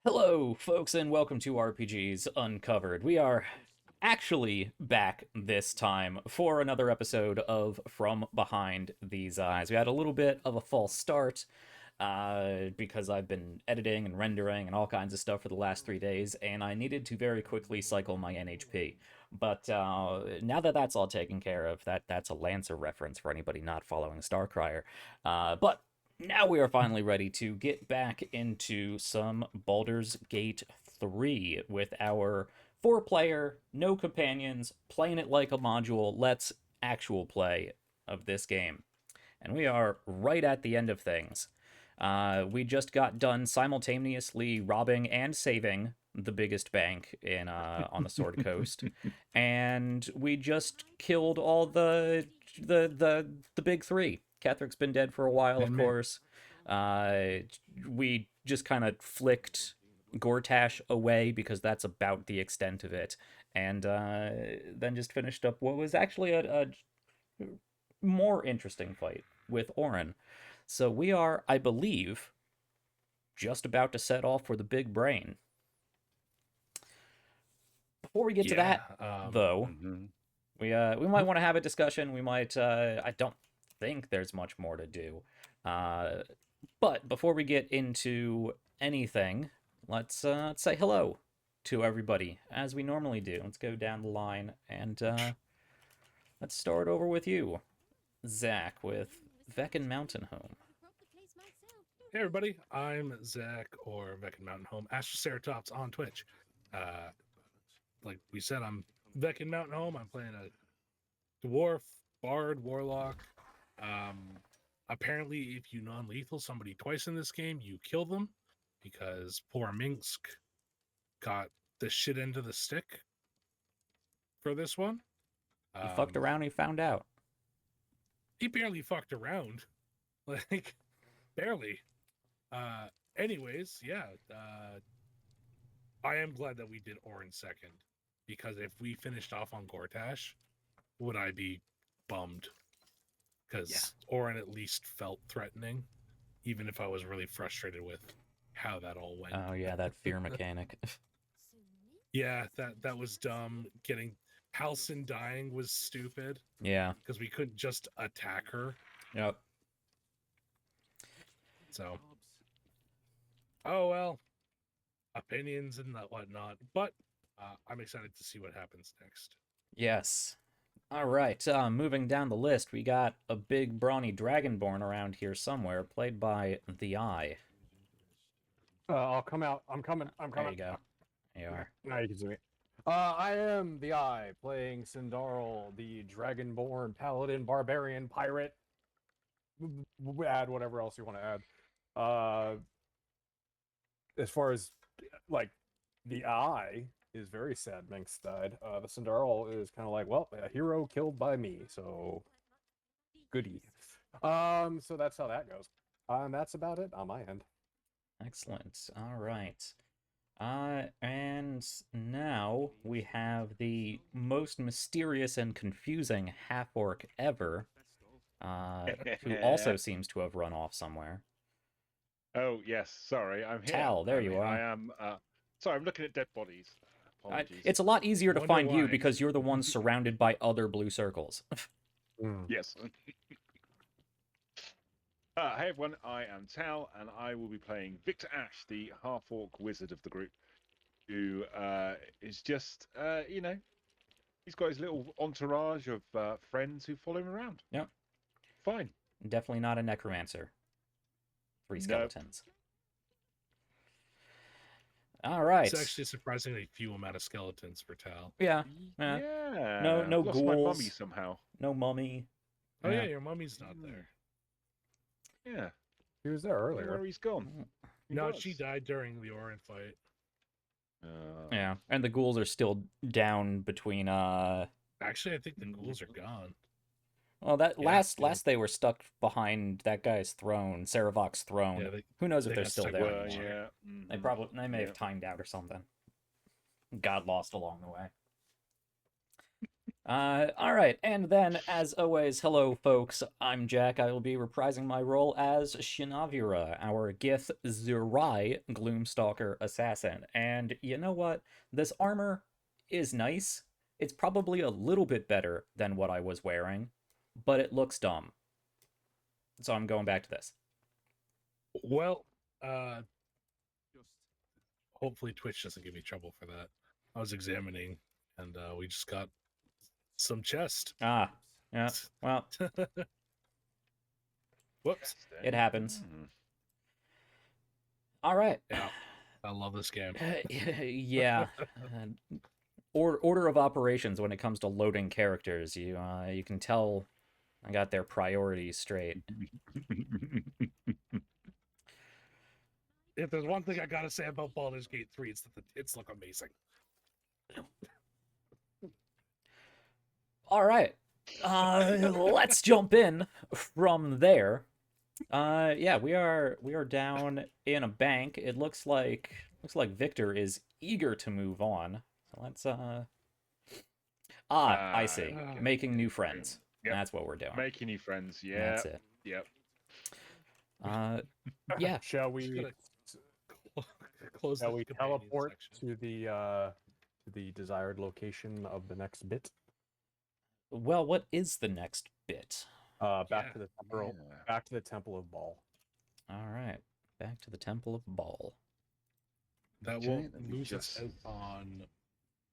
Hello, folks, and welcome to RPGs Uncovered. We are actually back this time for another episode of From Behind These Eyes. We had a little bit of a false start because I've been editing and rendering and all kinds of stuff for the last 3 days, and I needed to very quickly cycle my NHP. But now that that's all taken care of, that's a Lancer reference for anybody not following Starcrier. But now we are finally ready to get back into some Baldur's Gate 3 with our 4-player, no companions, playing it like a module, let's actual play of this game. And we are right at the end of things. We just got done simultaneously robbing and saving the biggest bank in on the Sword Coast, and we just killed all the big three. Ketherick's been dead for a while, of course. We just kind of flicked Gortash away because that's about the extent of it, and then just finished up what was actually a more interesting fight with Orin. So we are, I believe, just about to set off for the big brain. Before we get to that, though, we might want to have a discussion. We might. I don't think there's much more to do. But before we get into anything, let's say hello to everybody as we normally do. Let's go down the line and let's start over with you, Zach, with Veken Mountain Home. Hey everybody, I'm Zach, or Veken Mountain Home, Astroceratops on Twitch. Like we said, I'm Veken Mountain Home. I'm playing a dwarf, bard, warlock. Apparently, if you non-lethal somebody twice in this game, you kill them, because poor Minsk got the shit end of the stick for this one. He fucked around, he found out. He barely fucked around. Like, barely. Anyways, yeah. I am glad that we did Orin second, because if we finished off on Gortash, would I be bummed? Because Orin at least felt threatening, even if I was really frustrated with how that all went. Oh yeah, that fear mechanic. Yeah, that was dumb. Getting Halcyon dying was stupid. Yeah. Because we couldn't just attack her. Yep. So, oh well, opinions and whatnot. But I'm excited to see what happens next. Yes. All right. Moving down the list, we got a big brawny dragonborn around here somewhere, played by the Eye. I'll come out. I'm coming. There you go. There you are. Now you can see me. I am the Eye, playing Cindarl, the Dragonborn, Paladin, Barbarian, Pirate. Add whatever else you want to add. As far as, like, the Eye is very sad Minx died. The Cindarl is kind of like, well, a hero killed by me, so goody. So that's how that goes. And that's about it on my end. Excellent. All right. And now we have the most mysterious and confusing half-orc ever, who also seems to have run off somewhere. Oh, yes, sorry, I'm here. Tal, there you are. I am, sorry, I'm looking at dead bodies. Apologies. It's a lot easier to Wonder find you why. because you're the one surrounded by other blue circles. Yes. Hey everyone, I am Tal, and I will be playing Victor Ash, the half-orc wizard of the group, who is just, you know, he's got his little entourage of friends who follow him around. Yep. Fine. Definitely not a necromancer. 3 skeletons. All right. It's actually a surprisingly few amount of skeletons for Tal. Yeah. Yeah. No Lost ghouls. my mummy somehow. No mummy. Oh yeah, your mummy's not there. Yeah. He was there Where earlier. he's gone. No, she died during the Orin fight. Yeah, and the ghouls are still down between Actually, I think the ghouls are gone. Well, that Yeah, last they were stuck behind that guy's throne, Saravok's throne. Yeah, Who knows if they they're got still stuck there with- anymore? Yeah. They may have timed out or something. Got lost along the way. All right, and then, as always, hello, folks. I'm Jack. I will be reprising my role as Xre'nav'Ira, our Githzarai Gloomstalker assassin. And you know what? This armor is nice. It's probably a little bit better than what I was wearing, but it looks dumb. So I'm going back to this. Well, just hopefully Twitch doesn't give me trouble for that. I was examining, and we just got some chest. Ah, yeah. Well, Whoops. it happens. Hmm. All right. Yeah, I love this game. Yeah. Order of operations when it comes to loading characters. You can tell I got their priorities straight. If there's one thing I gotta say about Baldur's Gate 3, it's that the tits look amazing. All right. Let's jump in from there. Yeah, we are down in a bank. It looks like Victor is eager to move on. So let's I see. Okay. Making new friends. Yep. That's what we're doing. Making new friends. Yeah. That's it. Yep. Yeah. Shall we Close shall the we companion teleport section. to the desired location of the next bit? Well, what is the next bit? Back Yeah. to the temple. Yeah. Back to the Temple of Baal. All right. Back to the Temple of Baal. That Okay, won't let me lose us just- out on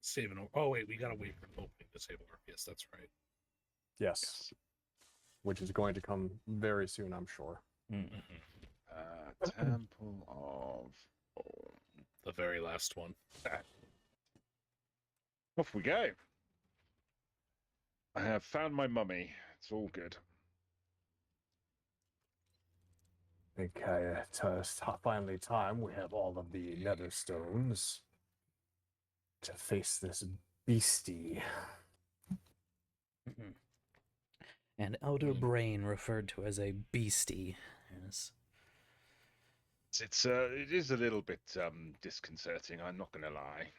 saving. Oh wait, we gotta wait for the opening to save over. Yes, that's right. Yes, which is going to come very soon, I'm sure. Mm. Temple of. The very last one. Off we go. I have found my mummy. It's all good. Okay, it's finally time. We have all of the nether stones to face this beastie. Mhm. An outer brain referred to as a beastie. Yes. It is a little bit disconcerting. I'm not gonna lie.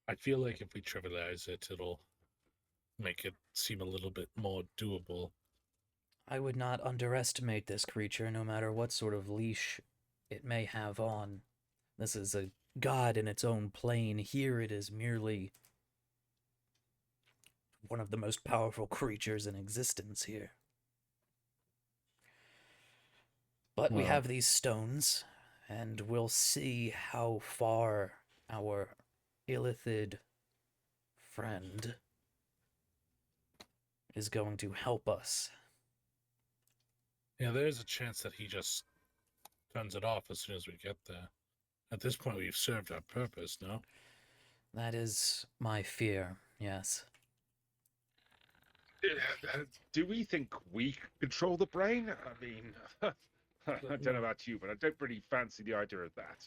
I feel like if we trivialize it, it'll make it seem a little bit more doable. I would not underestimate this creature, no matter what sort of leash it may have on. This is a god in its own plane. Here it is merely one of the most powerful creatures in existence here. But we Well. have these stones, and we'll see how far our illithid friend is going to help us. Yeah, there's a chance that he just turns it off as soon as we get there. At this point, we've served our purpose, no? That is my fear, yes. Do we think we control the brain? I mean, I don't know about you, but I don't really fancy the idea of that.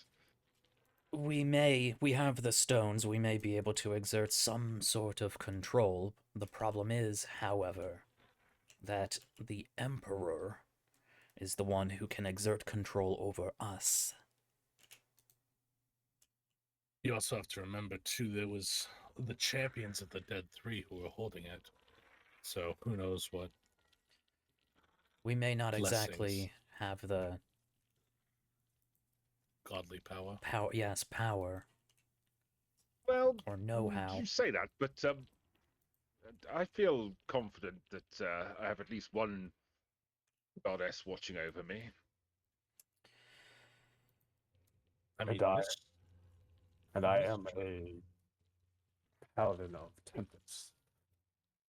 We have the stones, we may be able to exert some sort of control. The problem is, however, that the Emperor is the one who can exert control over us. You also have to remember, too, there was the champions of the Dead Three who were holding it. So who knows what. We may not Blessings. exactly have the Godly power. power Well, or know-how. you say that, but I feel confident that I have at least one goddess watching over me. I mean, die. this- And I am a paladin of Tempest.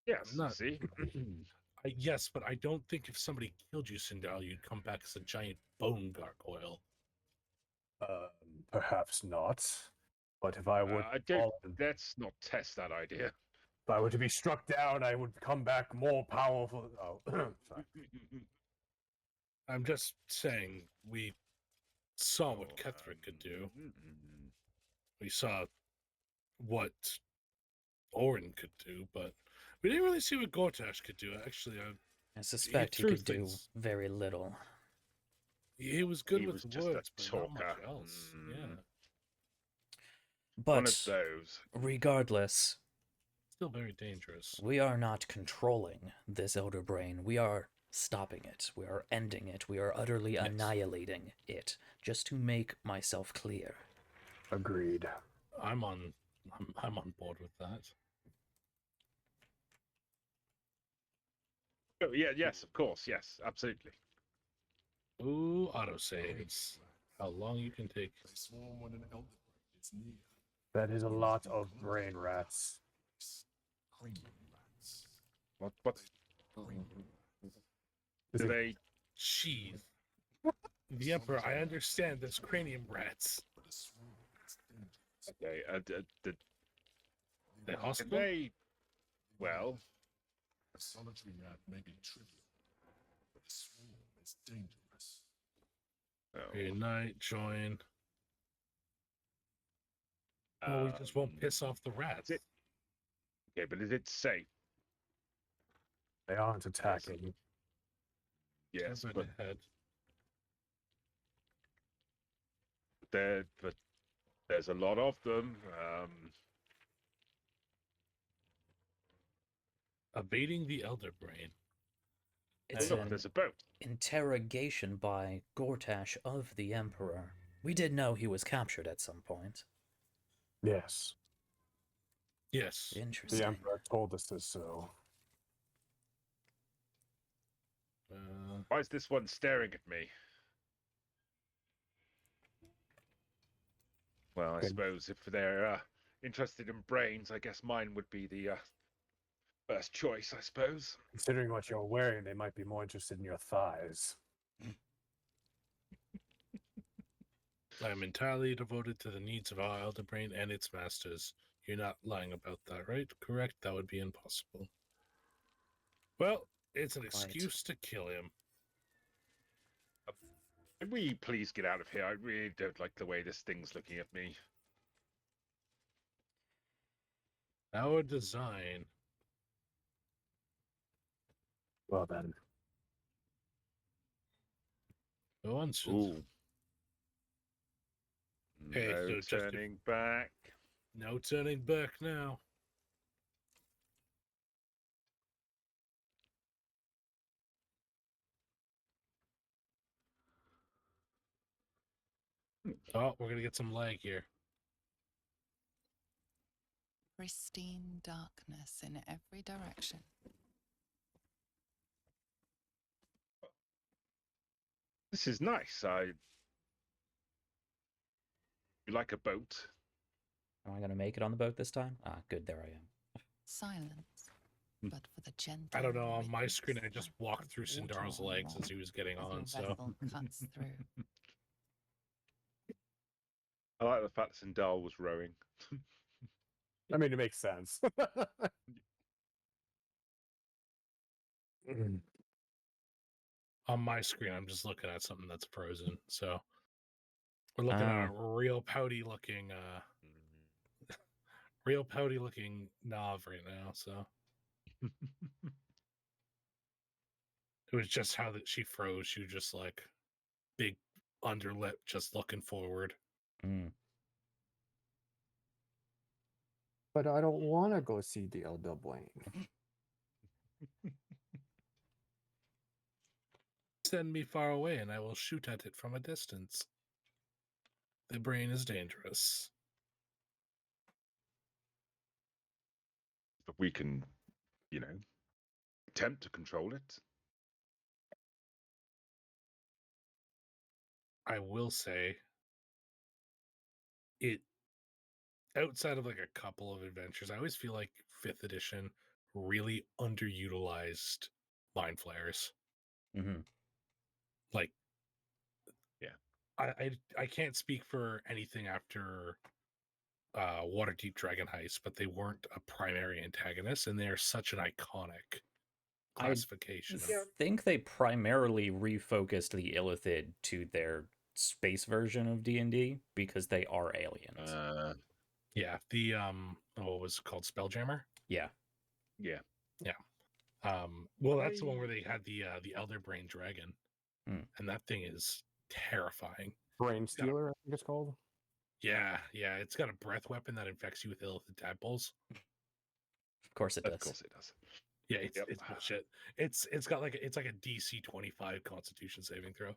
Yes, Not- see? yes, but I don't think if somebody killed you, Cindarl, you'd come back as a giant bone gargoyle. Perhaps not. But if I were Let's not test that idea. if I were to be struck down, I would come back more powerful. Oh, sorry. I'm just saying, we saw what Ketherick could do. We saw what Orin could do, but we didn't really see what Gortash could do. Actually, I suspect he threw could do things. very little. he was good He with was just a words, but not much talker. else. Yeah. One of But those. regardless, Still very dangerous. We are not controlling this elder brain. We are stopping it. We are ending it. We are utterly Yes. annihilating it. Just to make myself clear. Agreed. I'm on board with that. Oh, yeah, yes, of course, yes, absolutely. Ooh, autosaves. How long you can take. That is a lot of brain rats. What Is do it- they? Jeez. The Emperor, I understand there's cranium rats. Okay, The can hospital? they? Well, A solitary rat may be trivial, but a swarm is dangerous. oh, Unite, join. Well, we just won't piss off the rats. it- Okay, but is it safe? They aren't attacking. Yes, Covered but ahead. but there's a lot of them. Evading the Elder Brain. It's Look, an there's a boat. interrogation by Gortash of the Emperor. We did know he was captured at some point. Yes. Yes. Interesting. The Emperor told us this, so. Why is this one staring at me? Well, I Good. suppose if they're interested in brains, I guess mine would be the first choice, I suppose. Considering what you're wearing, they might be more interested in your thighs. I am entirely devoted to the needs of our Elder Brain and its masters. You're not lying about that, right? Correct? That would be impossible. Well, it's an excuse to kill him. Can we please get out of here? I really don't like the way this thing's looking at me. Our design. Well then. Go on, Sid. Ooh. Hey, No so just turning back. No turning back now. Oh, we're gonna get some lag here. Pristine darkness in every direction. This is nice. You like a boat? Am I going to make it on the boat this time? Ah, good, there I am. Silence. But for the gentle. I don't know. On my rhythmic screen, I just slap walked of through water Cindarl's on legs rock as he was getting as on. the So vessel cuts through. I like the fact that Cindarl was rowing. I mean, it makes sense. on my screen, I'm just looking at something that's frozen. So we're looking at a real pouty looking, Nav right now. So it was just how that she froze. She was just like big underlip, just looking forward. Mm. But I don't want to go see the Elder Brain. Send me far away, and I will shoot at it from a distance. The brain is dangerous. But we can, attempt to control it. I will say, it outside of like a couple of adventures, I always feel like 5th edition really underutilized mind flayers. Mm-hmm. Like, yeah, I can't speak for anything after Waterdeep Dragon Heist, but they weren't a primary antagonist, and they're such an iconic classification. I think they primarily refocused the Illithid to their space version of D&D because they are aliens. Yeah, the what was it called, Spelljammer? Yeah. Well, that's the one where they had the Elder Brain Dragon, and that thing is terrifying. Brain Stealer, I think it's called. Yeah, it's got a breath weapon that infects you with illithid tadpoles. Of course it Of does. course it does. Yeah, it's Yep. it's bullshit. It's got like it's like a DC 25 Constitution saving throw.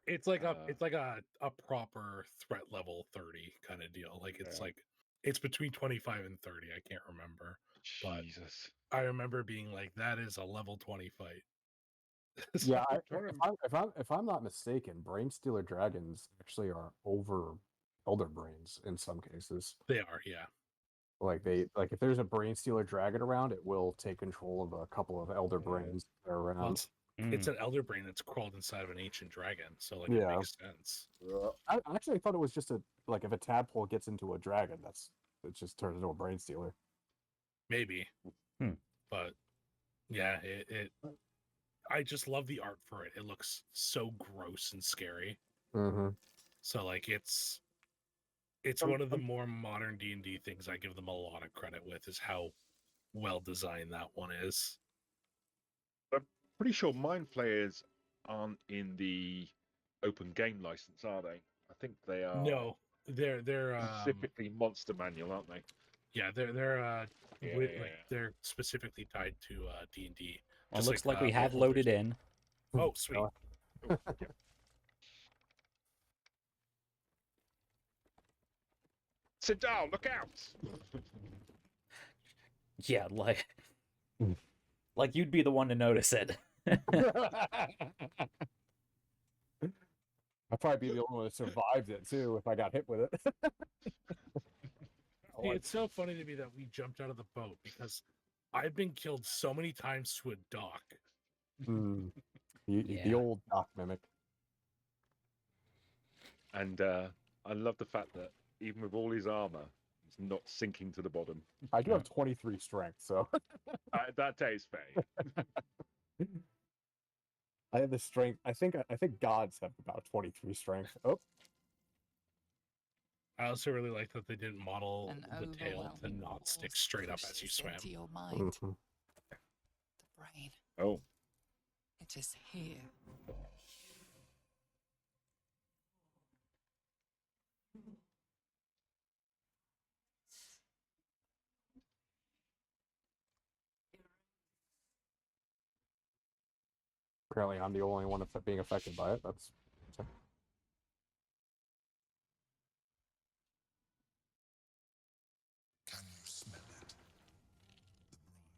It's like a proper threat level 30 kind of deal. Like it's Yeah. like it's between 25 and 30. I can't remember. But Jesus. I remember being like, that is a level 20 fight. So- Yeah, trying to if I'm not mistaken, Brain Stealer dragons actually are over Elder Brains in some cases. they are, yeah. Like if there's a Brain Stealer dragon around, it will take control of a couple of Elder Brains that are Well, around. it's an elder brain that's crawled inside of an ancient dragon, so like it Yeah. makes sense. I actually thought it was just if a tadpole gets into a dragon, it just turns into a Brain Stealer. Maybe. Hmm. But yeah, I just love the art for it. It looks so gross and scary. Mm-hmm. So like it's one of the more modern D&D things I give them a lot of credit with, is how well designed that one is. Pretty sure Mind Flayers aren't in the open game license, are they? I think they are. No, they're Specifically Monster Manual, aren't they? yeah, they're Yeah, like yeah. they're specifically tied to D&D. Well, it Just looks like we the have holders. loaded in. Oh, sweet. Cindarl, look out! Yeah, like you'd be the one to notice it. I'd probably be the only one that survived it too if I got hit with it. See, it's so funny to me that we jumped out of the boat, because I've been killed so many times to a dock. The Yeah. old dock mimic. And I love the fact that even with all his armor, he's not sinking to the bottom. I do have 23 strength, so That is fair. I have the strength. I think gods have about 23 strength. Oh, I also really like that they didn't model An the tail to overwhelming not stick force straight up as you pushes swam. into your mind. mhm. The brain. Oh, It is here. Apparently, I'm the only one being affected by it. That's Can you smell it? The brine.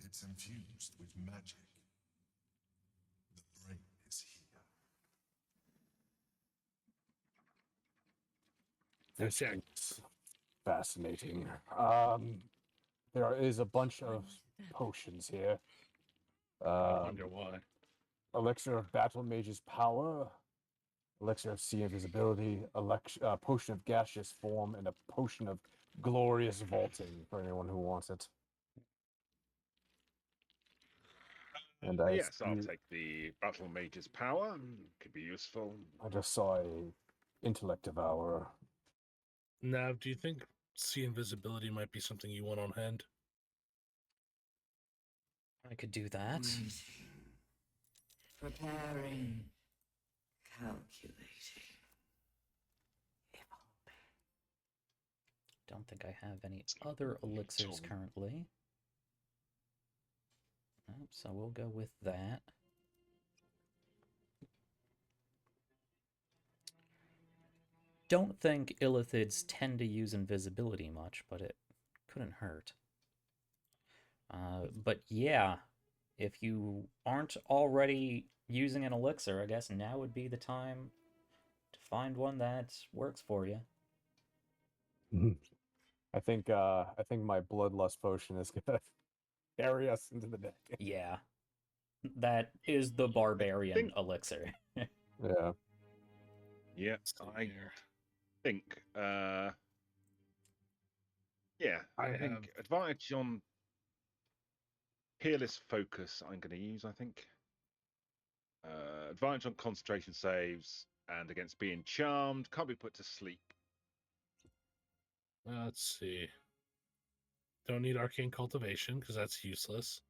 It's infused with magic. The brain is here. That's it. it's fascinating. There is a bunch of potions here. I wonder why. Elixir of Battle Mage's Power, Elixir of Sea Invisibility, Potion of Gaseous Form, and a Potion of Glorious Vaulting for anyone who wants it. And I yes, I'll see- take the Battle Mage's Power. Could be useful. I just saw a Intellect Devourer. Nav, do you think sea invisibility might be something you want on hand? I could do that. Waiting. Preparing. Calculating. Don't think I have any other elixirs Tom. currently. Nope, so we'll go with that. Don't think illithids tend to use invisibility much, but it couldn't hurt. But yeah, if you aren't already using an elixir, I guess now would be the time to find one that works for you. I think my Bloodlust Potion is gonna carry us into the day. Yeah. That is the barbarian think- elixir. Yeah. Yeah, I think. Yeah, I I think advantage on Peerless Focus. I'm going to use. I think advantage on concentration saves and against being charmed. Can't be put to sleep. Let's see. Don't need arcane cultivation because that's useless.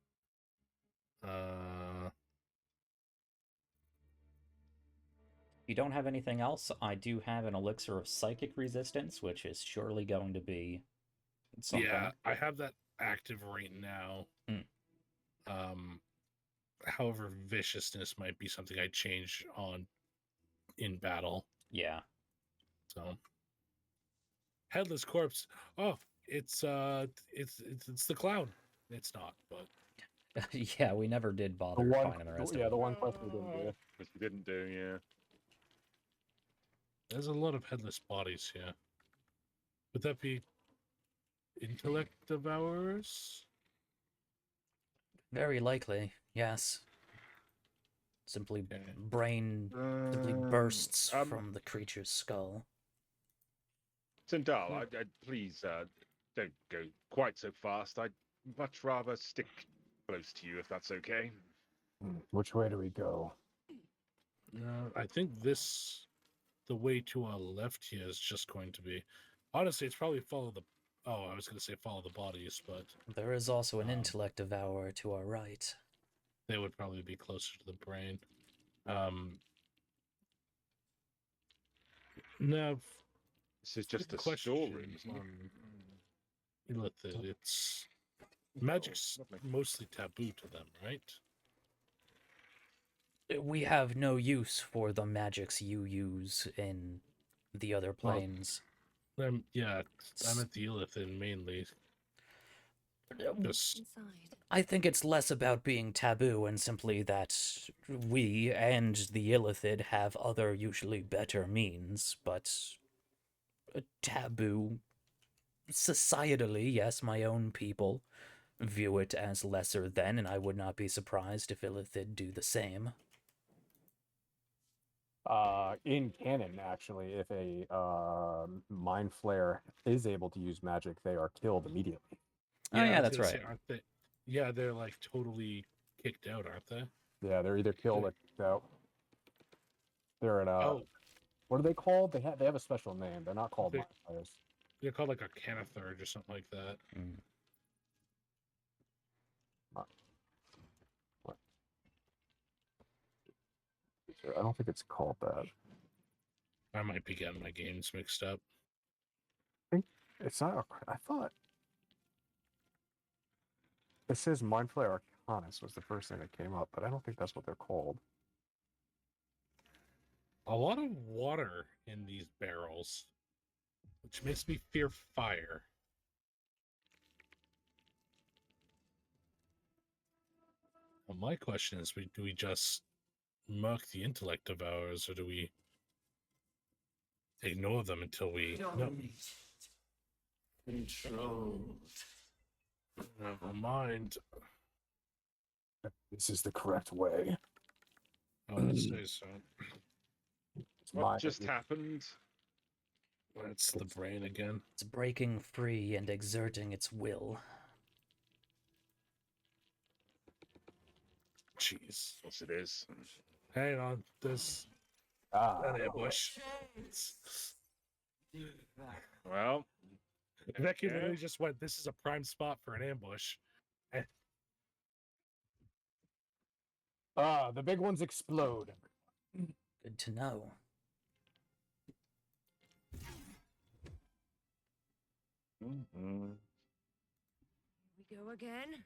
you don't have anything else, I do have an elixir of psychic resistance, which is surely going to be something. Yeah, I have that active right now. Hmm. However, viciousness might be something I change on in battle. Yeah. So, headless corpse. Oh, it's the clown. It's not, but Yeah, we never did bother one, finding the rest yeah, of the them. one quest we didn't do. Which we didn't do, yeah. there's a lot of headless bodies here. Would that be intellect devourers? Very likely, yes. Simply Okay. brain simply bursts from the creature's skull. Cindarl, I'd please don't go quite so fast. I'd much rather stick close to you if that's okay. Which way do we go? I think the way to our left here is just going to be. Honestly, it's probably follow the. Oh, I was going to say follow the bodies, but There is also an intellect devourer to our right. they would probably be closer to the brain. Now, This is just a question storeroom, isn't it? on Illithid, it's magic's mostly taboo to them, right? We have no use for the magics you use in the other Well, planes. Yeah, I'm at the Illithid mainly. Just I think it's less about being taboo and simply that we and the Illithid have other, usually better means, but taboo, societally, yes, my own people view it as lesser than, and I would not be surprised if Illithid do the same. In canon, actually, if a mind flare is able to use magic, they are killed immediately. Oh, yeah, I was that's gonna right. say, aren't they? Yeah, they're like totally kicked out, aren't they? Yeah, they're either killed or kicked out. They're in a. Oh, What are they called? They have a special name. They're not called They- mind flayers. they're called like a Canithurge or something like that. Mm. I don't think it's called that. I might be getting my games mixed up. It's not. I thought it says Mind Flayer Arcanus was the first thing that came up, but I don't think that's what they're called. A lot of water in these barrels, which makes me fear fire. Well, my question is, do we just murk the intellect devourers, or do we ignore them until we... No, Dominated. Controlled. never mind. This is the correct way. I would say so. It's What my- just happened? That's the brain again. It's breaking free and exerting its will. Jeez. Yes, it is. Hang on, there's an ambush. Well, Veken yeah. literally just went, this is a prime spot for an ambush. The big ones explode. Good to know. Mhm. We go again.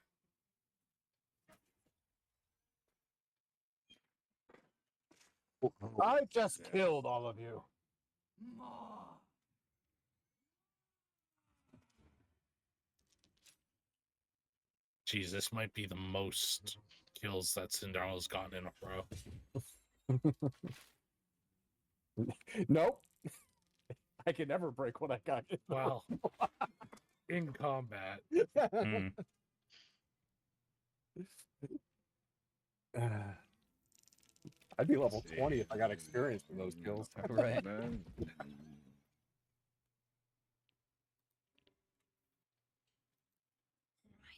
I just killed all of you. More. Jeez, this might be the most kills that Cindarl has gotten in a row. Nope. I can never break what I got. Well, in combat. Mm. I'd be level 20 if I got experience from those kills. Right. Man.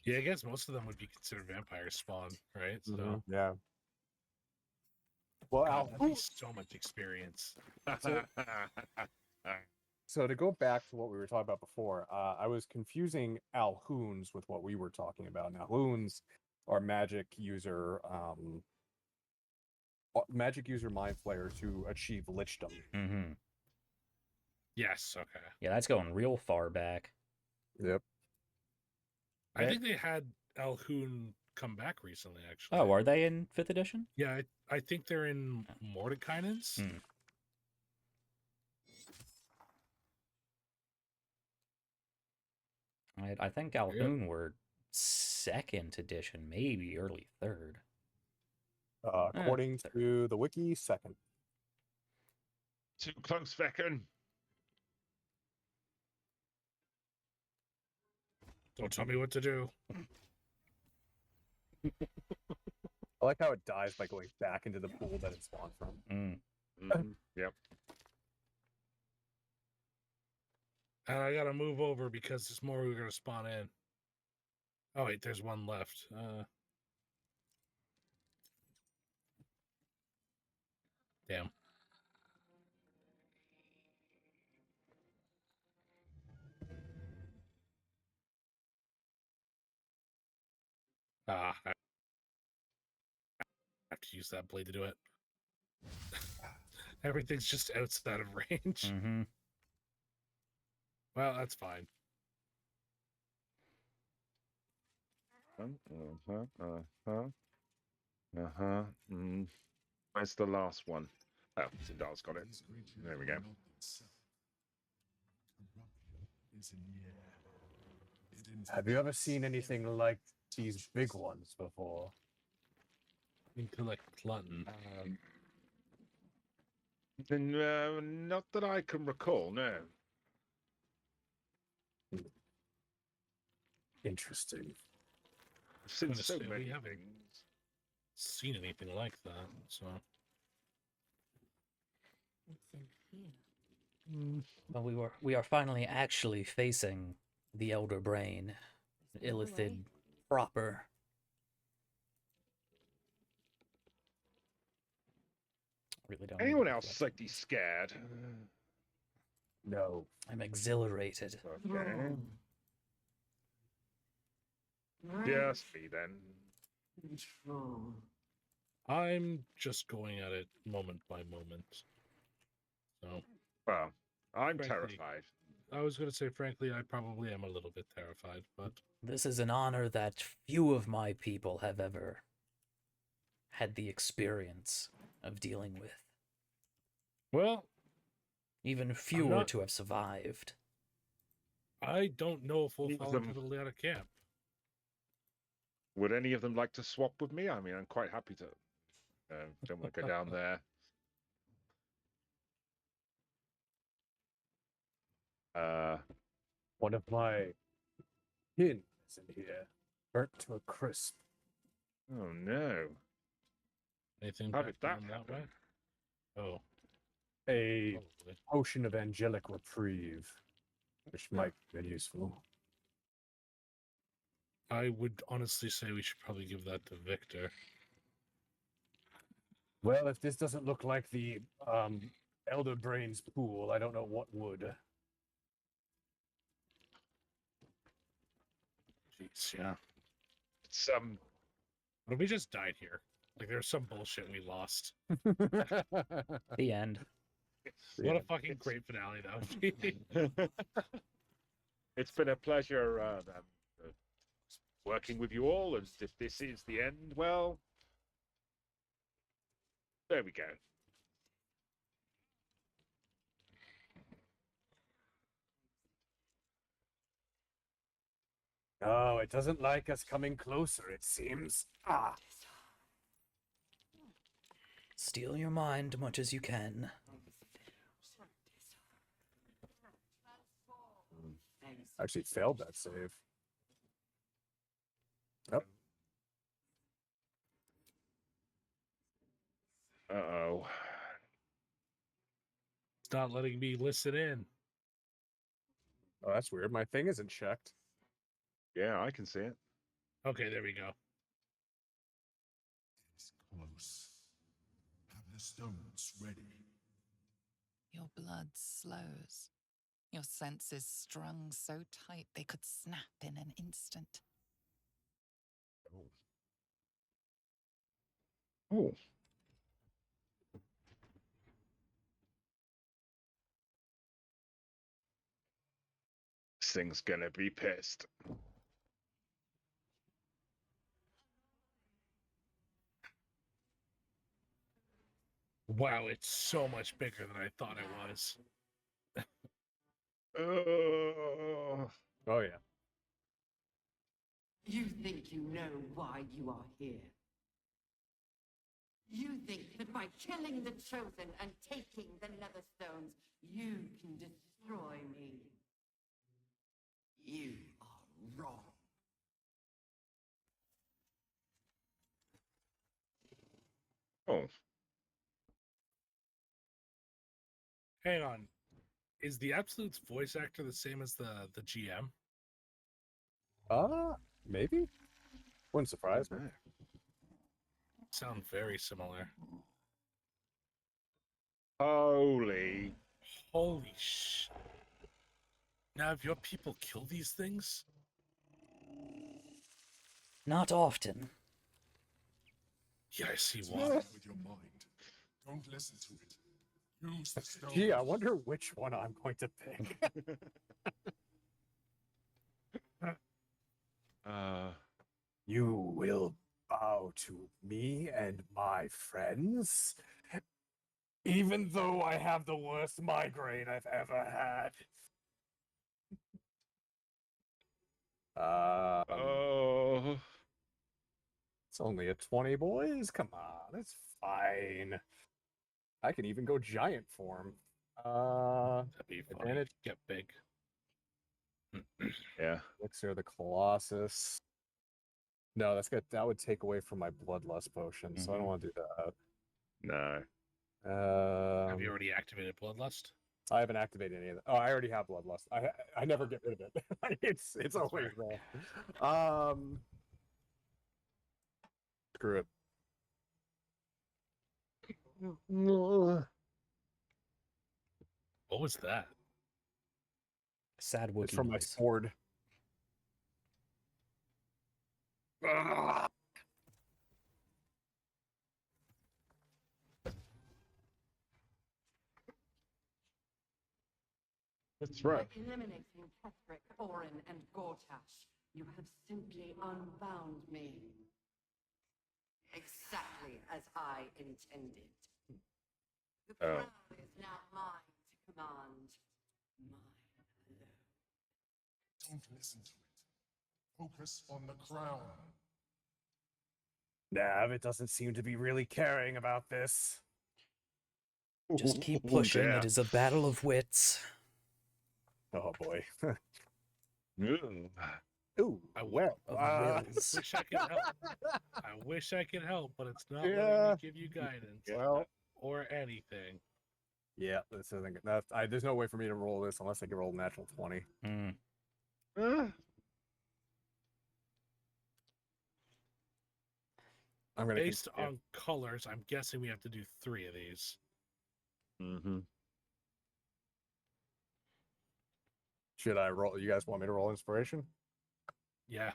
Yeah, I guess most of them would be considered vampire spawn, right? So, Yeah. Well, God, that'd be so much experience. So to go back to what we were talking about before, I was confusing Alhoons with what we were talking about. Now, Alhoons are magic user magic user mind flayer to achieve lichdom. Mm-hmm. Yes, okay. Yeah, that's going real far back. Yep. I Yeah. think they had Alhoun come back recently, actually. Oh, are they in 5th edition? Yeah, I think they're in Mordekainen's. Hmm. I think Alhoun were 2nd edition, maybe early 3rd. According to the wiki, 2nd. Too close, Veken. Don't tell me what to do. I like how it dies by going back into the pool that it spawned from. Mm. Yep. And I gotta move over because there's more we're gonna spawn in. Oh wait, there's one left. Damn. I have to use that blade to do it. Everything's just outside of range. Mm-hmm. Well, that's fine. Where's the last one? Oh, Cindarl's got it. There we go. Have you ever seen anything like these big ones before? Intellect glutton. Not that I can recall, no. Interesting. I've seen Gonna so say, we many haven't things. Seen anything like that, so What's in here? Well, we are finally actually facing the Elder Brain, Illithid proper. Really don't. Anyone else slightly scared? No. I'm exhilarated. Okay. Just me then. Control. I'm just going at it moment by moment. So Well, I'm Frankly. terrified. I was gonna say, frankly, I probably am a little bit terrified, but This is an honor that few of my people have ever had the experience of dealing with. well, Even fewer not- to have survived. I don't know if we'll Leave fall them. into the latter camp. Would any of them like to swap with me? I mean, I'm quite happy to. Don't want to go down there. One of my kin is in here, burnt to a crisp. Oh no. Anything How back did that down that way? happen? Oh, A probably. potion of angelic reprieve, which might be useful. I would honestly say we should probably give that to Victor. Well, if this doesn't look like the Elder Brain's pool, I don't know what would. Jeez, yeah. It's What if we just died here? Like, there's some bullshit we lost. The end. What a fucking great finale that would be. it's been a pleasure working with you all, and if this is the end, well, there we go. Oh, it doesn't like us coming closer, it seems. Ah. Steal your mind much as you can. Actually failed that save. Yep. Uh-oh. It's not letting me listen in. Oh, that's weird. My thing isn't checked. Yeah, I can see it. Okay, there we go. It's close. Have the stones ready. Your blood slows. Your senses strung so tight they could snap in an instant. Oh. thing's gonna be pissed. Wow, it's so much bigger than I thought it was. Oh, Oh yeah. You think you know why you are here. You think that by killing the Chosen and taking the Netherstones, you can destroy me. You are wrong. oh, Hang on. Is the Absolute's voice actor the same as the GM? Maybe. Wouldn't surprise me. Sound very similar. holy! Holy sh! Now, have your people killed these things? Not often. Yeah, I see It's why. nothing with your mind. Don't listen to it. Use the stone. Gee, I wonder which one I'm going to pick. You will bow to me and my friends, even though I have the worst migraine I've ever had. Oh, It's only a 20, boys. Come on, it's fine. I can even go giant form. That'd be funny. Advantage. Get big. yeah. Elixir of the Colossus. No, that's good. That would take away from my bloodlust potion, so I don't Mhm. want to do that. No. Have you already activated Bloodlust? I haven't activated any of that. Oh, I already have bloodlust. I never get rid of it. it's always there. Screw it. What was that? Sad Wookiee It's from my noise. sword. That's right. By eliminating Ketheric, Orin, and Gortash, you have simply unbound me. Exactly as I intended. The Oh. crown is now mine to command. Mine alone. Don't listen to it. Focus on the crown. Nav, it doesn't seem to be really caring about this. Just keep Oh, pushing. dear. It is a battle of wits. Oh boy. Ooh. Ooh, well. Of wills. Wish I could help. I wish I could help, but it's not letting Yeah. me give you guidance Well, or anything. yeah, this isn't good. There's no way for me to roll this unless I can roll a natural 20. Mm. I'm gonna Based continue. on colors, I'm guessing we have to do 3 of these. Mm-hmm. Should I roll? You guys want me to roll inspiration? Yeah,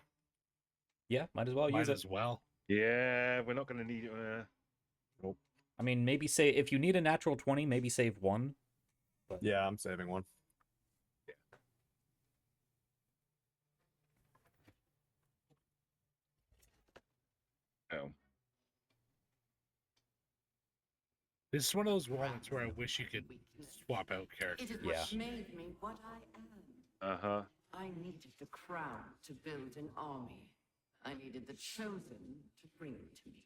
Yeah, might as well might use it. as well. Yeah, we're not going to need it. I mean, maybe say if you need a natural 20, maybe save one. But Yeah, I'm saving one. Oh. This is one of those moments where I wish you could swap out It characters. is Yeah. what made me what I am. Uh-huh. I needed the crown to build an army. I needed the Chosen to bring it to me.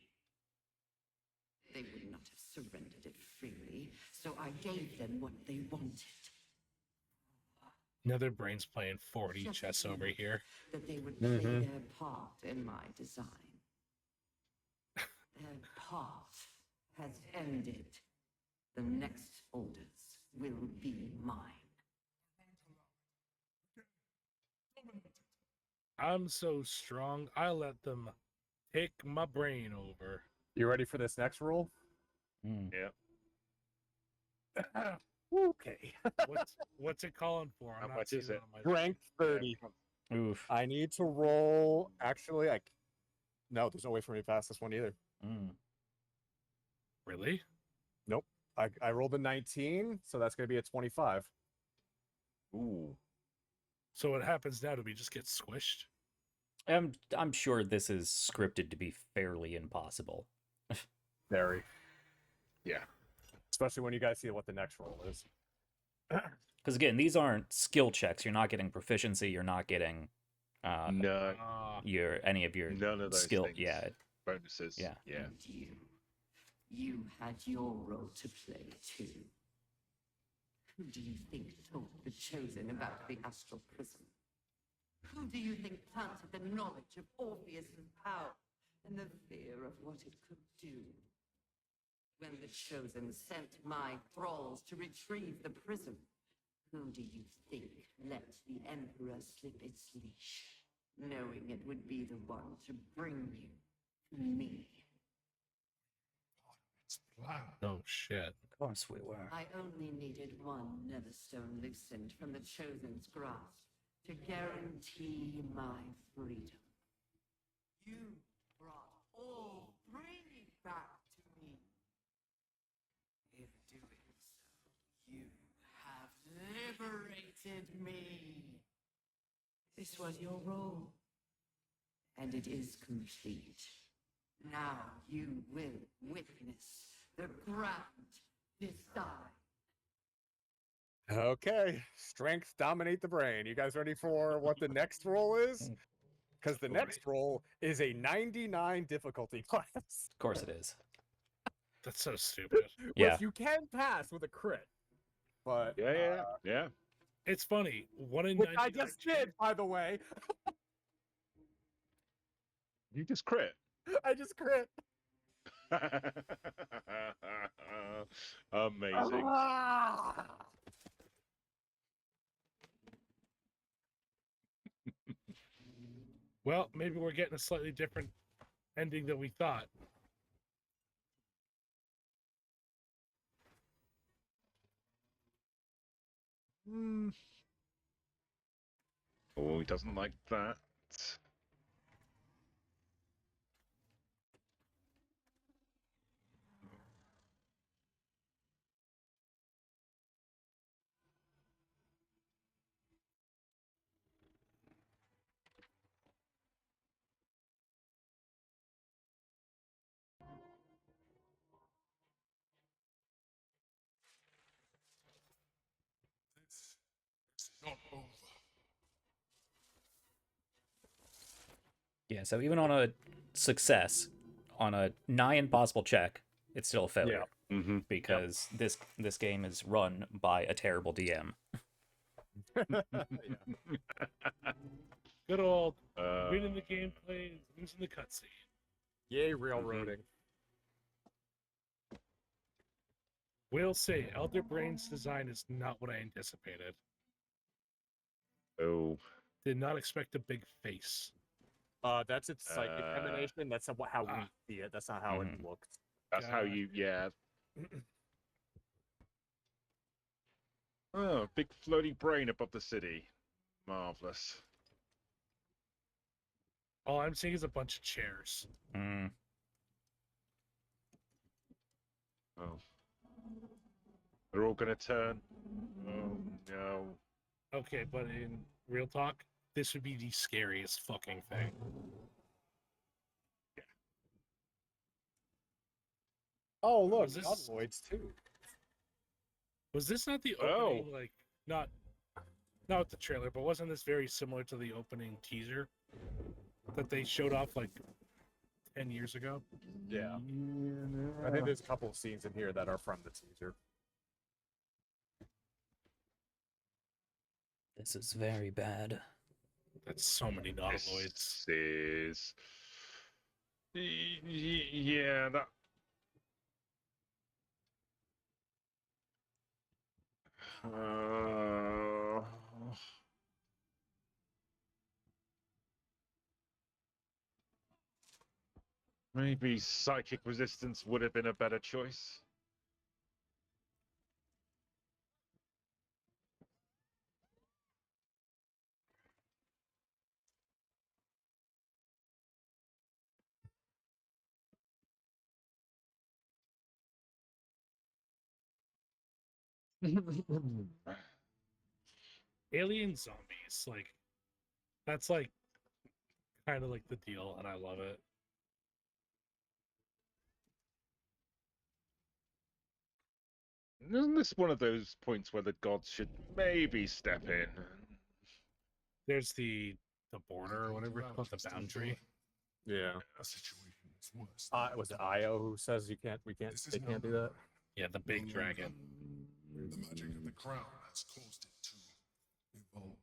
They would not have surrendered it freely, so I gave them what they wanted. Another brain's playing 4D Just chess to over prove here. That they would play Mhm. their part in my design. Their part has ended. The next orders will be mine. I'm so strong, I let them take my brain over. You ready for this next roll? Mm. Yeah. Okay. What's it calling for? How I'm not much seeing is it it? on my Strength 30. Oof. I need to roll. Actually, no, there's no way for me to pass this one either. Mm. Really? I rolled a 19, so that's going to be a 25. Ooh. So what happens now? Do we just get squished? I'm sure this is scripted to be fairly impossible. Very. Yeah. Especially when you guys see what the next roll is. Because again, these aren't skill checks. You're not getting proficiency. You're not getting No, any of your none of those skill. things. Yeah, Bonuses. Yeah. Yeah. And you had your role to play too. Who do you think told the Chosen about the astral prism? Who do you think planted the knowledge of Orpheus's power and the fear of what it could do? When the Chosen sent my thralls to retrieve the prism, who do you think let the Emperor slip its leash, knowing it would be the one to bring you to me? It's planned. Oh shit. of course we were. I only needed one Netherstone loosened from the Chosen's grasp to guarantee my freedom. You brought all three back to me. In doing so, you have liberated me. This was your role, and it is complete. Now you will witness the grand design. Okay, strength dominate the brain. You guys ready for what the next roll is? Because the next roll is a 99 difficulty class, Of course it is. That's so stupid. Yeah. which you can pass with a crit. But Yeah. It's funny. 1 in which 99 I just did, by the way. You just crit. I just crit. Amazing. Well, maybe we're getting a slightly different ending than we thought. Oh, he doesn't like that. It's not over. Yeah, so even on a success, on a nigh impossible check, it's still a failure. Mm-hmm. Because this game is run by a terrible DM. Good old winning the gameplay, losing the cutscene. Yay, railroading. Will say, Elder Brain's design is not what I anticipated. Oh. Did not expect a big face. That's its psychic emanation. That's how we see it. That's not how it looks. That's how you, yeah. Oh, big floating brain above the city. Marvelous. All I'm seeing is a bunch of chairs. Mm. Oh. They're all gonna turn. Oh no. Okay, but in real talk, this would be the scariest fucking thing. Oh, look, Was this- Godloids too. Was this not the Oh. opening, like, not with the trailer, but wasn't this very similar to the opening teaser that they showed off, like, 10 years ago? Yeah. I think there's a couple of scenes in here that are from the teaser. This is very bad. That's so many nautiloids. This is... Yeah, that... Maybe psychic resistance would have been a better choice. alien zombies, like that's like kind of like the deal, and I love it. Isn't this one of those points where the gods should maybe step in? There's the border or whatever it's called, the boundary. Yeah. The situation is worse. Was it Io who says they can't they can't do that? Yeah, the big dragon. The magic of the crown has caused it to evolve.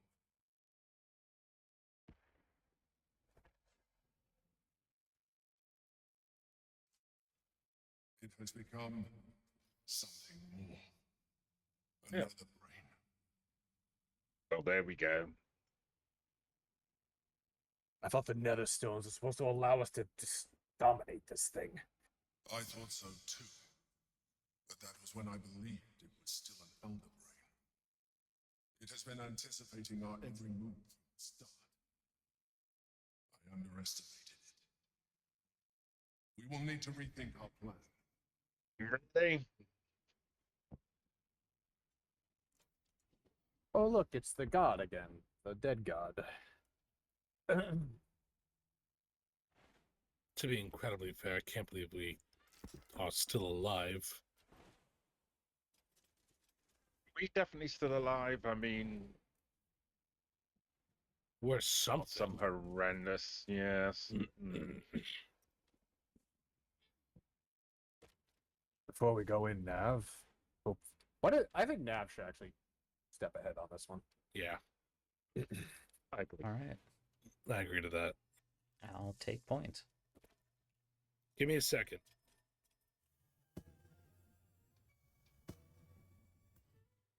It has become something more. Another brain. Well, there we go. I thought the Nether Stones were supposed to allow us to just dominate this thing. I thought so too. But that was when I believed it was still an elder brain. It has been anticipating our every move from the start. I underestimated it. We will need to rethink our plan. Really? Oh look, it's the god again. The dead god. To be incredibly fair, I can't believe we are still alive. We definitely still alive. I mean, We're something. some horrendous. Yes. Mm. Before we go in, Nav. I think Nav should actually step ahead on this one. Yeah, I agree. All right. I agree to that. I'll take point. Give me a second.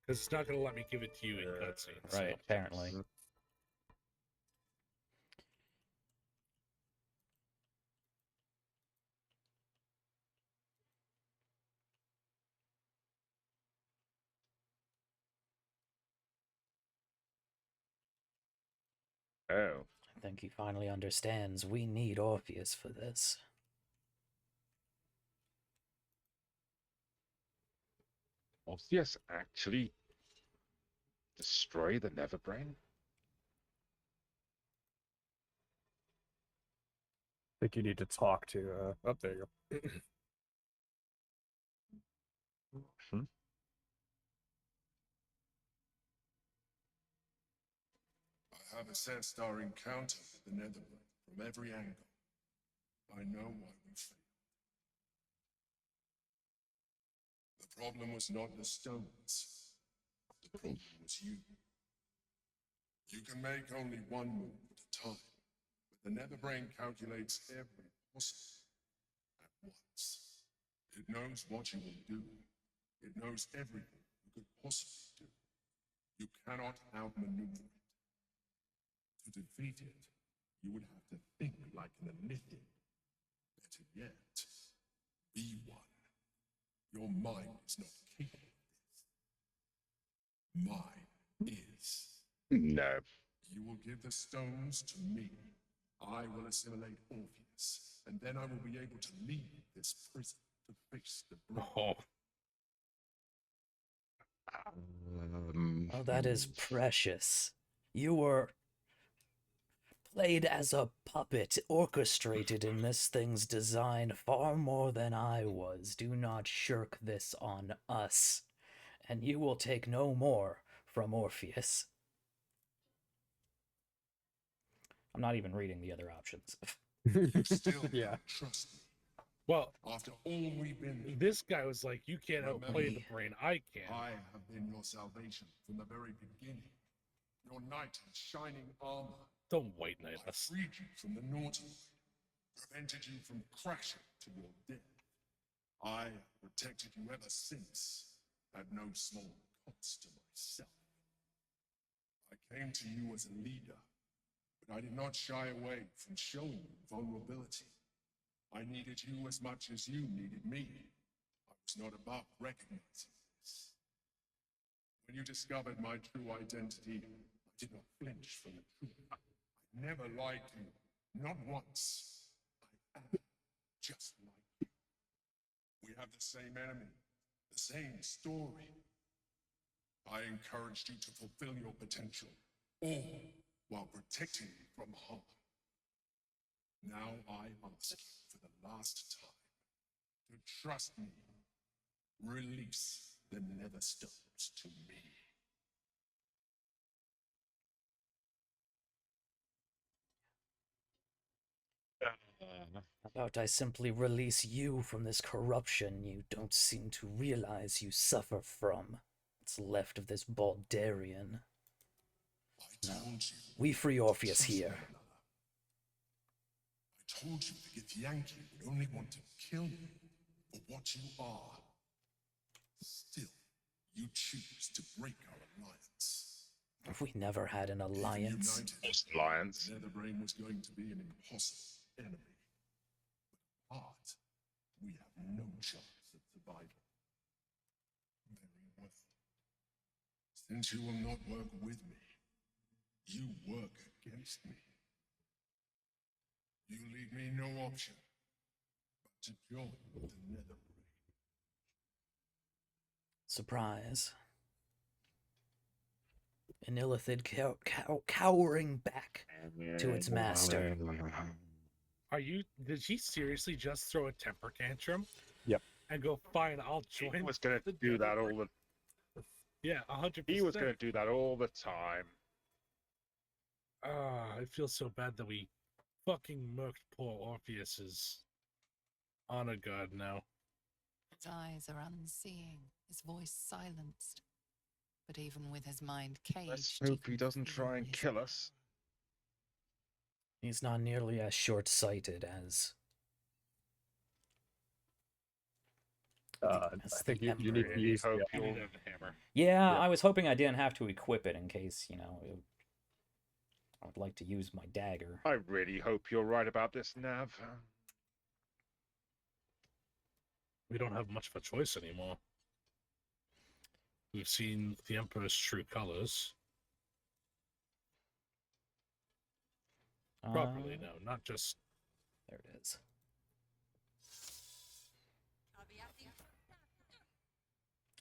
Because it's not going to let me give it to you in cutscenes. Right, So. apparently. Oh. I think he finally understands we need Orpheus for this. Orpheus actually destroy the Neverbrain? I think you need to talk to up there you go. I have assessed our encounter with the Netherworld from every angle. I know why we failed. The problem was not the stones. The problem was you. You can make only one move at a time, but the Netherbrain calculates every possible at once. It knows what you will do. It knows everything you could possibly do. You cannot outmaneuver it. To defeat it, you would have to think like an Elythian. Better yet, be one. Your mind is not capable of this. Mine is. No. You will give the stones to me. I will assimilate Orpheus, and then I will be able to leave this prison to face the brute. Oh, Oh, that is precious. You were played as a puppet, orchestrated in this thing's design far more than I was. Do not shirk this on us, and you will take no more from Orpheus. I'm not even reading the other options. You still Yeah. can't trust me. well, After all we've been through, this guy was like, you can't outplay the brain. I can. I have been your salvation from the very beginning. Your knight in shining armor. Don't white knight I us. freed you from the naughty, prevented you from crashing to your death. I have protected you ever since, at no small cost to myself. I came to you as a leader, but I did not shy away from showing you vulnerability. I needed you as much as you needed me. I was not above recognizing this. When you discovered my true identity, I did not flinch from the truth. I never lied to you, not once. I am just like you. We have the same enemy, the same story. I encouraged you to fulfill your potential, all while protecting you from harm. Now I ask you for the last time to trust me. Release the Netherstones to me. How about I simply release you from this corruption you don't seem to realize you suffer from? What's left of this Baldarian. I told you. We free Orpheus trust here. one another. I told you the Githyanki would only want to kill you for what you are. Still, you choose to break our alliance. We never had an alliance. Alliance. Netherbrain was going to be an impossible enemy. But apart, we have no chance of survival. Very well. Since you will not work with me, you work against me. You leave me no option but to join the Netherbrain. Surprise. An illithid cowering back to its master. Did he seriously just throw a temper tantrum? Yep. And go, fine, I'll join. He was going to do that all the. Yeah, 100%. He was going to do that all the time. I feel so bad that we fucking murked poor Orpheus's honor guard now. His eyes are unseeing, his voice silenced. But even with his mind caged, Let's hope he can doesn't feel try and his kill us. He's not nearly as short-sighted as I That's think the you need to Emperor. use Hope the you'll- have the hammer. Yeah, Yep. I was hoping I didn't have to equip it in case, I would like to use my dagger. I really hope you're right about this, Nav. We don't have much of a choice anymore. We've seen the Emperor's true colors. Properly, no, not just. There it is.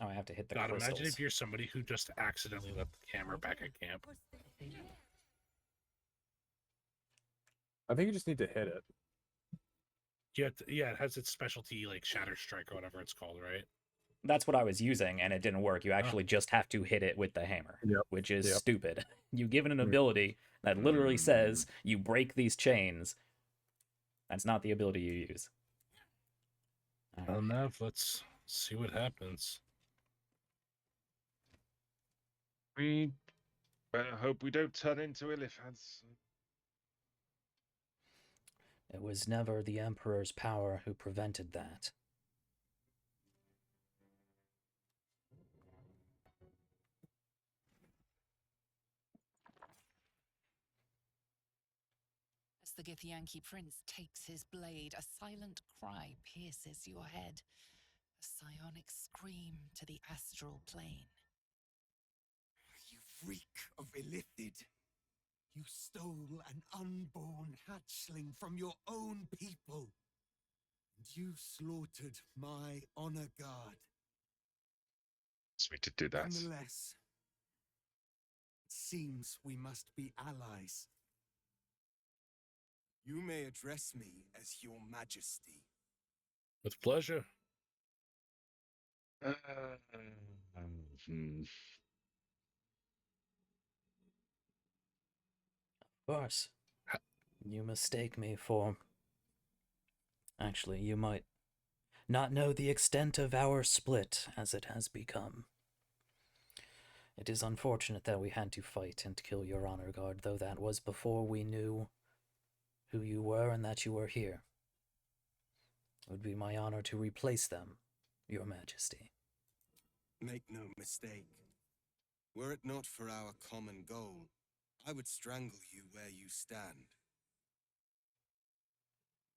Oh, I have to hit the God, crystals. imagine if you're somebody who just accidentally left the camera back at camp. I think you just need to hit it. Yeah, it has its specialty, like Shatter Strike or whatever it's called, right? That's what I was using, and it didn't work. You actually just have to hit it with the hammer, Yep. which is Yep. stupid. You give it an Mm. ability that literally says you break these chains. That's not the ability you use. Well, Nav, let's see what happens. We better hope we don't turn into Illithids. It was never the Emperor's power who prevented that. As the Githyanki prince takes his blade, a silent cry pierces your head. A psionic scream to the astral plane. You freak of Illithid! You stole an unborn hatchling from your own people! And you slaughtered my honor guard. We to do that. Nonetheless, it seems we must be allies. You may address me as your majesty. With pleasure. Of course. You mistake me for... Actually, you might not know the extent of our split as it has become. It is unfortunate that we had to fight and kill your honor guard, though that was before we knew who you were and that you were here. It would be my honor to replace them, your majesty. Make no mistake. Were it not for our common goal, I would strangle you where you stand.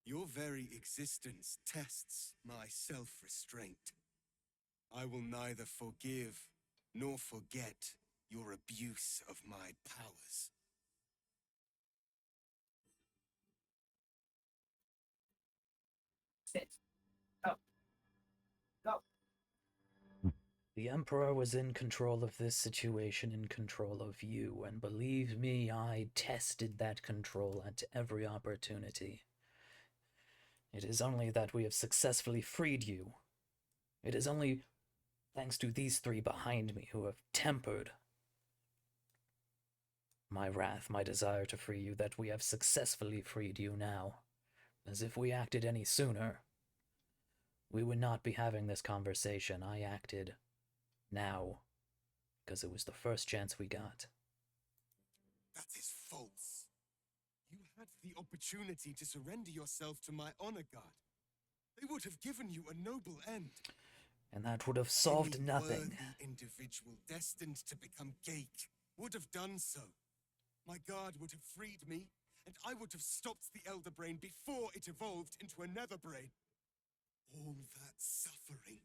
Your very existence tests my self-restraint. I will neither forgive nor forget your abuse of my powers. The Emperor was in control of this situation, in control of you, and believe me, I tested that control at every opportunity. It is only that we have successfully freed you. It is only thanks to these three behind me who have tempered my wrath, my desire to free you, that we have successfully freed you now. As if we acted any sooner, we would not be having this conversation. I acted now because it was the first chance we got. That is false. You had the opportunity to surrender yourself to my honor guard. They would have given you a noble end. And that would have solved Any nothing. worthy individual destined to become Geik would have done so. My guard would have freed me, and I would have stopped the Elder Brain before it evolved into a Nether Brain. All that suffering,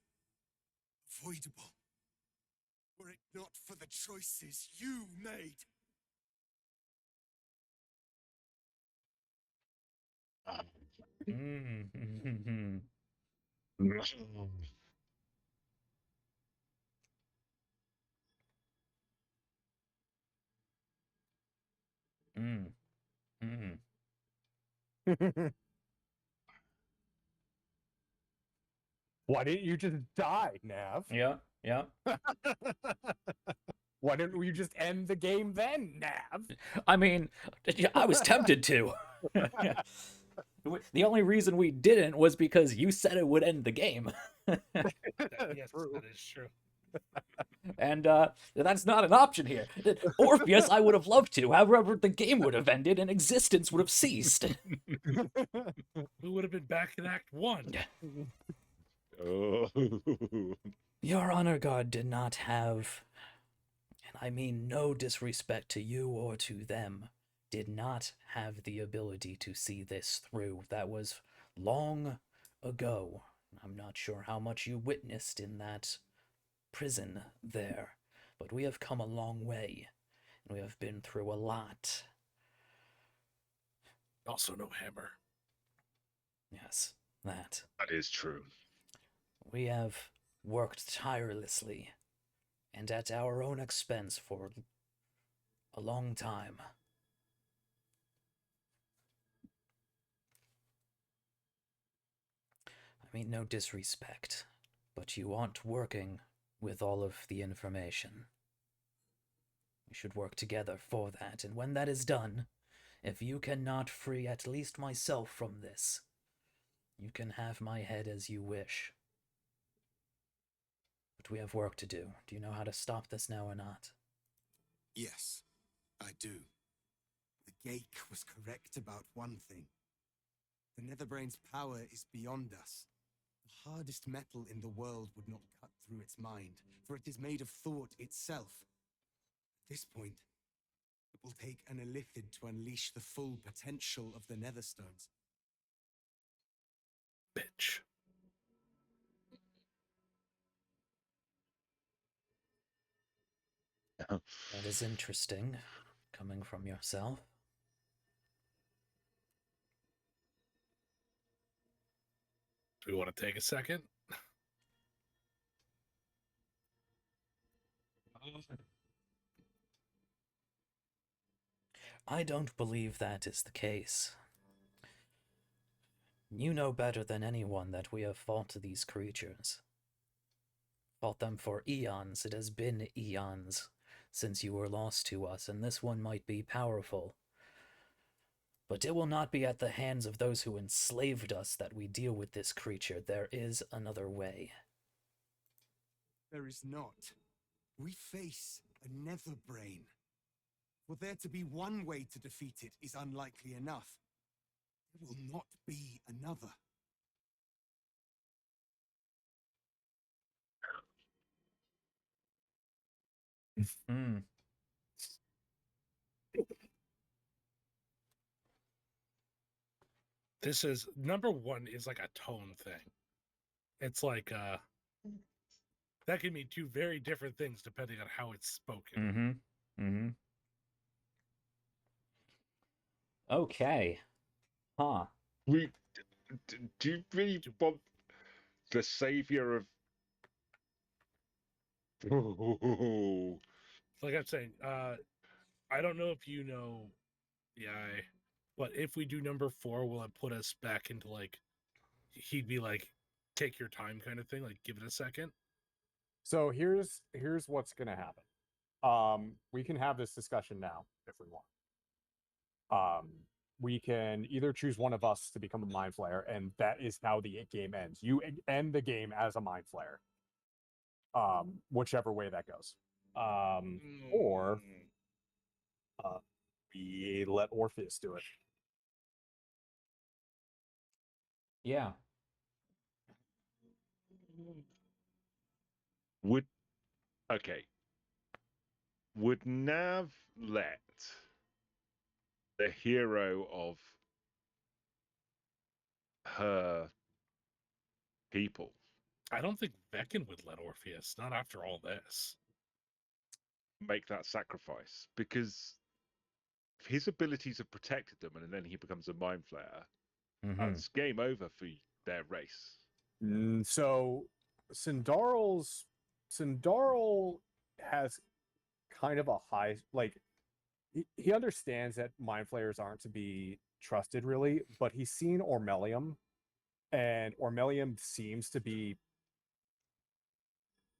avoidable, were it not for the choices you made. Mm. Mm. Mm. Why didn't you just die, Nav? Yeah, yeah. Why didn't you just end the game then, Nav? I mean, I was tempted to. The only reason we didn't was because you said it would end the game. Yes, True. that is true. And that's not an option here. Orpheus, I would have loved to. However, the game would have ended and existence would have ceased. We would have been back in Act 1. Oh. Your honor guard did not have, and I mean no disrespect to you or to them, did not have the ability to see this through. That was long ago. I'm not sure how much you witnessed in that prison there, but we have come a long way, and we have been through a lot. Also, no hammer. Yes, that. That is true. We have worked tirelessly, and at our own expense for a long time. I mean, no disrespect, but you aren't working with all of the information. We should work together for that, and when that is done, if you cannot free at least myself from this, you can have my head as you wish. But we have work to do. Do you know how to stop this now or not? Yes, I do. The Geik was correct about one thing. The Netherbrain's power is beyond us. The hardest metal in the world would not cut through its mind, for it is made of thought itself. At this point, it will take an illithid to unleash the full potential of the Netherstones. Bitch. That is interesting, coming from yourself. Do we want to take a second? I don't believe that is the case. You know better than anyone that we have fought these creatures. Fought them for eons. It has been eons since you were lost to us, and this one might be powerful. But it will not be at the hands of those who enslaved us that we deal with this creature. There is another way. There is not. We face a Netherbrain. For there to be one way to defeat it is unlikely enough. There will not be another. Hmm. This is number one is like a tone thing. It's like that can mean two very different things depending on how it's spoken. Mm-hmm. Mm-hmm. Okay. Huh. Do you really want the savior of Ooh. Like I'm saying, I don't know if you know the eye, but if we do number 4, will it put us back into like he'd be like, take your time kind of thing, like give it a second? So here's what's gonna happen. We can have this discussion now if we want. We can either choose one of us to become a mind flayer, and that is how the game ends. You end the game as a mind flayer. Whichever way that goes. Or we let Orpheus do it. Yeah. Would okay. Would Nav let the hero of her people I don't think Veken would let Orpheus, not after all this. make that sacrifice? Because if his abilities have protected them and then he becomes a mind flayer, that's game over for their race. So Cindarl has kind of a high, like, he understands that mind flayers aren't to be trusted really, but he's seen Ormelium, and Ormelium seems to be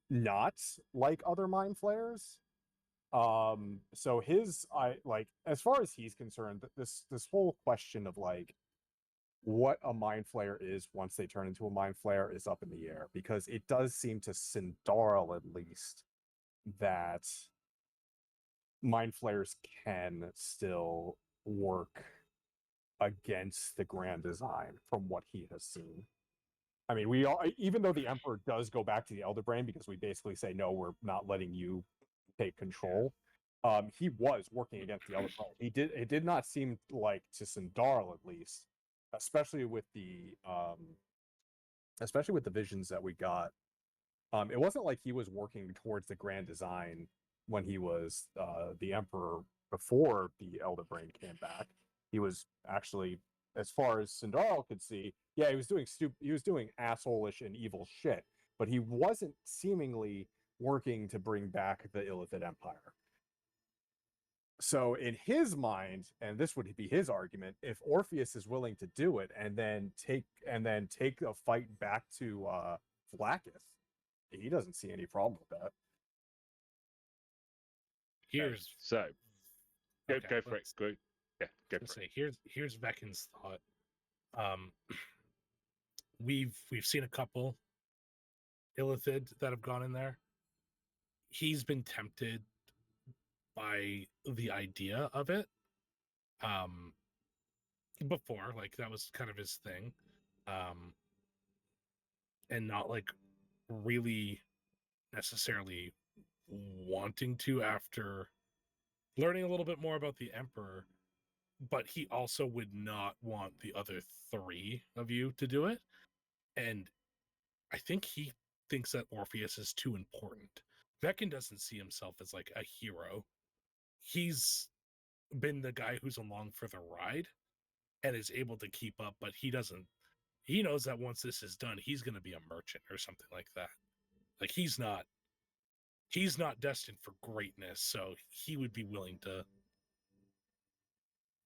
not like other mind flayers. So as far as he's concerned, this whole question of like what a mind flayer is once they turn into a mind flayer is up in the air, because it does seem to Cindarl at least that mind flayers can still work against the grand design from what he has seen. I mean, even though the Emperor does go back to the Elder Brain because we basically say, no, we're not letting you take control. He was working against the Elder Brain. It did not seem like, to Cindarl at least, especially with the visions that we got. It wasn't like he was working towards the grand design when he was the Emperor before the Elder Brain came back. He was actually, as far as Cindarl could see, yeah, he was doing asshole-ish and evil shit, but he wasn't seemingly working to bring back the Illithid Empire. So in his mind, and this would be his argument, if Orpheus is willing to do it and then take a fight back to Vlaakith, he doesn't see any problem with that. Here's so go for it. let's- Go. Yeah, go let's for it. say here's Veken's thought. We've seen a couple Illithid that have gone in there. He's been tempted by the idea of it before, like that was kind of his thing, and not like really necessarily wanting to after learning a little bit more about the Emperor, but he also would not want the other 3 of you to do it. And I think he thinks that Orpheus is too important. Veken doesn't see himself as like a hero. He's been the guy who's along for the ride and is able to keep up, but he knows that once this is done, he's going to be a merchant or something like that. Like he's not destined for greatness, so he would be willing to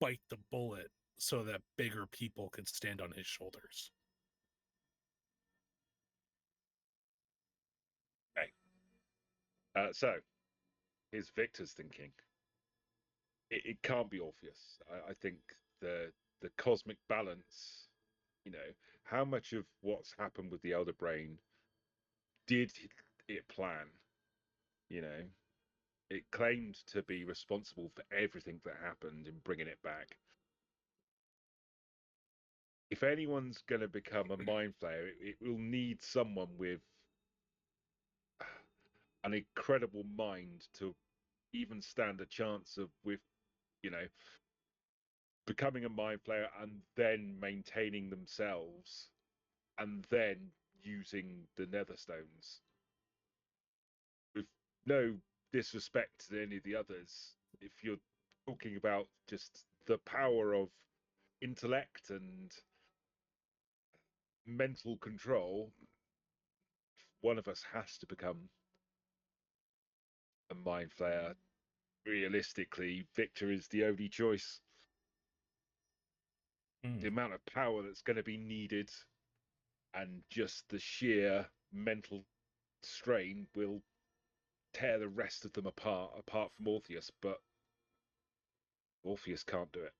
bite the bullet so that bigger people could stand on his shoulders. Okay. So here's Victor's thinking. It can't be Orpheus. I think the cosmic balance, how much of what's happened with the Elder Brain did it plan? It claimed to be responsible for everything that happened in bringing it back. If anyone's going to become a mind flayer, it will need someone with an incredible mind to even stand a chance of becoming a mind flayer and then maintaining themselves and then using the Netherstones. With no disrespect to any of the others, if you're talking about just the power of intellect and mental control, one of us has to become a mind flayer, realistically, Victor is the only choice. The amount of power that's going to be needed and just the sheer mental strain will tear the rest of them apart from Orpheus, but Orpheus can't do it.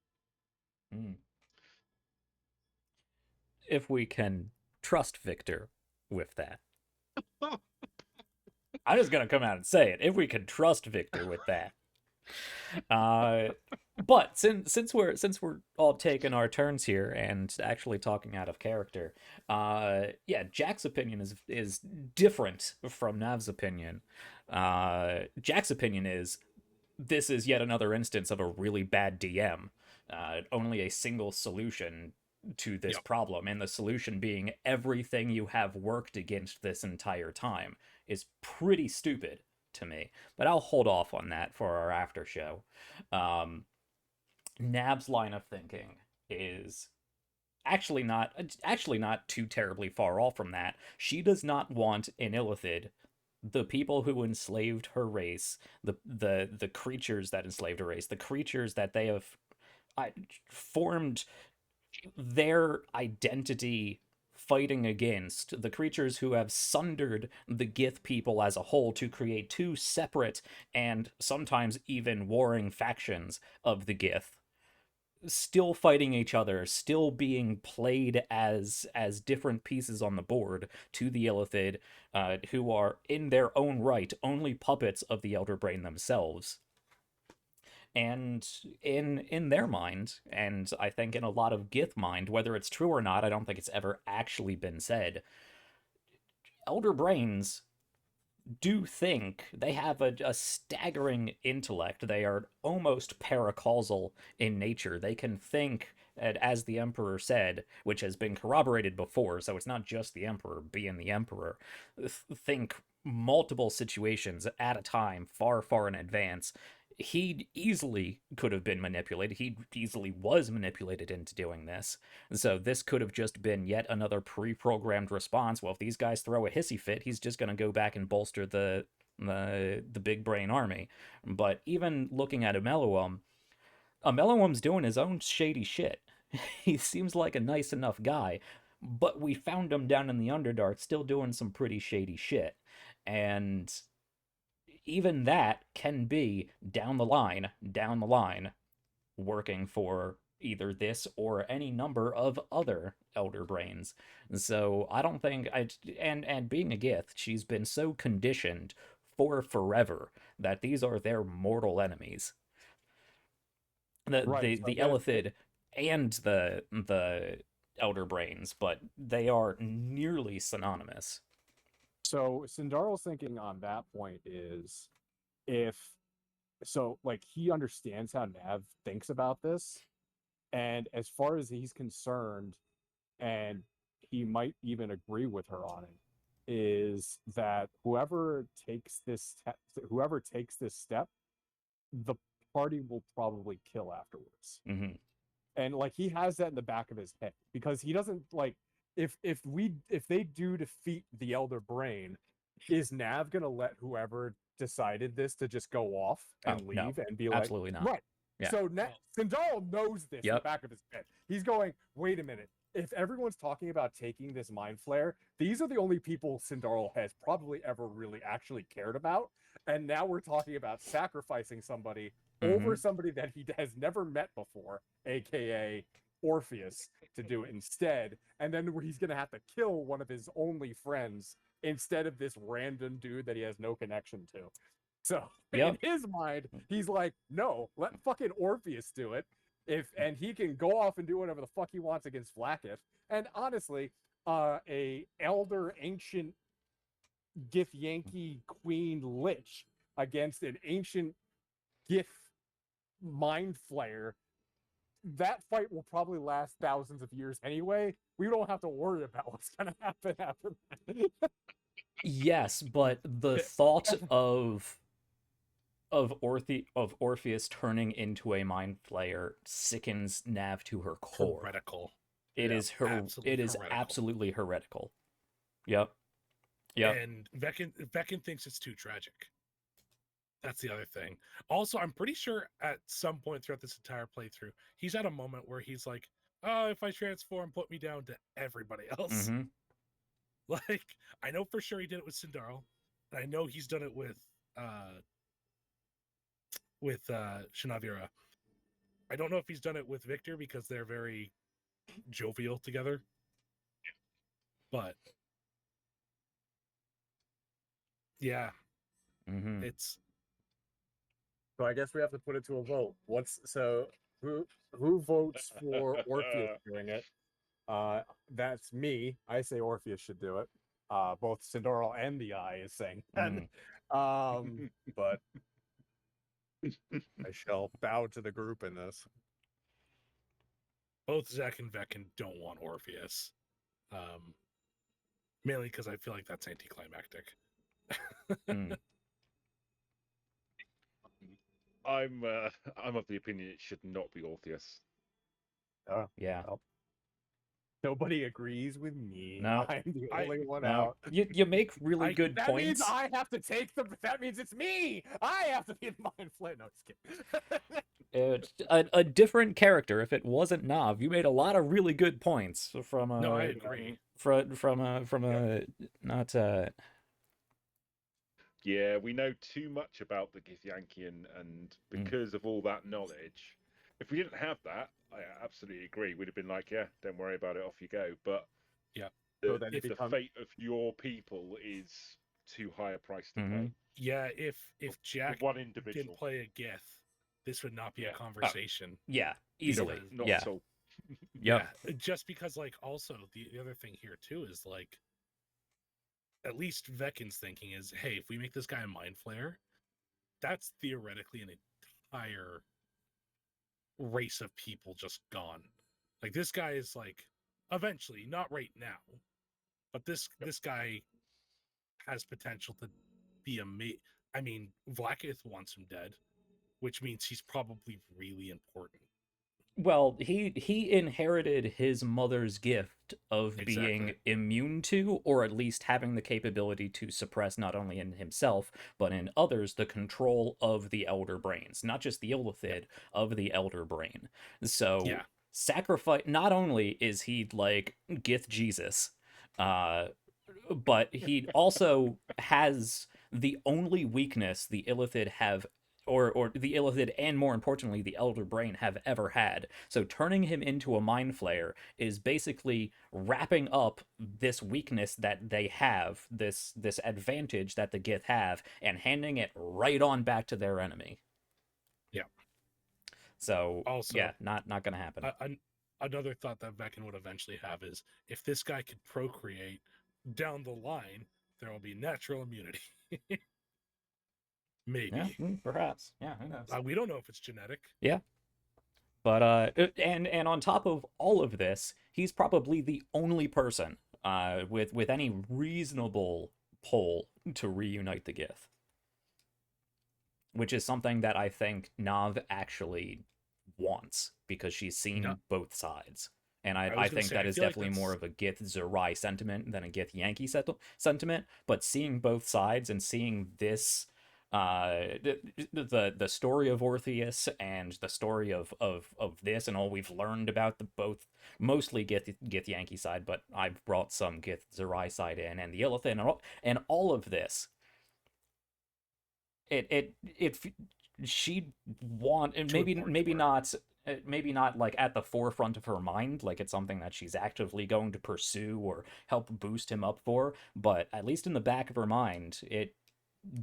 If we can trust Victor with that. I'm just gonna come out and say it. If we can trust Victor with that. But since we're all taking our turns here and actually talking out of character, yeah, Jack's opinion is different from Nav's opinion. Jack's opinion is this is yet another instance of a really bad DM. Only a single solution to this problem, and the solution being everything you have worked against this entire time is pretty stupid to me. But I'll hold off on that for our after show. Nab's line of thinking is actually not too terribly far off from that. She does not want an Illithid, the people who enslaved her race, the creatures that enslaved her race, the creatures that they have formed their identity fighting against, the creatures who have sundered the Gith people as a whole to create two separate and sometimes even warring factions of the Gith, still fighting each other, still being played as different pieces on the board to the Illithid, who are in their own right only puppets of the Elder Brain themselves. And in their mind, and I think in a lot of Gith mind, whether it's true or not, I don't think it's ever actually been said, Elder Brains do think they have a staggering intellect. They are almost paracausal in nature. They can think, as the Emperor said, which has been corroborated before, so it's not just the Emperor being the Emperor, think multiple situations at a time, far, far in advance. He easily could have been manipulated. He easily was manipulated into doing this. So this could have just been yet another pre-programmed response. Well, if these guys throw a hissy fit, he's just going to go back and bolster the big brain army. But even looking at Ameluum's doing his own shady shit. He seems like a nice enough guy, but we found him down in the Underdark still doing some pretty shady shit. And even that can be down the line, working for either this or any number of other Elder Brains. So I don't think and being a Gith, she's been so conditioned for forever that these are their mortal enemies. The Illithid and the Elder Brains, but they are nearly synonymous. So Cindarl's thinking on that point is, he understands how Nav thinks about this, and as far as he's concerned, and he might even agree with her on it, is that whoever takes this step, the party will probably kill afterwards. Mm-hmm. And he has that in the back of his head, because he doesn't if they do defeat the Elder Brain, is Nav gonna let whoever decided this to just go off and leave and be absolutely not. Right. Yeah. So Cindarl knows this in the back of his head. He's going, wait a minute. If everyone's talking about taking this mind flare, these are the only people Cindarl has probably ever really actually cared about. And now we're talking about sacrificing somebody over somebody that he has never met before, aka Orpheus, to do it instead. And then he's going to have to kill one of his only friends instead of this random dude that he has no connection to. So in his mind, he's like, no, let fucking Orpheus do it. And he can go off and do whatever the fuck he wants against Vlaakith. And honestly, a elder ancient Githyanki queen lich against an ancient Gith mind flayer, that fight will probably last thousands of years anyway. We don't have to worry about what's gonna happen after that. Yes, but the thought of Orpheus turning into a mind flayer sickens Nav to her core. Heretical. It is absolutely heretical. Yep. And Veken thinks it's too tragic. That's the other thing. Also, I'm pretty sure at some point throughout this entire playthrough, he's at a moment where he's like, "Oh, if I transform, put me down to everybody else." Mm-hmm. Like, I know for sure he did it with Cindarl, and I know he's done it with Xre'nav'Ira. I don't know if he's done it with Victor because they're very jovial together. But yeah, Mm-hmm. it's So I guess we have to put it to a vote. Who votes for Orpheus doing it? That's me. I say Orpheus should do it. Both Cindarl and the Eye is saying that. But I shall bow to the group in this. both Zach and Veken don't want Orpheus. Mainly because I feel like that's anticlimactic. I'm of the opinion it should not be Orpheus. Yeah. Well, nobody agrees with me. No. I'm the only one No. out. You make really good that points. means I have to take the. That means it's me. I have to be the mind flip. No, just kidding. A different character if it wasn't Nav. You made a lot of really good points from No, I agree. Not Yeah, we know too much about the Githyankian, and because of all that knowledge, if we didn't have that, I absolutely agree. We'd have been like, yeah, don't worry about it, off you go. But yeah, So then if the fate of your people is too high a price to pay, yeah. If Jack one individual didn't play a Gith, this would not be a conversation. yeah, easily. not Yeah. at all. Yep. Yeah, just because, like, also the other thing here too is like, at least Veken's thinking is, hey, if we make this guy a mind flayer, that's theoretically an entire race of people just gone. Like, this guy is like, eventually, not right now, but this guy has potential to be I mean, Vlaakith wants him dead, which means he's probably really important. Well, he inherited his mother's gift of being Exactly. immune to, or at least having the capability to suppress not only in himself, but in others, the control of the Elder Brains. Not just the Illithid, of the Elder Brain. So, Yeah. sacrifice, not only is he like Gith Jesus, but he also has the only weakness the Illithid have, or the Illithid, and more importantly, the Elder Brain have ever had. So turning him into a Mind Flayer is basically wrapping up this weakness that they have, this advantage that the Gith have, and handing it right on back to their enemy. Yeah. So, also, yeah, not gonna happen. Another thought that Veken would eventually have is, if this guy could procreate down the line, there will be natural immunity. Maybe. Yeah, perhaps. Yeah, who knows? We don't know if it's genetic. Yeah. But and on top of all of this, he's probably the only person with any reasonable pull to reunite the Gith, which is something that I think Nav actually wants, because she's seen both sides. And I think that is definitely more of a Githzarai sentiment than a Gith Yankee sentiment. But seeing both sides and seeing this, the story of Orpheus and the story of this and all we've learned about the both, mostly Gith Yankee side, but I've brought some Githzarai side in, and the Illithid and all of this. She'd want, and maybe not like at the forefront of her mind, like it's something that she's actively going to pursue or help boost him up for, but at least in the back of her mind,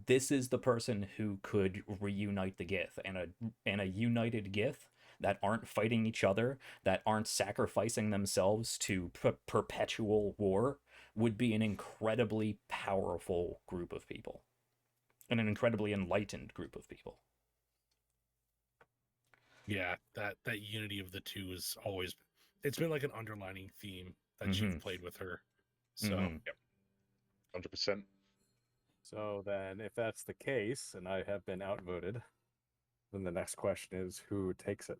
this is the person who could reunite the Gith, and a united Gith that aren't fighting each other, that aren't sacrificing themselves to perpetual war, would be an incredibly powerful group of people, and an incredibly enlightened group of people. Yeah, that unity of the two is always, it's been like an underlining theme that you've played with her. So, yep, 100%. So then, if that's the case, and I have been outvoted, then the next question is, who takes it?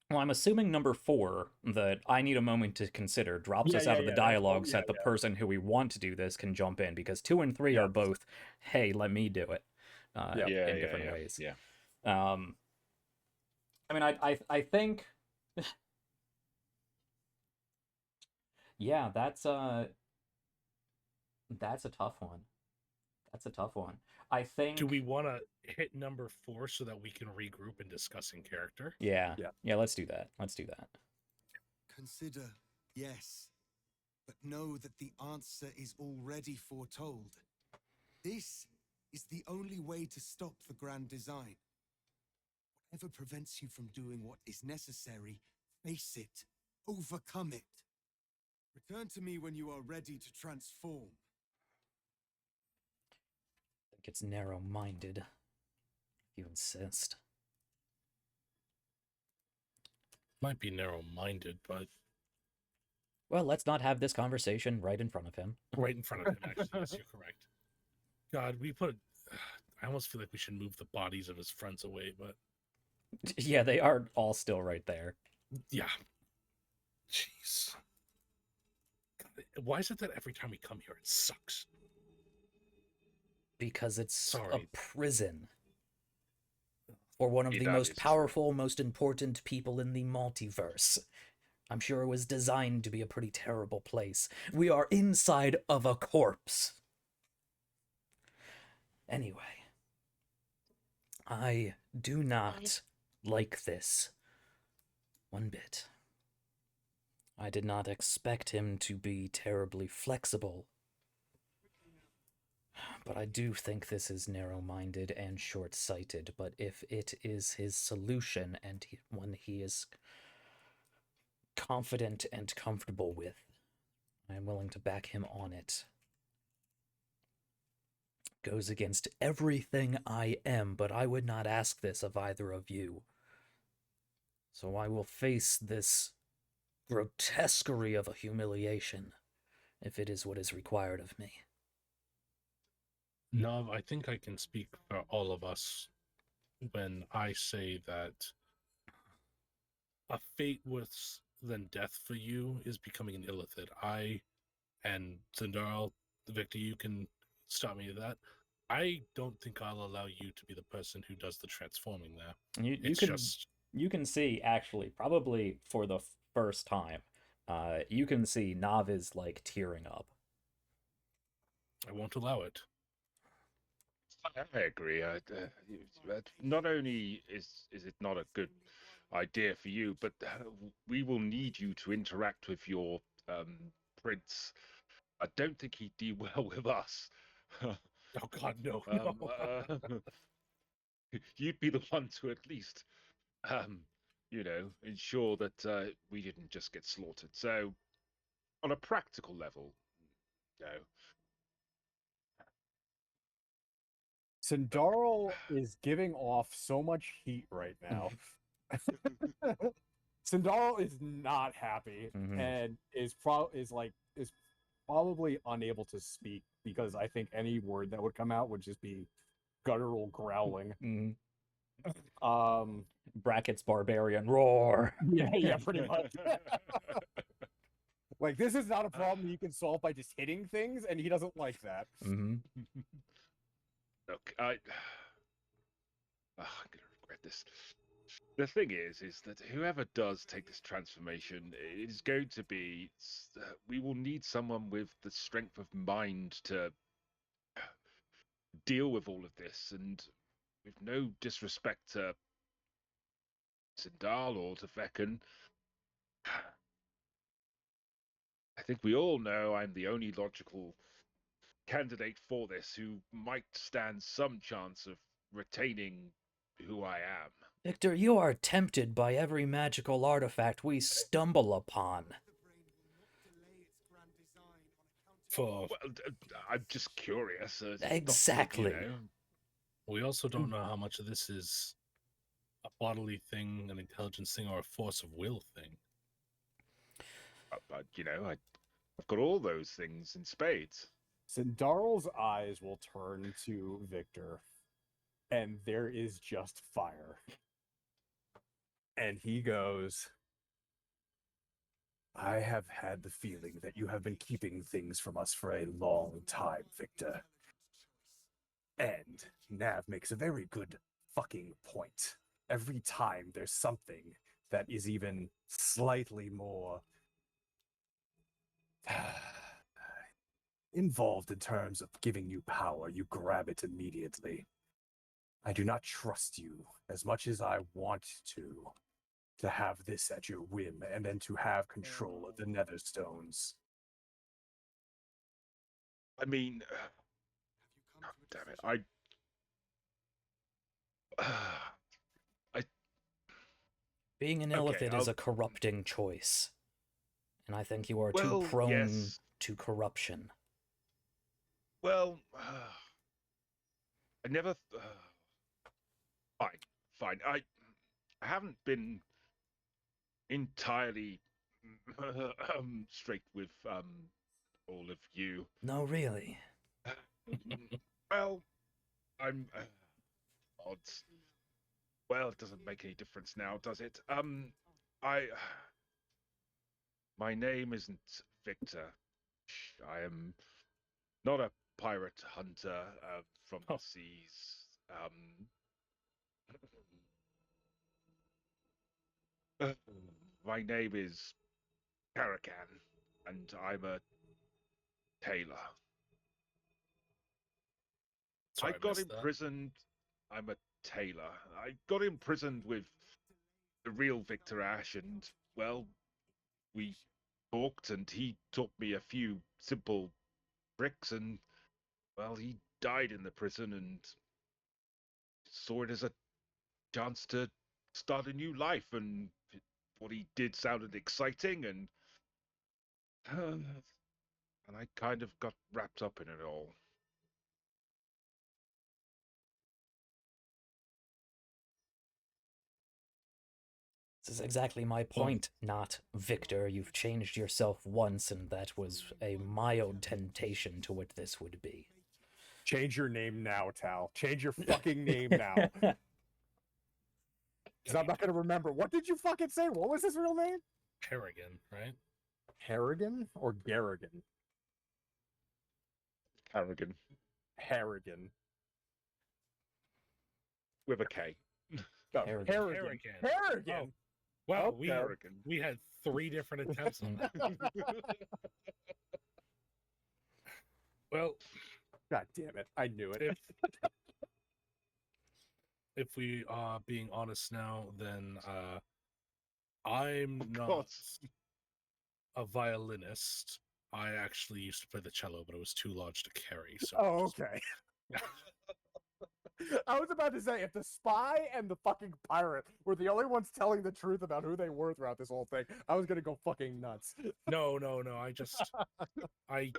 Well, I'm assuming number 4, that I need a moment to consider, drops us out of the dialogue so that the person who we want to do this can jump in, because 2 and 3 are both, hey, let me do it. Yeah. in different ways. Yeah. I mean, I think, yeah, that's a tough one. That's a tough one. I think. Do we want to hit number 4 so that we can regroup and discuss in character? Yeah. Yeah. Yeah. Let's do that. Let's do that. Consider, yes, but know that the answer is already foretold. This is the only way to stop the grand design. Whatever prevents you from doing what is necessary, face it, overcome it. Return to me when you are ready to transform. I think it's narrow-minded, if you insist. Might be narrow-minded, but Well, let's not have this conversation right in front of him. right in front of him, actually. Yes, you're correct. God, I almost feel like we should move the bodies of his friends away, but Yeah, they are all still right there. yeah. Jeez. God, why is it that every time we come here, it sucks? Because it's a Sorry. prison. For one of the That most is powerful, most important people in the multiverse. I'm sure it was designed to be a pretty terrible place. We are inside of a corpse. Anyway, I do not like this one bit. I did not expect him to be terribly flexible. But I do think this is narrow-minded and short-sighted. But if it is his solution and one he is confident and comfortable with, I am willing to back him on it. Goes against everything I am, but I would not ask this of either of you. So I will face this grotesquerie of a humiliation, if it is what is required of me. No, I think I can speak for all of us when I say that a fate worse than death for you is becoming an illithid. I and Cindarl, Victor, you can stop me with that. I don't think I'll allow you to be the person who does the transforming there. You can see, actually, probably for the first time, you can see Nav is like tearing up. I won't allow it. I agree. Not only is it not a good idea for you, but we will need you to interact with your prince. I don't think he'd do well with us. Oh God, no. No. You'd be the one to at least, ensure that we didn't just get slaughtered. So, on a practical level, no. Cindarl is giving off so much heat right now. Cindarl is not happy and is probably unable to speak because I think any word that would come out would just be guttural growling. Brackets barbarian roar. Yeah, pretty much. Like, this is not a problem you can solve by just hitting things, and he doesn't like that. Look, I'm gonna regret this. The thing is that whoever does take this transformation, it is going to be. We will need someone with the strength of mind to deal with all of this, and with no disrespect to Cindarl or to Veken, I think we all know I'm the only logical candidate for this who might stand some chance of retaining who I am. Victor, you are tempted by every magical artifact we stumble upon. For Well, I'm just curious. Exactly. We also don't know how much of this is a bodily thing, an intelligence thing, or a force of will thing. But I've got all those things in spades. Cindarl's eyes will turn to Victor, and there is just fire. And he goes, I have had the feeling that you have been keeping things from us for a long time, Victor. And Nav makes a very good fucking point. Every time there's something that is even slightly more involved in terms of giving you power, you grab it immediately. I do not trust you as much as I want to have this at your whim and then to have control of the Netherstones. I mean, oh, damn it, I Being an okay, illithid is a corrupting choice, and I think you are too well, prone yes. to corruption. Well, I never. Fine. I haven't been entirely straight with all of you. No, really. Well, I'm odds. Well, it doesn't make any difference now, does it? I. My name isn't Victor. I am not a pirate hunter from the seas. My name is Karakan, and I'm a tailor. Sorry, I got missed that. imprisoned. I'm a tailor. I got imprisoned with the real Victor Ash, and well, we talked, and he taught me a few simple tricks, and well, he died in the prison, and saw it as a chance to start a new life. And what he did sounded exciting, and I kind of got wrapped up in it all. This is exactly my point, not Victor. You've changed yourself once, and that was a mild temptation to what this would be. Change your name now, Tal. Change your fucking name now. Because I'm not going to remember. What did you fucking say? What was his real name? Harrigan, right? Harrigan or Garrigan? Harrigan. Harrigan. With a K. No, Harrigan. Harrigan. Harrigan. Oh. Wow, Okay. we had 3 different attempts on that. Well, God damn it. I knew it. If we are being honest now, then I'm not God. a violinist. I actually used to play the cello, but it was too large to carry. So Oh, okay. I was about to say, if the spy and the fucking pirate were the only ones telling the truth about who they were throughout this whole thing, I was gonna go fucking nuts. No. I just I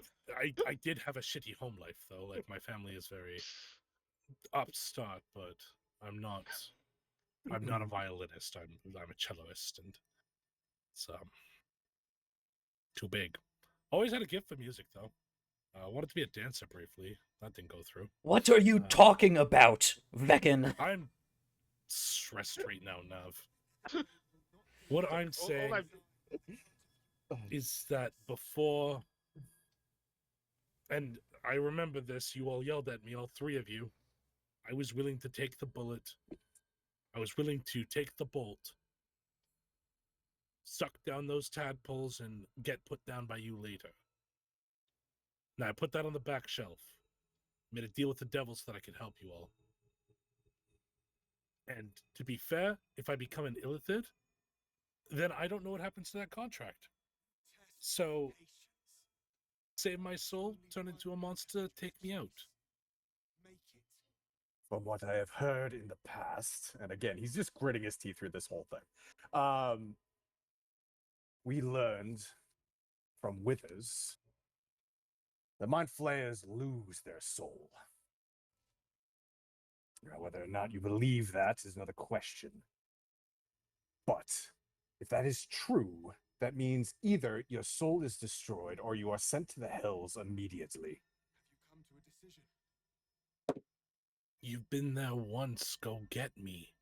did have a shitty home life though. Like my family is very upstart, but I'm not a violinist. I'm a celloist, and it's too big. Always had a gift for music though. Wanted to be a dancer briefly. That didn't go through. What are you talking about, Veken? I'm stressed right now, Nav. What I'm saying is that before, and I remember this, you all yelled at me, all 3 of you. I was willing to take the bullet. I was willing to take the bolt, suck down those tadpoles, and get put down by you later. Now, I put that on the back shelf. Made a deal with the devil so that I could help you all. And to be fair, if I become an illithid, then I don't know what happens to that contract. So, save my soul, turn into a monster, take me out. From what I have heard in the past, and again, he's just gritting his teeth through this whole thing. We learned from Withers that Mind Flayers lose their soul. Now, whether or not you believe that is another question. But if that is true, that means either your soul is destroyed or you are sent to the hells immediately. Have you come to a decision? You've been there once, go get me.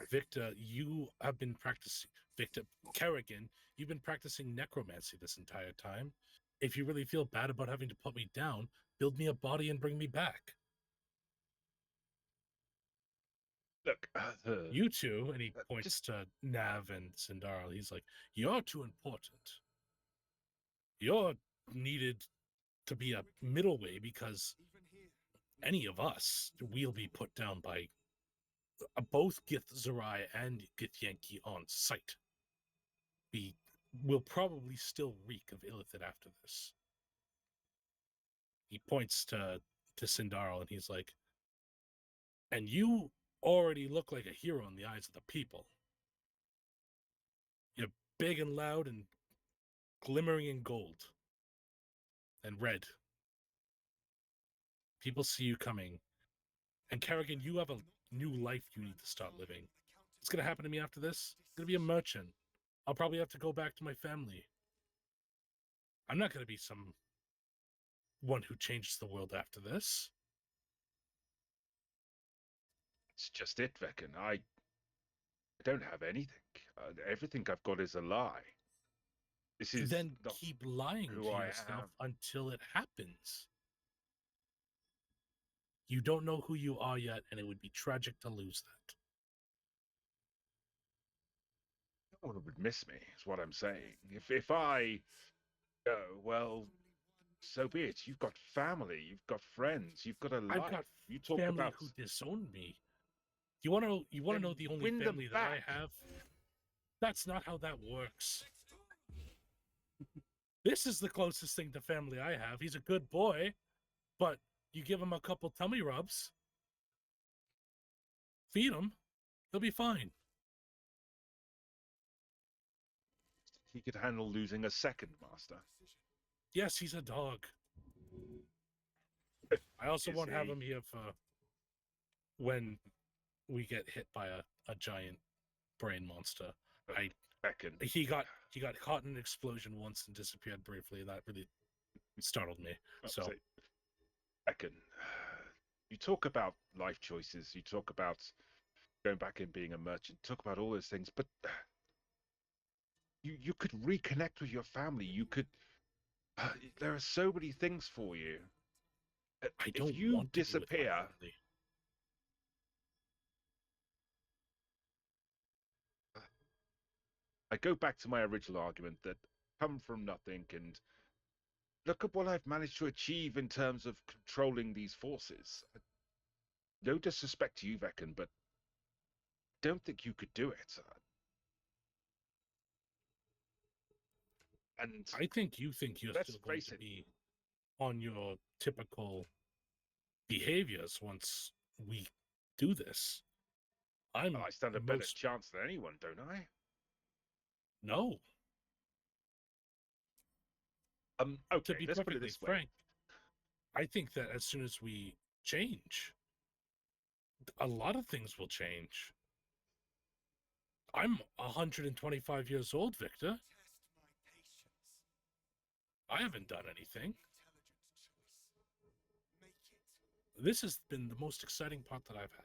Victor, you have been practicing. Victor Kerrigan, you've been practicing necromancy this entire time. if you really feel bad about having to put me down, build me a body and bring me back. Look, You two, and he points just to Nav and Cindarl. He's like, "You're too important. You're needed to be a middle way because any of us will be put down by both Githzarai and Githyanki on sight. We will probably still reek of Illithid after this." He points to Cindarl and he's like, "And you already look like a hero in the eyes of the people. You're big and loud and glimmering in gold and red. People see you coming. And Kerrigan, you have a new life you need to start living. What's going to happen to me after this? I'm going to be a merchant. I'll probably have to go back to my family. I'm not going to be some one who changes the world after this." it's just it, Veken. I don't have anything. Everything I've got is a lie. This is Then not keep lying who to I yourself am. until it happens. You don't know who you are yet, and it would be tragic to lose that. No one would miss me, is what I'm saying. If I go, well, so be it. You've got family, you've got friends, you've got a life. I've got you talk family about who disowned me. You want to Then know the only win them family that I back. have? That's not how that works. This is the closest thing to family I have. He's a good boy, but you give him a couple tummy rubs, feed him, he'll be fine. he could handle losing a second master. Yes, he's a dog. I also Is won't have he? him here for when we get hit by a giant brain monster. Veken. He got caught in an explosion once and disappeared briefly. That really startled me. So Veken, you talk about life choices, you talk about going back and being a merchant, talk about all those things, but you could reconnect with your family. You could. There are so many things for you. I If don't you want to be with my disappear, family. I go back to my original argument that come from nothing and look at what I've managed to achieve in terms of controlling these forces. No disrespect to you, Veken, but don't think you could do it. And I think you think you're let's still going face to it, be on your typical behaviors once we do this. I stand a better chance than anyone, don't I? No. Okay, To be let's put it perfectly this way. frank, I think that as soon as we change, a lot of things will change. I'm 125 years old, Victor. I haven't done anything. This has been the most exciting part that I've had.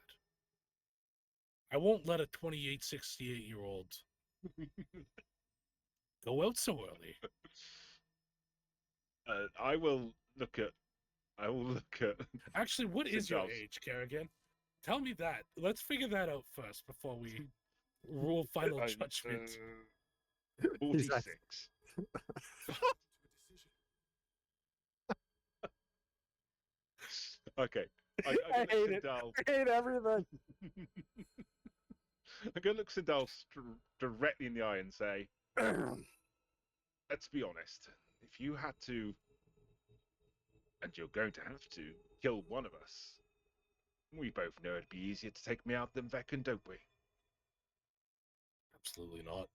I won't let a 28, 68-year-old go out so early. I will look at. Actually, what is your Cindarl's. age, Kerrigan? Tell me that. Let's figure that out first before we rule final judgment. 46. Okay. I hate it. I hate everything. I'm going to look Cindarl directly in the eye and say, let's be honest. If you had to, and you're going to have to, kill one of us, we both know it'd be easier to take me out than Veken, don't we? Absolutely not.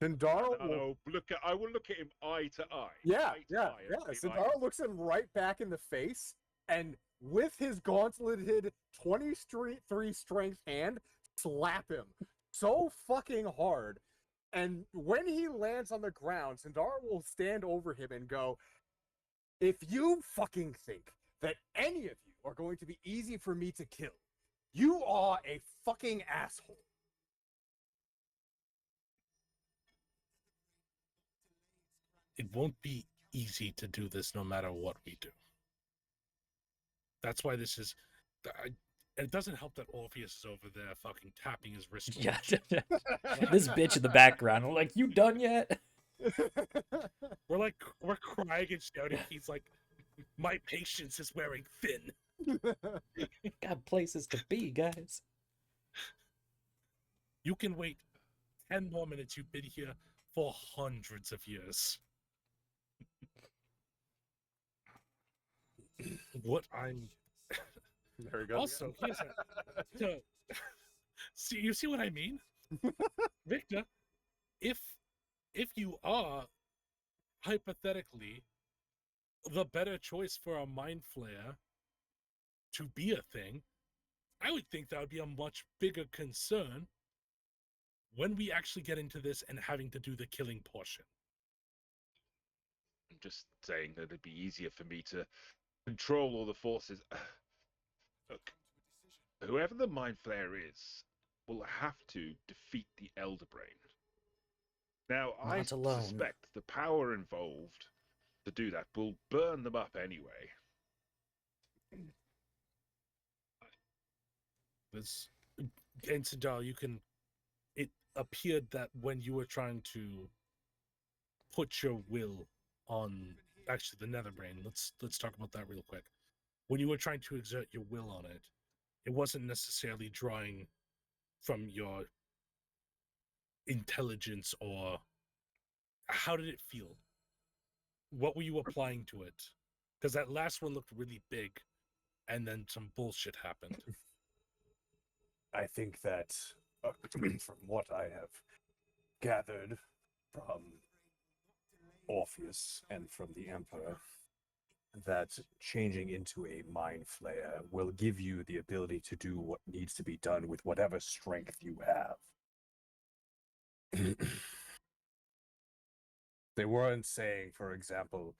Cindarl I will look at him eye to eye. Yeah, eye to yeah, eye yeah. and say, Cindarl looks him right back in the face, and with his gauntleted 23 strength hand, slap him so fucking hard. And when he lands on the ground, Cindarl will stand over him and go, "If you fucking think that any of you are going to be easy for me to kill, you are a fucking asshole." It won't be easy to do this no matter what we do. That's why this is. It doesn't help that Orpheus is over there fucking tapping his wrist. Yeah. This bitch in the background. I'm like, you done yet? We're crying and shouting. He's like, my patience is wearing thin. Got places to be, guys. You can wait 10 more minutes. You've been here for hundreds of years. What I'm There we go. also here's a see, you see what I mean, Victor? If you are hypothetically the better choice for a mind flare to be a thing, I would think that would be a much bigger concern when we actually get into this and having to do the killing portion. I'm just saying that it'd be easier for me to control all the forces. Look, whoever the Mind Flayer is will have to defeat the Elder Brain. Now, I Not alone. suspect the power involved to do that will burn them up anyway. This, and Cindarl, it appeared that when you were trying to put your will on, actually, the Netherbrain, let's talk about that real quick. When you were trying to exert your will on it, it wasn't necessarily drawing from your intelligence, or how did it feel? What were you applying to it? Because that last one looked really big, and then some bullshit happened. I think that from what I have gathered from Orpheus and from the Emperor, that changing into a mind flayer will give you the ability to do what needs to be done with whatever strength you have. They weren't saying, for example,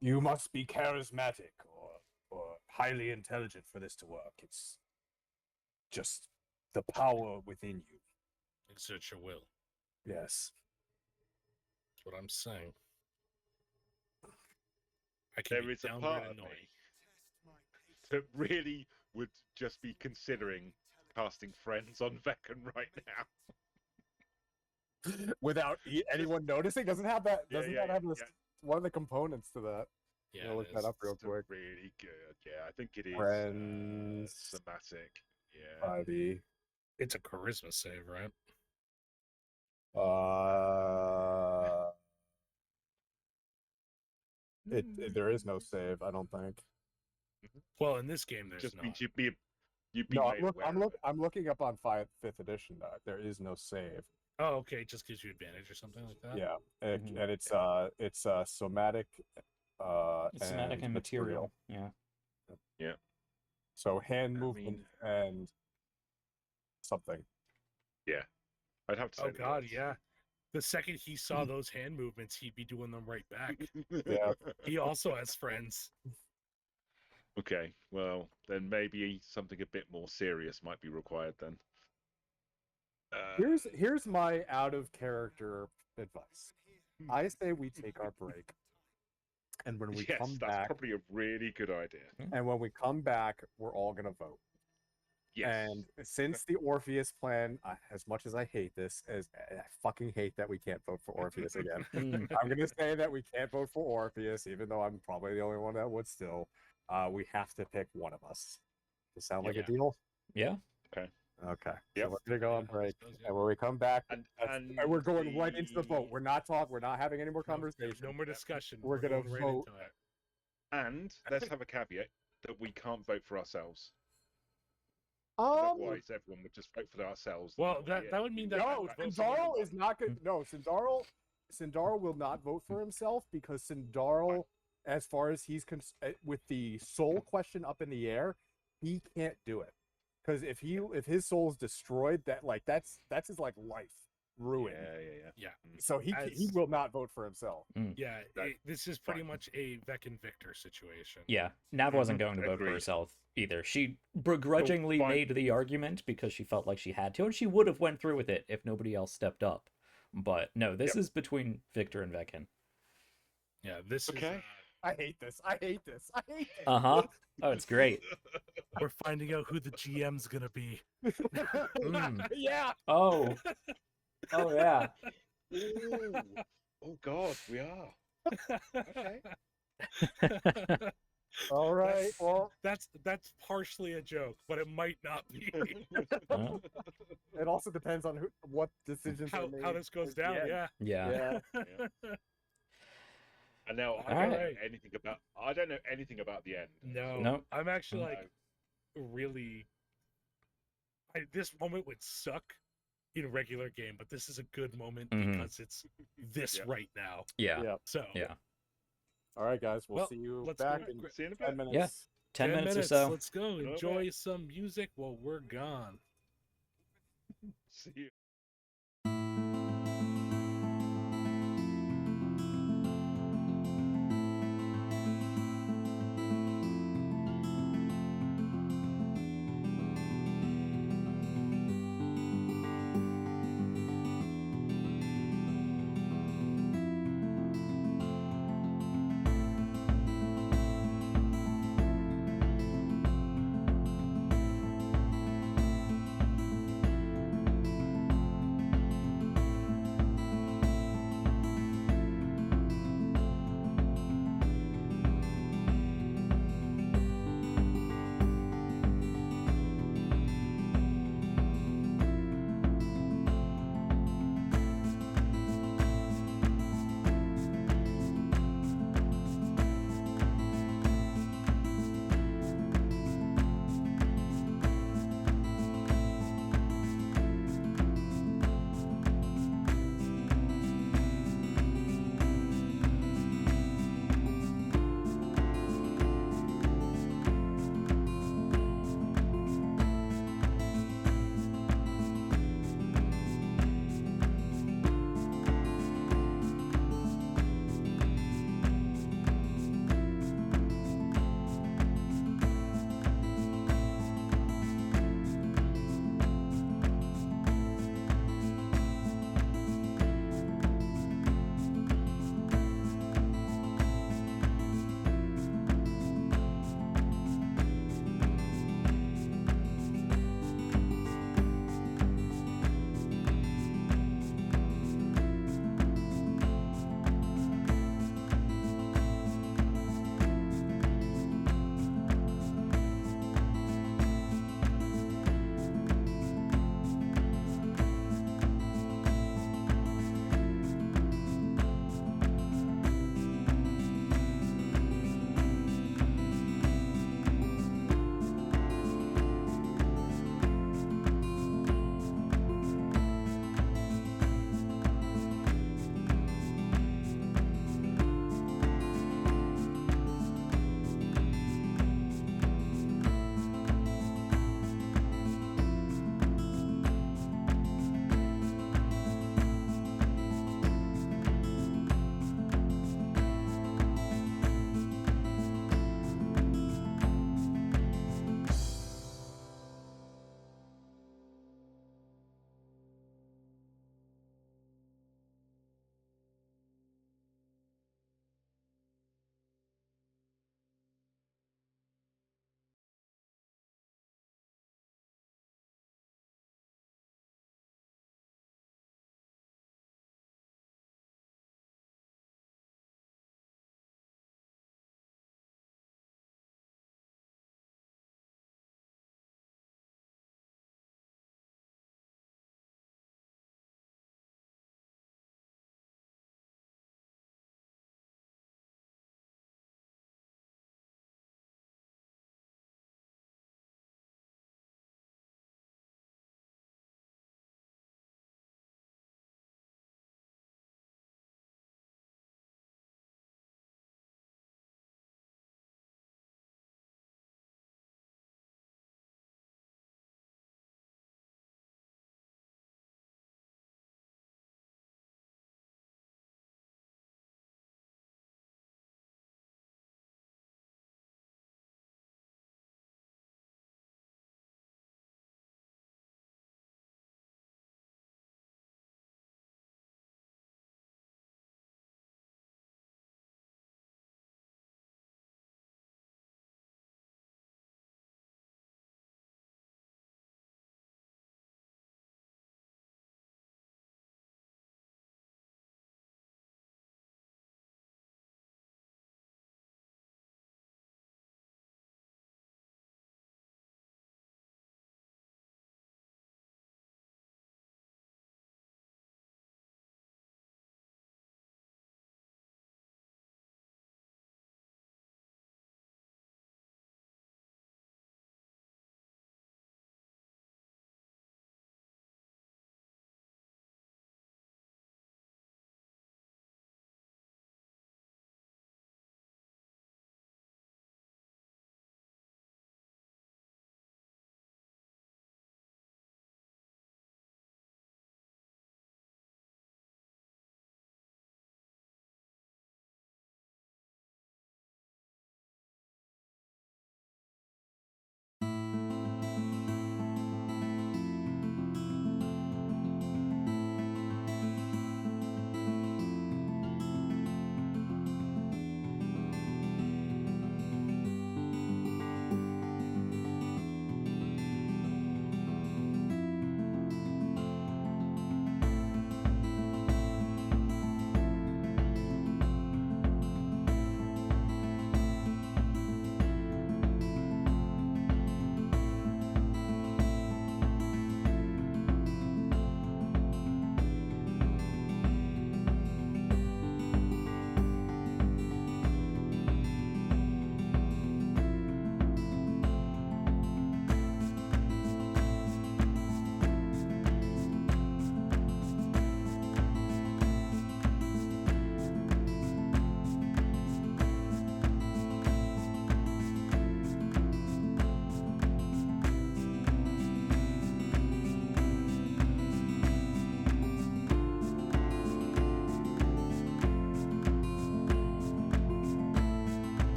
you must be charismatic or highly intelligent for this to work. It's just the power within you. Exert your will. Yes. That's what I'm saying. I can There be is a downright part of annoyed. me that really would just be considering casting friends on Veken right now. Without anyone noticing, doesn't have that. Yeah, Doesn't yeah, that have yeah, this, one of the components to that? Yeah, I'll look it that is. up real It's quick. really good. Yeah, I think it is Friends. somatic. Yeah. ID. It's a charisma save, right? There is no save, I don't think. Well, in this game, there's Just not. means you'd be No, made aware of it. I'm looking up on 5th edition. There is no save. Oh, okay. It just gives you advantage or something like that. Yeah, Mhm. and it's somatic, It's somatic and material. Yeah. Yeah. So hand I movement mean- and something. Yeah. I'd have to say. Oh God, yeah. The second he saw those hand movements, he'd be doing them right back. Yeah. He also has friends. Okay. Well, then maybe something a bit more serious might be required then. Here's my out of character advice. I say we take our break, and when we yes, come that's back, probably a really good idea. and when we come back, we're all gonna vote. Yes. And since the Orpheus plan, as much as I hate this, as I fucking hate that we can't vote for Orpheus again. I'm gonna say that we can't vote for Orpheus, even though I'm probably the only one that would still. We have to pick one of us. Does that sound like a Yeah. deal? Yeah. Okay. Yep. So we're gonna go on Yeah, I break, suppose, yeah. and when we come back, And we're going right into the vote. the- We're not talking. We're not having any more conversation. No more discussion. We're gonna going right vote. into it. And let's have a caveat that we can't vote for ourselves. Otherwise, everyone would just vote for ourselves. Well, that would mean that I No, would vote for Cindarl is not good. No, Cindarl will not vote for himself because Cindarl, as far as he's with the soul question up in the air, he can't do it. Because if his soul is destroyed, that's his life ruined. Yeah. So he As- will not vote for himself. Yeah, That- this is pretty fine. much a Veken Victor situation. Yeah. Nav wasn't going to vote for Agreed. herself either. She begrudgingly fine. made the argument because she felt like she had to, and she would have went through with it if nobody else stepped up. But no, this is between Victor and Veken. Yeah, this Okay. is. I hate this. I hate this. I hate this. Uh-huh. Oh, it's great. We're finding out who the GM's gonna be. Mm. Yeah. Oh. Oh, yeah. Ooh. Oh God, we are. Okay. All right. Well, That's partially a joke, but it might not be. Well, it also depends on what decisions are how made. this goes at the down, end. yeah. yeah. Yeah. And now I All don't right. know anything about. I don't know anything about the end. No, Nope. I'm actually No. like really. This moment would suck in a regular game, but this is a good moment Mhm. because it's this Yep. right now. Yeah. Yeah. So Yeah. All right, guys. We'll Well, see you let's back go. in See you in a 10 bit. minutes. Yeah. 10 minutes or so. Let's go. Okay. Enjoy some music while we're gone. See you.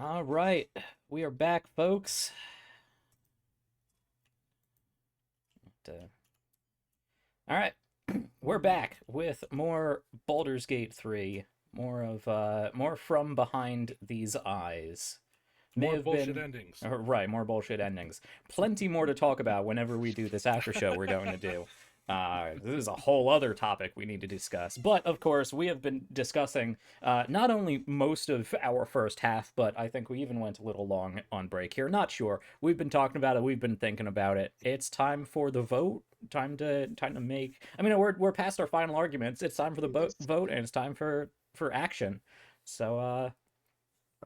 All right, we are back, folks. All right, we're back with more Baldur's Gate 3, more from behind these eyes. More bullshit endings. Right, more bullshit endings. Plenty more to talk about whenever we do this after show we're going to do. This is a whole other topic we need to discuss. But, of course, we have been discussing not only most of our first half, but I think we even went a little long on break here. Not sure. We've been talking about it. We've been thinking about it. It's time for the vote. Time to make... I mean, we're past our final arguments. It's time for the vote, and it's time for action. So, All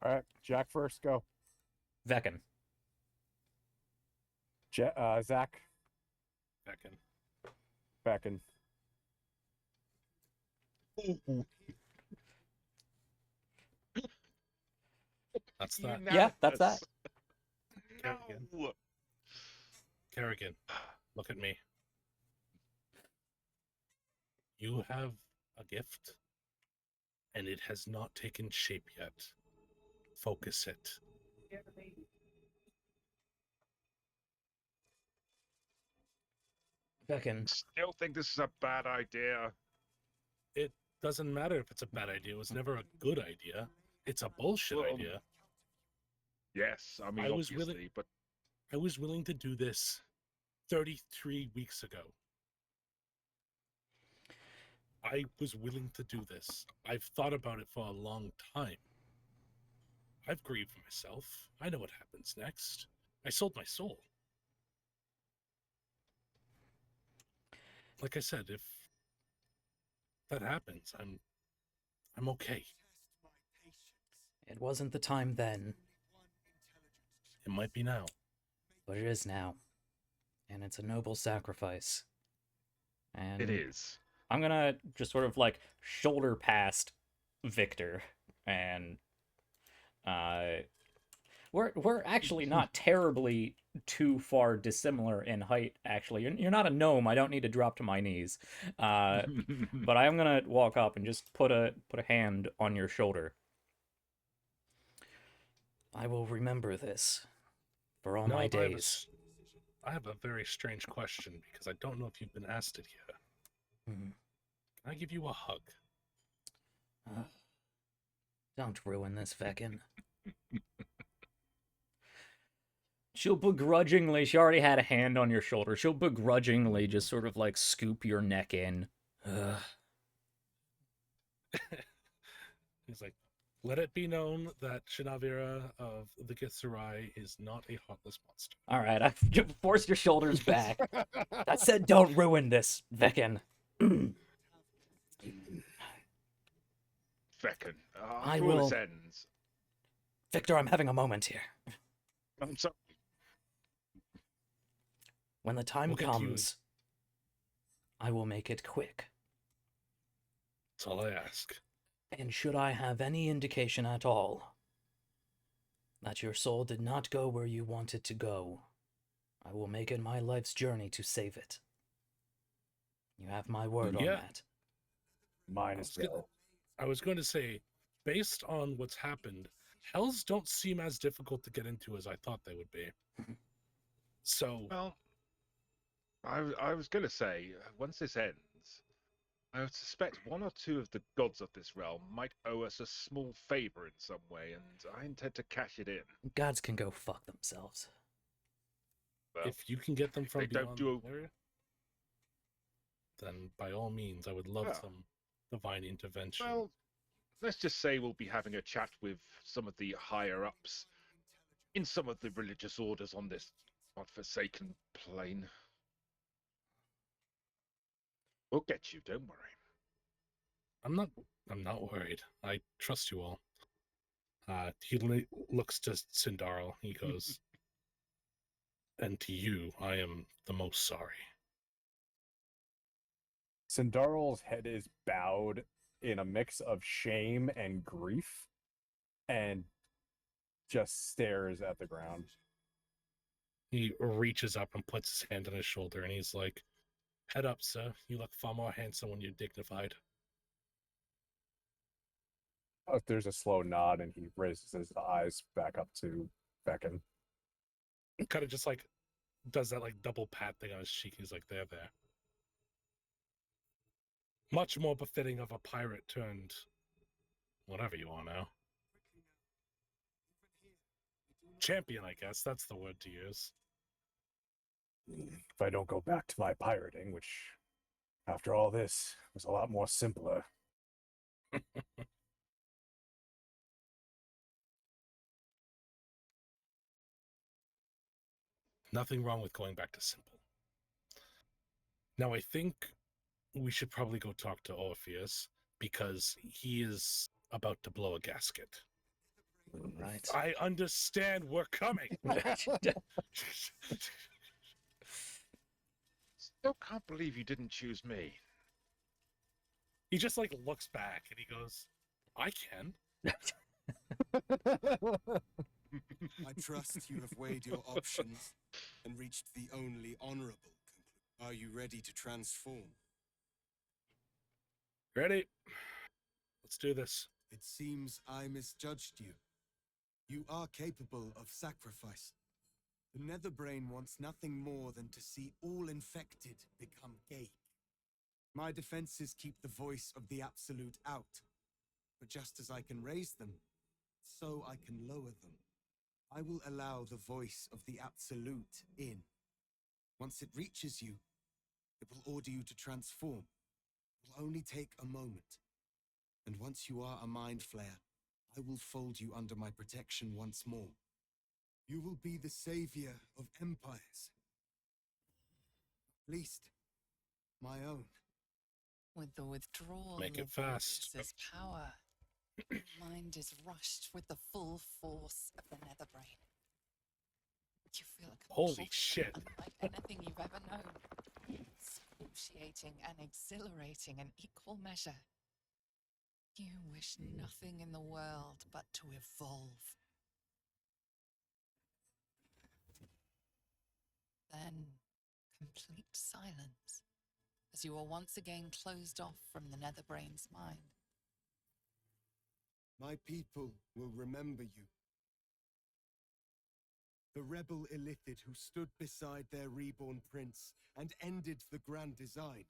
right, Jack first, go. Veken. Zach. Veken. Veken. That's that. Yeah, that's that. Kerrigan. Kerrigan, look at me. You have a gift, and it has not taken shape yet. Focus it. Veken. Still think this is a bad idea. It doesn't matter if it's a bad idea. It was never a good idea. It's a bullshit idea. Yes, I mean, I was obviously, but I was willing to do this 33 weeks ago. I was willing to do this. I've thought about it for a long time. I've grieved myself. I know what happens next. I sold my soul. Like I said, if that happens, I'm okay. It wasn't the time then, It might be now. but it is now. And it's a noble sacrifice. And it is. I'm gonna just sort of like shoulder past Victor, and we're actually not terribly too far dissimilar in height. Actually, you're not a gnome. I don't need to drop to my knees. But I am gonna walk up and just put a hand on your shoulder. I will remember this for all my days. I have a very strange question because I don't know if you've been asked it yet. Mhm. Can I give you a hug? Don't ruin this, Veken. She'll begrudgingly, she already had a hand on your shoulder, she'll begrudgingly just sort of like scoop your neck in. He's like, let it be known that Xre'nav'Ira of the Githzarai is not a heartless monster. Alright, I've forced your shoulders back. That said, don't ruin this, Veken. Veken, I after all will- this ends. Victor, I'm having a moment here. I'm sorry. When the time We'll get to you. comes, I will make it quick. That's all I ask. And should I have any indication at all that your soul did not go where you want it to go, I will make it my life's journey to save it. You have my word on Yeah. that. Mine is I was going to say, based on what's happened, hells don't seem as difficult to get into as I thought they would be. So, Well, I was going to say, once this ends, I would suspect one or two of the gods of this realm might owe us a small favor in some way, and I intend to cash it in. Gods can go fuck themselves. Well, if you can get them from they don't beyond do the area, then by all means, I would love Yeah. some divine intervention. well, let's just say we'll be having a chat with some of the higher-ups in some of the religious orders on this godforsaken plane. We'll get you, don't worry. I'm not worried. I trust you all. He looks to Cindarl. He goes, and to you, I am the most sorry. Cindarl's head is bowed in a mix of shame and grief, and just stares at the ground. He reaches up and puts his hand on his shoulder, and he's like, head up, sir. You look far more handsome when you're dignified. There's a slow nod, and he raises his eyes back up to Veken. Kind of just like does that like double pat thing on his cheek. He's like, there. Much more befitting of a pirate turned whatever you are now. Champion, I guess. That's the word to use. If I don't go back to my pirating, which, after all this, was a lot more simpler. Nothing wrong with going back to simple. Now, I think we should probably go talk to Orpheus because he is about to blow a gasket. Right. I understand we're coming. Still can't believe you didn't choose me. He just like looks back and he goes, I can. I trust you have weighed your options and reached the only honorable conclusion. Are you ready to transform? Ready? Let's do this. It seems I misjudged you. You are capable of sacrifice. The Netherbrain wants nothing more than to see all infected become gay. My defenses keep the voice of the Absolute out. But just as I can raise them, so I can lower them. I will allow the voice of the Absolute in. Once it reaches you, it will order you to transform. It will only take a moment. And once you are a Mind Flayer, I will fold you under my protection once more. You will be the savior of empires. At least, my own. With the withdrawal Make it of fast. Woodblaze's power, mind is rushed with the full force of the Netherbrain. You feel a Holy compulsion shit. unlike anything you've ever known. Excruciating and exhilarating in equal measure. You wish nothing in the world but to evolve. Then, complete silence, as you are once again closed off from the Netherbrain's mind. My people will remember you. The rebel Illithid who stood beside their reborn prince and ended the grand design.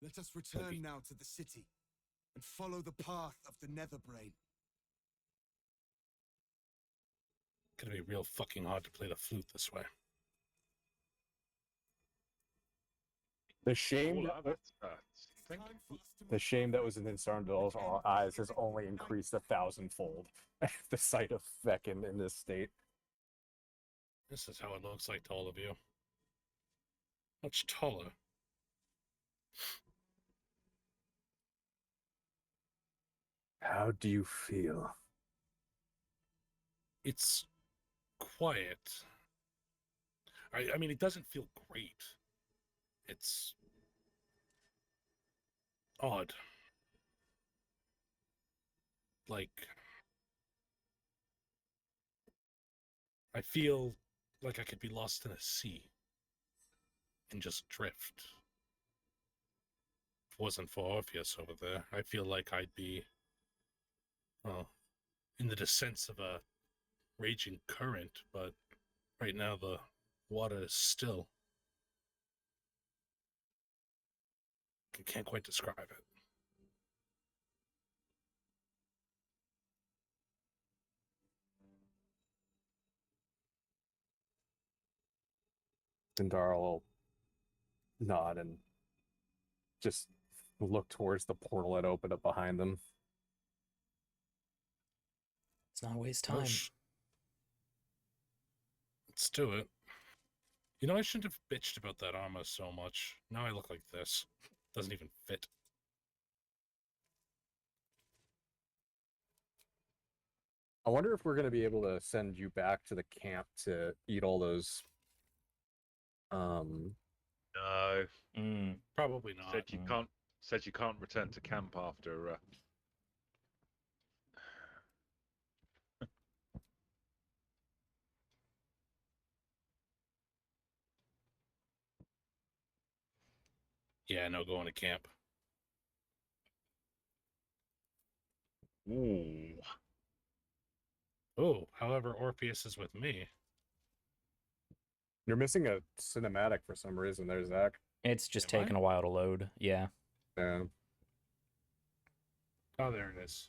Let us return now to the city and follow the path of the Netherbrain. Gonna be real fucking hard to play the flute this way. The shame, the shame that was in Cindarl's eyes has only increased 1,000-fold at the sight of Veken in this state. This is how it looks like to all of you. Much taller. How do you feel? It's quiet. I mean, it doesn't feel great. It's odd. Like, I feel like I could be lost in a sea and just drift. If it wasn't for Orpheus over there, I feel like I'd be, well, in the descents of a raging current, but right now the water is still. I can't quite describe it. Cindarl will nod and just look towards the portal that opened up behind them. Let's not waste time. Let's do it. You know, I shouldn't have bitched about that armor so much. Now I look like this. Doesn't even fit. I wonder if we're going to be able to send you back to the camp to eat all those. No. Probably not. Said you can't return to camp after. Yeah, no going to camp. Ooh. Oh, however, Orpheus is with me. You're missing a cinematic for some reason there, Zach. It's just Am I? taking a while to load. Yeah. Yeah. Oh, there it is.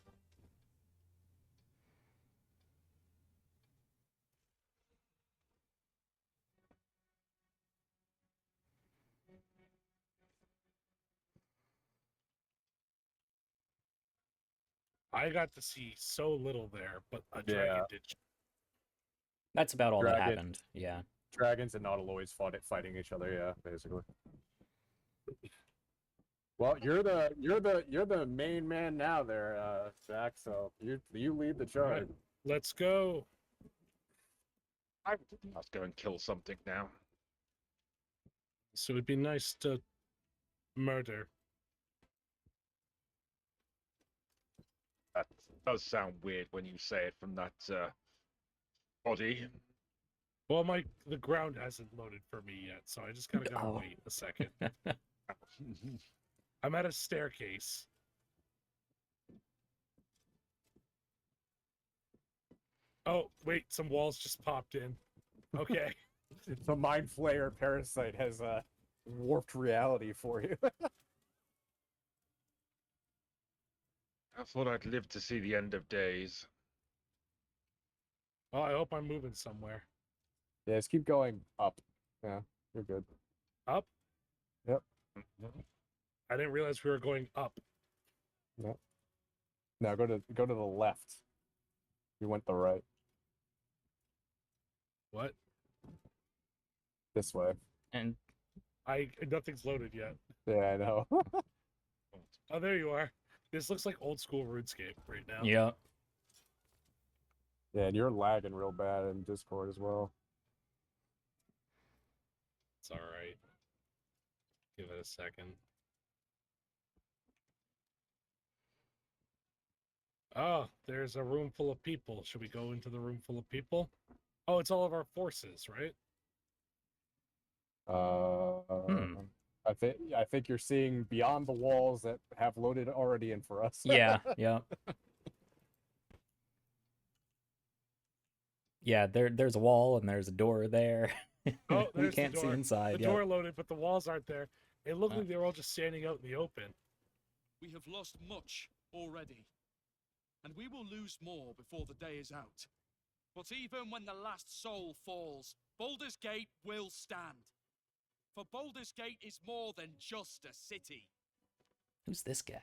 I got to see so little there, but a dragon Yeah. did. That's about all that Dragon. happened. Yeah. Dragons and nautiloids fighting each other, yeah, basically. Well, you're the main man now there, Zach, so you lead the charge. Right. Let's go. Let's go and kill something now. So it'd be nice to murder. That does sound weird when you say it from that body. Well, the ground hasn't loaded for me yet, so I just gotta Oh. wait a second. I'm at a staircase. Oh, wait, some walls just popped in. Okay. The Mind Flayer parasite has warped reality for you. I thought I'd live to see the end of days. Well, I hope I'm moving somewhere. Yeah, just keep going up. Yeah, you're good. Up? Yep. I didn't realize we were going up. Yep. Now go to the left. You went the right. What? This way. And Nothing's loaded yet. Yeah, I know. Oh, there you are. This looks like old school RuneScape right now. yeah. Yeah, and you're lagging real bad in Discord as well. It's all right. Give it a second. Oh, there's a room full of people. Should we go into the room full of people? Oh, it's all of our forces, right? I think you're seeing beyond the walls that have loaded already in for us. Yeah. Yeah. Yeah, there's a wall and there's a door there. Oh, we there's can't the see door. inside. The yet. door loaded, but the walls aren't there. It looked Oh. like they were all just standing out in the open. We have lost much already, and we will lose more before the day is out. But even when the last soul falls, Baldur's Gate will stand. For Baldur's Gate is more than just a city. Who's this guy?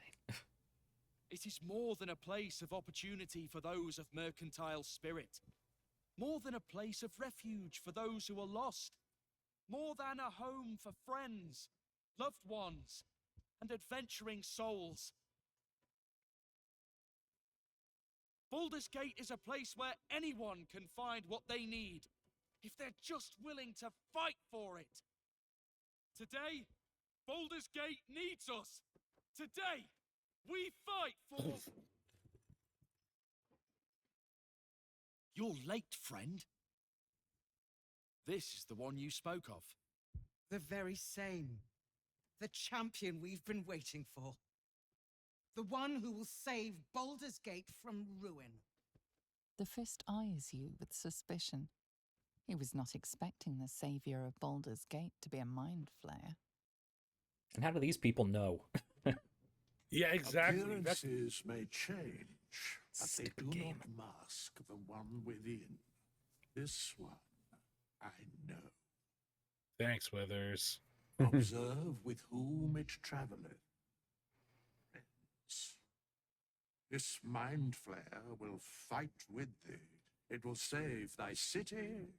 It is more than a place of opportunity for those of mercantile spirit. More than a place of refuge for those who are lost. More than a home for friends, loved ones, and adventuring souls. Baldur's Gate is a place where anyone can find what they need, if they're just willing to fight for it. Today, Baldur's Gate needs us. Today, we fight for... You're late, friend. This is the one you spoke of. The very same. The champion we've been waiting for. The one who will save Baldur's Gate from ruin. The Fist eyes you with suspicion. He was not expecting the savior of Baldur's Gate to be a mind flayer. And how do these people know? Yeah, exactly. Appearances may change, but they Stupid do game. not mask the one within. This one, I know. Thanks, Withers. Observe with whom it travelleth. Friends. This mind flayer will fight with thee. It will save thy city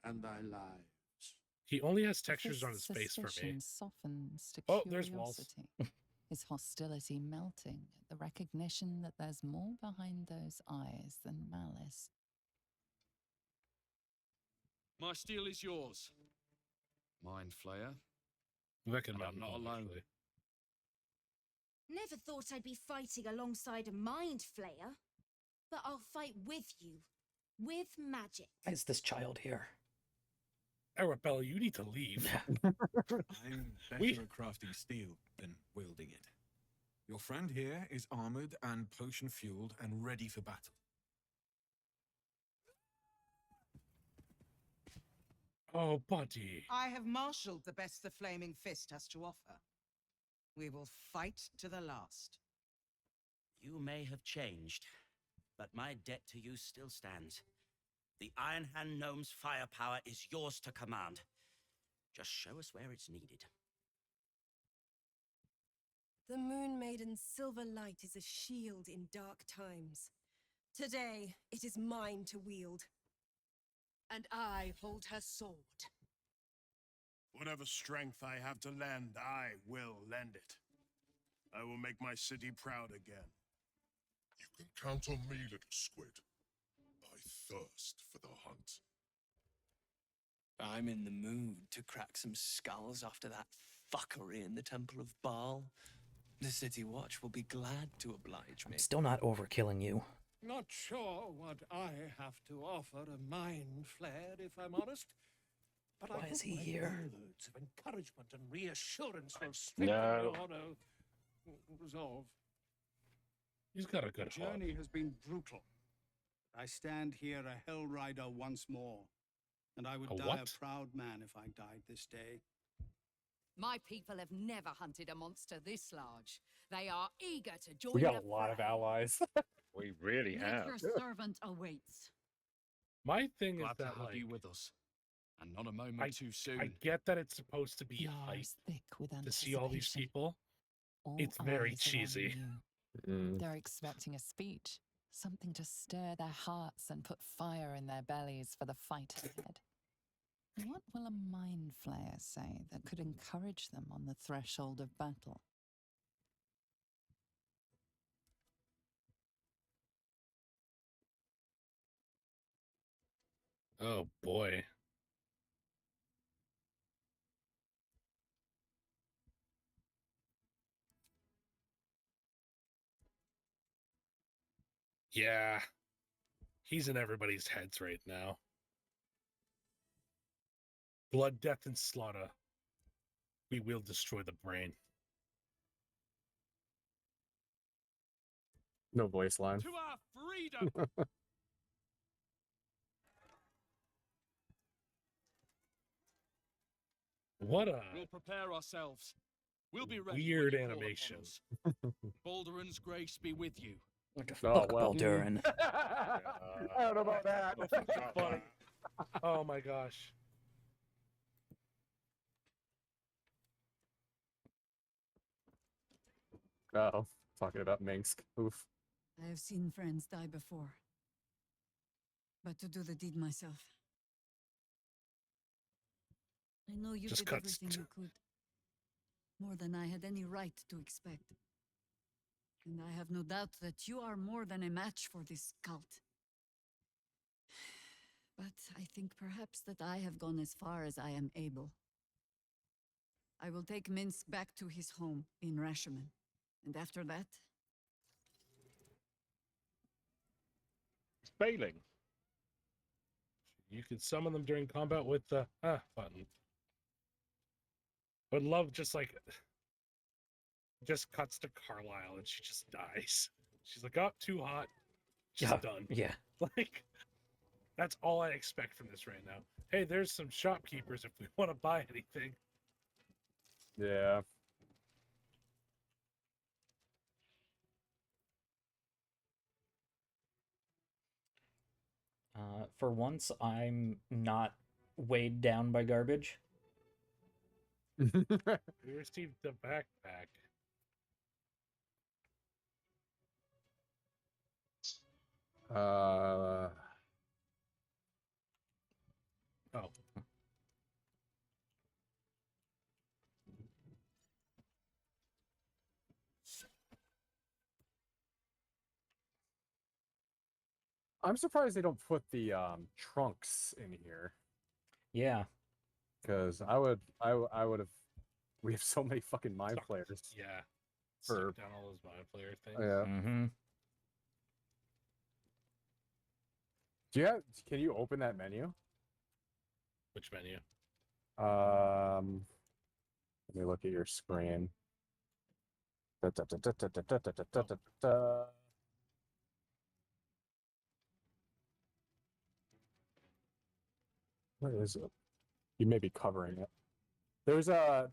and thy lives. He only has The textures on his Fist's face for me. suspicion softens to Oh, there's walls. curiosity. His hostility melting at the recognition that there's more behind those eyes than malice. My steel is yours, Mind Flayer. Veken And I'm not alone. actually. Never thought I'd be fighting alongside a mind flayer, but I'll fight with you, with magic. Why is this child here? Arabella, you need to leave. I'm better We- at crafting steel than wielding it. Your friend here is armored and potion-fueled and ready for battle. Oh, buddy. I have marshaled the best the Flaming Fist has to offer. We will fight to the last. You may have changed, but my debt to you still stands. The Iron Hand Gnome's firepower is yours to command. Just show us where it's needed. The Moon Maiden's silver light is a shield in dark times. Today, it is mine to wield. And I hold her sword. Whatever strength I have to lend, I will lend it. I will make my city proud again. You can count on me, little squid. I thirst for the hunt. I'm in the mood to crack some skulls after that fuckery in the Temple of Baal. The City Watch will be glad to oblige me. I'm still not overkilling you. Not sure what I have to offer a mind flayer, if I'm honest. But Why I is hope he my here? words of encouragement and reassurance will strengthen No. your resolve. He's got a good The heart. journey has been brutal. I stand here a Hell Rider once more, and I would A die what? a proud man if I died this day. My people have never hunted a monster this large. They are eager to join We got the a lot of fray. allies. We really have. Your servant awaits. My thing is Glad to that, have like, you with us. And not a moment too soon. I get that it's supposed to be Your hype eyes thick with to see all these anticipation. people. All It's very eyes are on cheesy. you. They're expecting a speech, something to stir their hearts and put fire in their bellies for the fight ahead. What will a mind flayer say that could encourage them on the threshold of battle? Oh boy. Yeah. He's in everybody's heads right now. Blood, death, and slaughter. We will destroy the brain. No voice line. To our freedom! What a We'll prepare ourselves. We'll be ready. weird when you call animation. upon us. Balduran's grace be with you. Oh, Fuck well. Balduran. I don't know about that. Oh, fucking funny. Oh my gosh. Oh, talking about Minsk. Oof. I have seen friends die before. But to do the deed myself. I know you Just did cuts. everything you could. More than I had any right to expect. And I have no doubt that you are more than a match for this cult. But I think perhaps that I have gone as far as I am able. I will take Minsk back to his home in Rashomon. And after that, It's bailing. You can summon them during combat with the button. Would love just like just cuts to Carlisle and she just dies. She's like, oh, too hot. She's Yeah, done. yeah. Like that's all I expect from this right now. Hey, there's some shopkeepers if we want to buy anything. Yeah. For once, I'm not weighed down by garbage. We received the backpack. Uh, Oh. I'm surprised they don't put the trunks in here. Yeah. Because I would have. We have so many fucking mind flayers. Yeah. For Suck down all those mind player things. yeah. Mm-hmm. Do you have? Can you open that menu? Which menu? Let me look at your screen. Da, da, da, da, da, da, da, da, da, da, da. Where is it? You may be covering it. There's a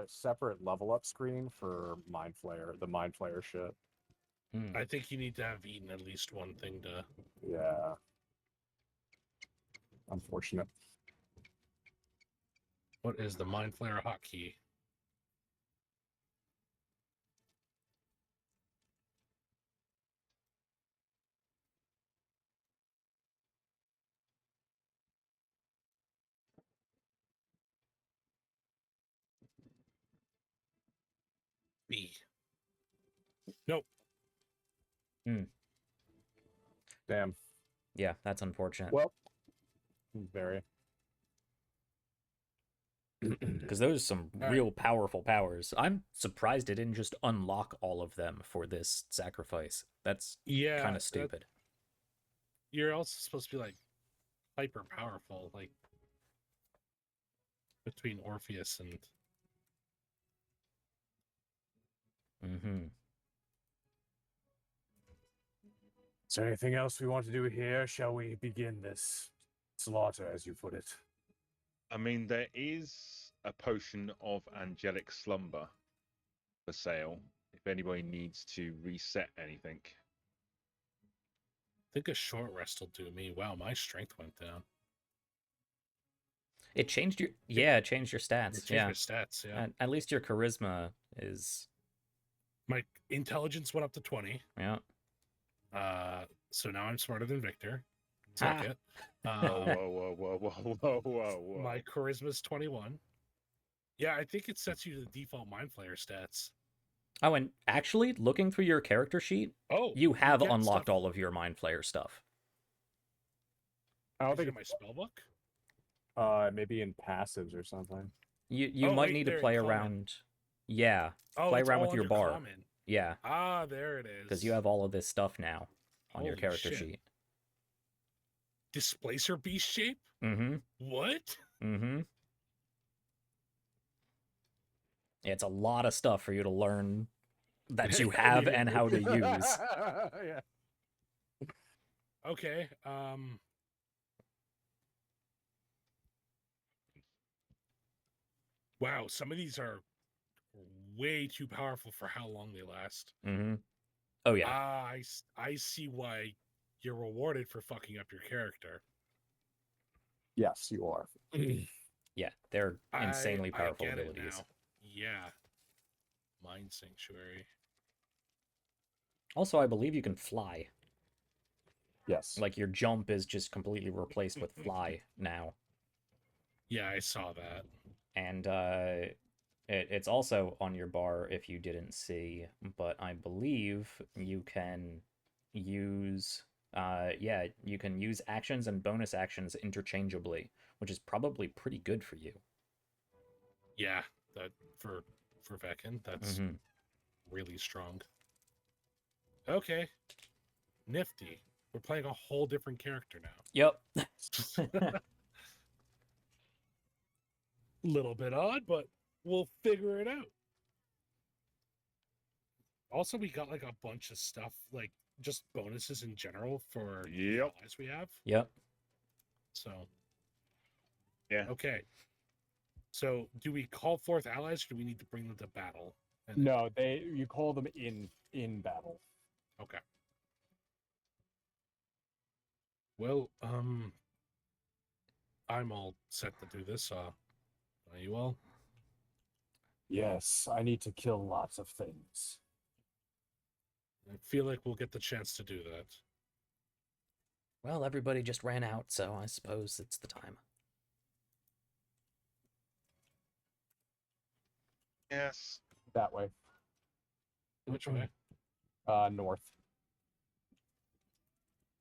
separate level up screen for Mind Flayer, the Mind Flayer shit. I think you need to have eaten at least one thing to. Yeah. Unfortunate. What is the Mind Flayer hotkey? B. Nope. Damn. Yeah, that's unfortunate. Well, very. Because those are some real powerful powers. I'm surprised it didn't just unlock all of them for this sacrifice. That's kind of stupid. You're also supposed to be like hyper powerful, like between Orpheus and. Mm-hmm. Is there anything else we want to do here? Shall we begin this slaughter, as you put it? I mean, there is a potion of angelic slumber for sale if anybody needs to reset anything. I think a short rest will do me. Wow, my strength went down. It changed your it changed your stats. It changed my stats, yeah. At least your charisma is. My intelligence went up to 20. Yeah. So now I'm smarter than Victor. Ah. Suck it. Whoa. My charisma's 21. Yeah, I think it sets you to the default Mind Flayer stats. Oh, and actually, looking through your character sheet, you have unlocked all of your Mind Flayer stuff. I don't think in my spell book. Maybe in passives or something. You might need to play around. Yeah, play around with your bar. Common. Yeah. Ah, there it is. Because you have all of this stuff now on your character shit. sheet. Displacer beast shape? Mm-hmm. What? Mm-hmm. It's a lot of stuff for you to learn that you have and how to use. Yeah. Okay. Wow, some of these are way too powerful for how long they last. Mm-hmm. Oh, yeah. I see why you're rewarded for fucking up your character. Yes, you are. Yeah, they're insanely powerful I get abilities. It now. Yeah. Mind Sanctuary. Also, I believe you can fly. Yes. Like, your jump is just completely replaced with fly now. Yeah, I saw that. And it's also on your bar if you didn't see, but I believe you can use you can use actions and bonus actions interchangeably, which is probably pretty good for you. Yeah, that for Veken, that's really strong. Okay. Nifty. We're playing a whole different character now. Yep. Little bit odd, but we'll figure it out. Also, we got like a bunch of stuff, like just bonuses in general for the allies we have. Yep. So, yeah. Okay. So, do we call forth allies, or do we need to bring them to battle? No, you call them in battle. Okay. Well, I'm all set to do this. Are you all? Yes, I need to kill lots of things. I feel like we'll get the chance to do that. Well, everybody just ran out, so I suppose it's the time. Yes. That way. Which way? North.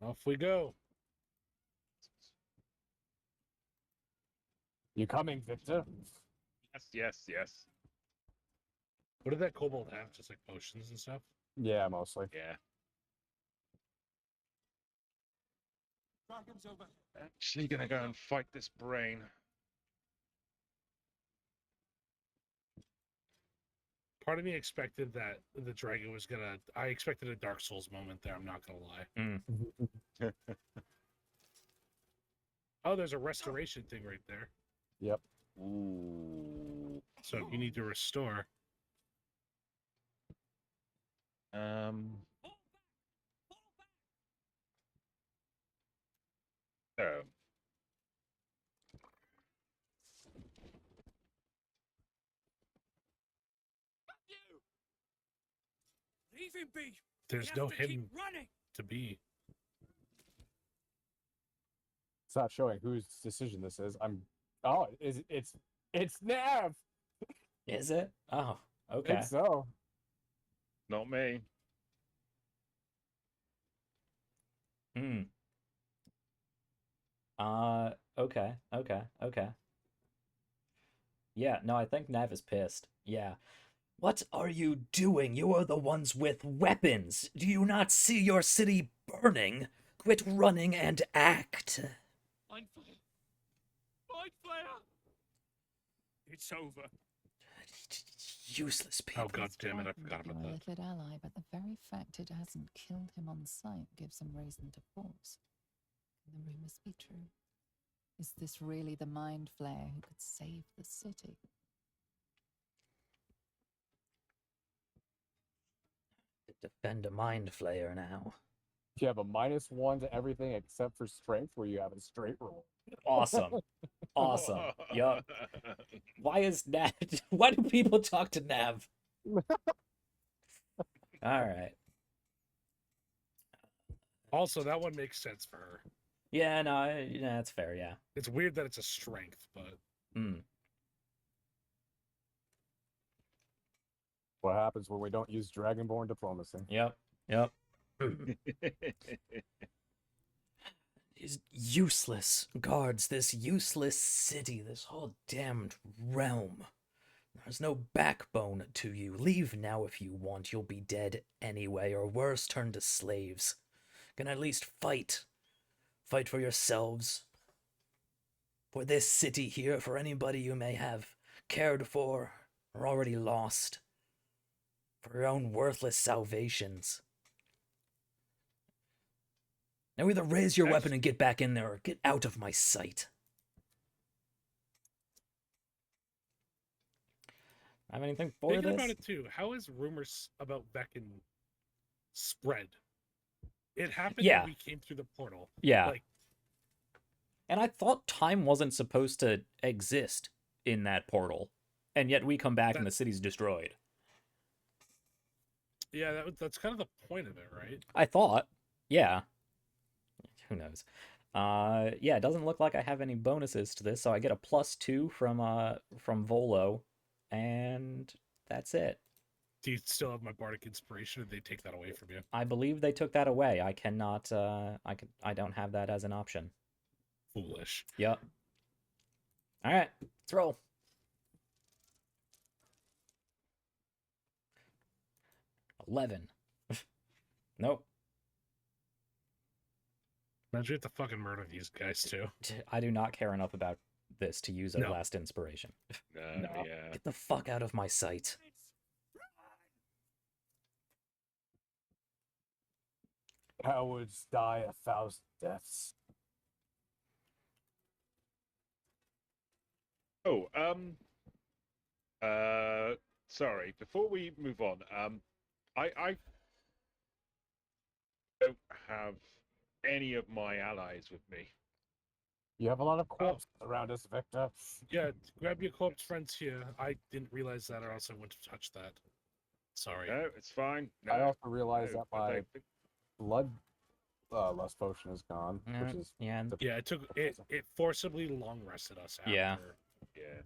Off we go. You coming, Victor? Yes. What did that kobold have? Just like potions and stuff? Yeah, mostly. Yeah. Actually gonna go and fight this brain. Part of me expected that the dragon was gonna. I expected a Dark Souls moment there. I'm not gonna lie. Oh, there's a restoration thing right there. Yep. Ooh. So if you need to restore. Oh. Leave him be. There's no hidden to be. It's not showing whose decision this is. Oh, it's Nav. Is it? Oh, I okay. think so. Not me. Okay. Yeah, no, I think Nav is pissed. Yeah. What are you doing? You are the ones with weapons. Do you not see your city burning? Quit running and act. Mind Flayer! It's over. Useless people. Oh, god damn it, I forgot about My that. little ally, but the very fact it hasn't killed him on sight gives him reason to force. Can the rumors be true? Is this really the Mind Flayer who could save the city? Defend a Mind Flayer now. You have a -1 to everything except for strength, where you have a straight roll. Awesome. Awesome. Yup. Why is Nav? Why do people talk to Nav? All right. Also, that one makes sense for her. Yeah, no, that's fair. Yeah. It's weird that it's a strength, but What happens when we don't use Dragonborn diplomacy? Yep. These useless guards, this useless city, this whole damned realm. There's no backbone to you. Leave now if you want. You'll be dead anyway, or worse, turn to slaves. Can at least fight. Fight for yourselves. For this city here, for anybody you may have cared for or already lost. For your own worthless salvations. Now either raise your weapon and get back in there, or get out of my sight. Have anything for thinking this? about it too. How is rumors about Veken spread? It happened when we came through the portal. Yeah. Like, and I thought time wasn't supposed to exist in that portal, and yet we come back and the city's destroyed. yeah, that's kind of the point of it, right? I thought, yeah. Who knows? Yeah, it doesn't look like I have any bonuses to this, so I get a +2 from Volo, and that's it. Do you still have my bardic inspiration, or did they take that away from you? I believe they took that away. I cannot. I don't have that as an option. Foolish. Yep. All right, let's roll. $11. Nope. Imagine you have to fucking murder these guys too. I do not care enough about this to use a last inspiration. No. Get the fuck out of my sight. Cowards die 1,000 deaths. Oh, sorry. Before we move on, I don't have any of my allies with me. You have a lot of corpses around us, Victor. Yeah, grab your corpse friends here. I didn't realize that, or else I wouldn't have touched that. Sorry. No, it's fine. No, I also realized no, that I my don't think- blood lust potion is gone, which is yeah. Yeah, it forcibly long rested us after. Yeah. Yeah.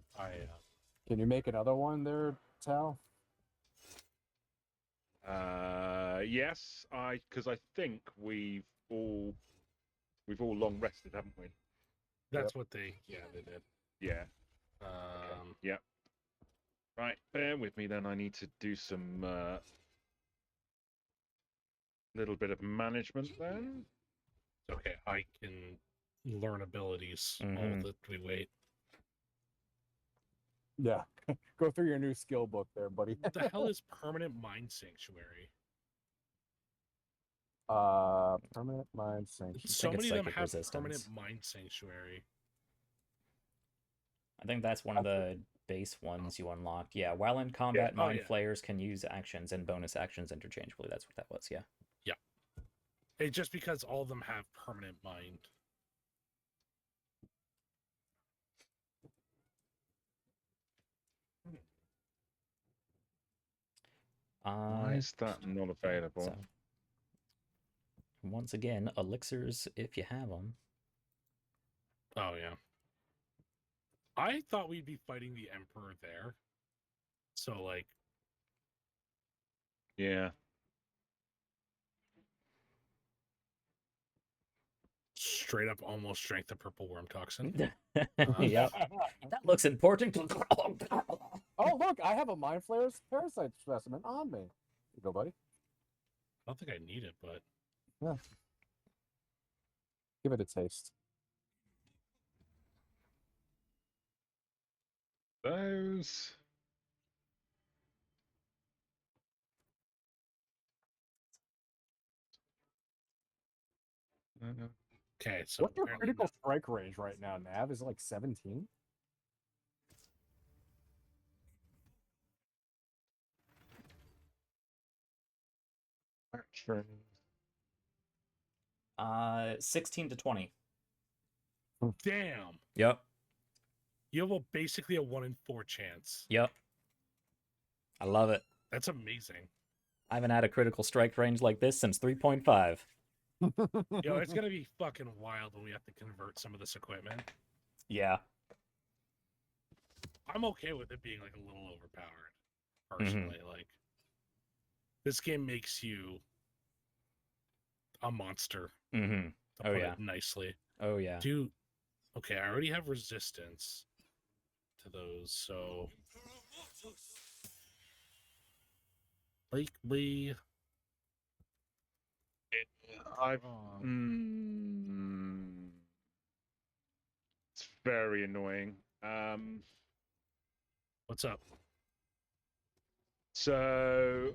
Can you make another one there, Tal? Yes, because I think we've all long rested, haven't we? That's what they did. Yeah. Yeah. Right, bear with me then. I need to do some little bit of management then. Okay, I can learn abilities all that we wait. Yeah. Go through your new skill book there, buddy. What the hell is permanent mind sanctuary? Permanent mind sanctuary. So it's many of them psychic have resistance. permanent mind sanctuary. I think that's one of the base ones you unlock. Yeah, while in combat, Oh, mind yeah. flayers can use actions and bonus actions interchangeably. That's what that was, yeah. Yeah. It's just because all of them have permanent mind. Why is that not available? So, once again, elixirs if you have them. Oh, yeah. I thought we'd be fighting the Emperor there. So, like... Yeah. Straight up almost drank the purple worm toxin. Yep. That looks important. Oh, look, I have a Mind Flayer's parasite specimen on me. Here you go, buddy. I don't think I need it, but... Yeah. Give it a taste. Those. Okay, so What's your critical strike range right now, Nav? Is it like 17? Action. 16 to 20. Damn. Yep. You have basically a 1 in 4 chance. Yep. I love it. That's amazing. I haven't had a critical strike range like this since 3.5. Yo, it's gonna be fucking wild when we have to convert some of this equipment. Yeah. I'm okay with it being like a little overpowered, personally. Like, this game makes you a monster. Mm-hmm. To Oh, put yeah. it nicely. Oh, yeah. Dude, okay, I already have resistance to those, so likely. It's very annoying. What's up? So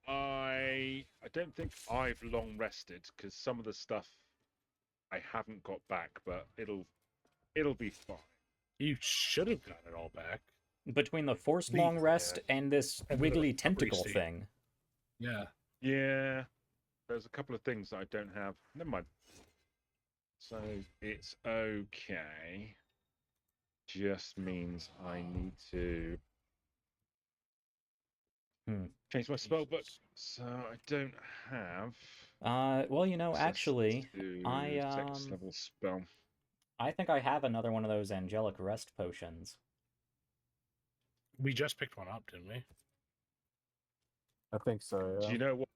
I don't think I've long rested because some of the stuff I haven't got back, but it'll be fine. You should have gotten it all back. Between the forced long rest and this And the wiggly tentacle recovery state. thing. Yeah. Yeah. There's a couple of things that I don't have. Never mind. So it's okay. Just means I need to change my spell book. So I don't have. Well, you know, access actually, to I text level spell. I think I have another one of those angelic rest potions. We just picked one up, didn't we? I think so, yeah. Do you know what?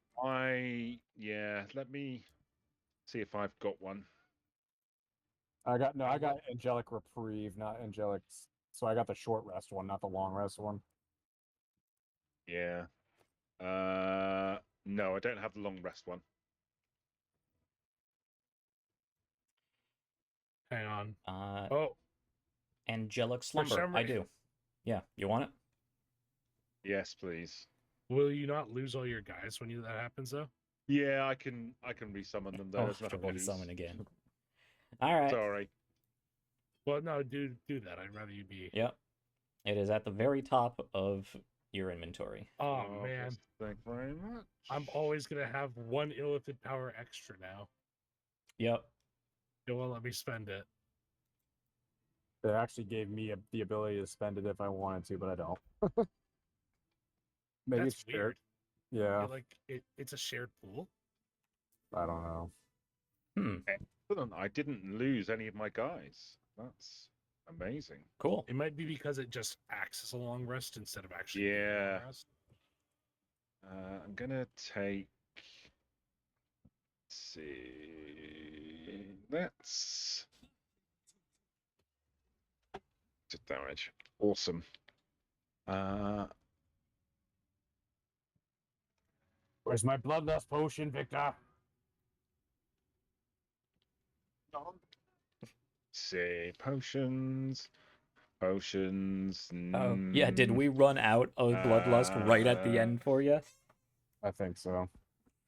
Let me see if I've got one. I got angelic reprieve, not angelic. So I got the short rest one, not the long rest one. Yeah. No, I don't have the long rest one. Hang on. Angelic slumber. I do. Yeah, you want it? Yes, please. Will you not lose all your guys when that happens, though? Yeah, I can resummon them though. Oh, There's to nothing to lose. summon again. All right. Sorry. Well, no, do that. I'd rather you be. Yep. It is at the very top of your inventory. Oh man. Thank you very much. I'm always gonna have one illithid power extra now. Yep. It won't let me spend it. It actually gave me the ability to spend it if I wanted to, but I don't. Maybe That's it's shared. weird. Yeah. Like it's a shared pool. I don't know. Excellent. I didn't lose any of my guys. That's amazing. Cool. It might be because it just acts as a long rest instead of actually being a Yeah. long rest. I'm gonna take. Let's see. That's just damage. Awesome. Where's my bloodlust potion, Victor? See potions. Potions. Oh, yeah. Did we run out of bloodlust right at the end for you? I think so.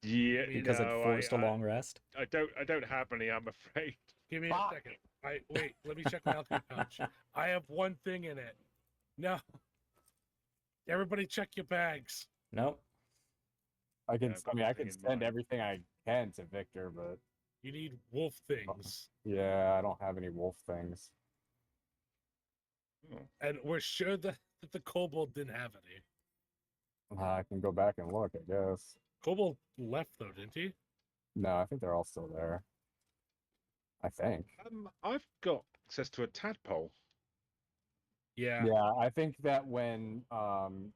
Yeah, Because it forced a long rest? I don't have any, I'm afraid. Give me a second. Wait, let me check my alchemy pouch. I have one thing in it. No. Everybody check your bags. Nope. I can. Yeah, I've I got mean, I one thing can in send mind. everything I can to Victor, but You need wolf things. yeah, I don't have any wolf things. And we're sure that the kobold didn't have any. I can go back and look, I guess. Kobold left though, didn't he? No, I think they're all still there. I think. I've got access to a tadpole. Yeah. Yeah, I think that when Veken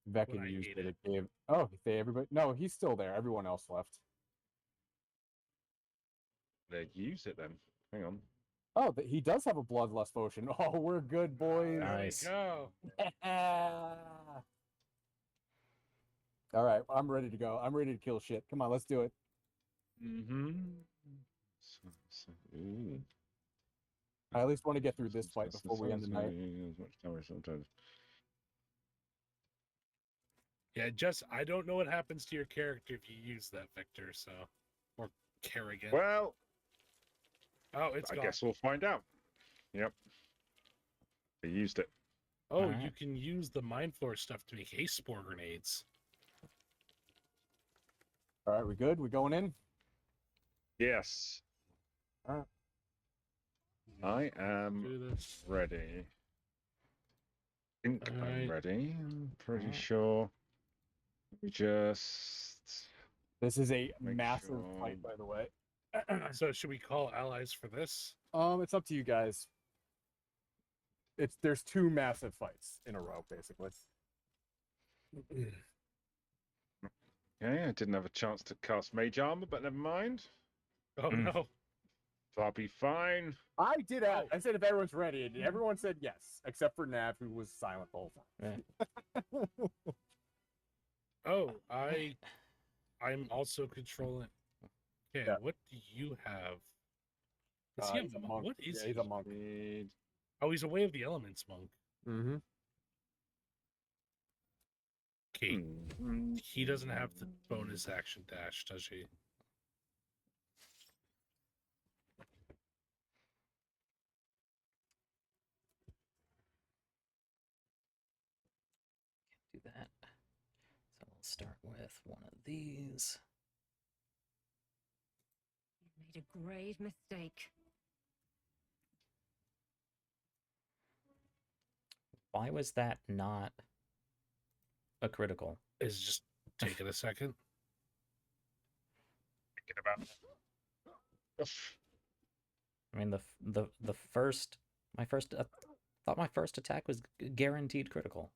When I used ate it, it gave. Oh, everybody. No, he's still there. Everyone else left. They use it then. Hang on. Oh, he does have a bloodlust potion. Oh, we're good, boys. Nice. Go. All right, I'm ready to go. I'm ready to kill shit. Come on, let's do it. Mm-hmm. I at least want to get through this fight before we end the night. Yeah, I don't know what happens to your character if you use that, Victor, so. Or Kerrigan. Well, it's I gone. guess we'll find out. Yep. I used it. Oh, Alright. you can use the Mind Floor stuff to make haste spore grenades. All right, we good? We going in? Yes. All right. I Do am this. ready. I think I'm Alright. ready. I'm pretty sure. Let me just. This is a Make massive sure. fight, by the way. So should we call allies for this? It's up to you guys. There's two massive fights in a row, basically. Okay, I didn't have a chance to cast Mage Armor, but never mind. Oh no. So I'll be fine. I did ask. I said if everyone's ready, and everyone said yes, except for Nav, who was silent the whole time. Oh, I'm also controlling. Okay, Yeah. what do you have? Is he He's a monk. What is Yeah, he's he? a monk. Oh, he's a Way of the Elements monk. Mm-hmm. Okay. He doesn't have the bonus action dash, does he? Do that. So we'll start with one of these. You made a grave mistake. Why was that not a critical? Is just taking a second. Thinking about it. I mean, the first, my first, thought my first attack was guaranteed critical.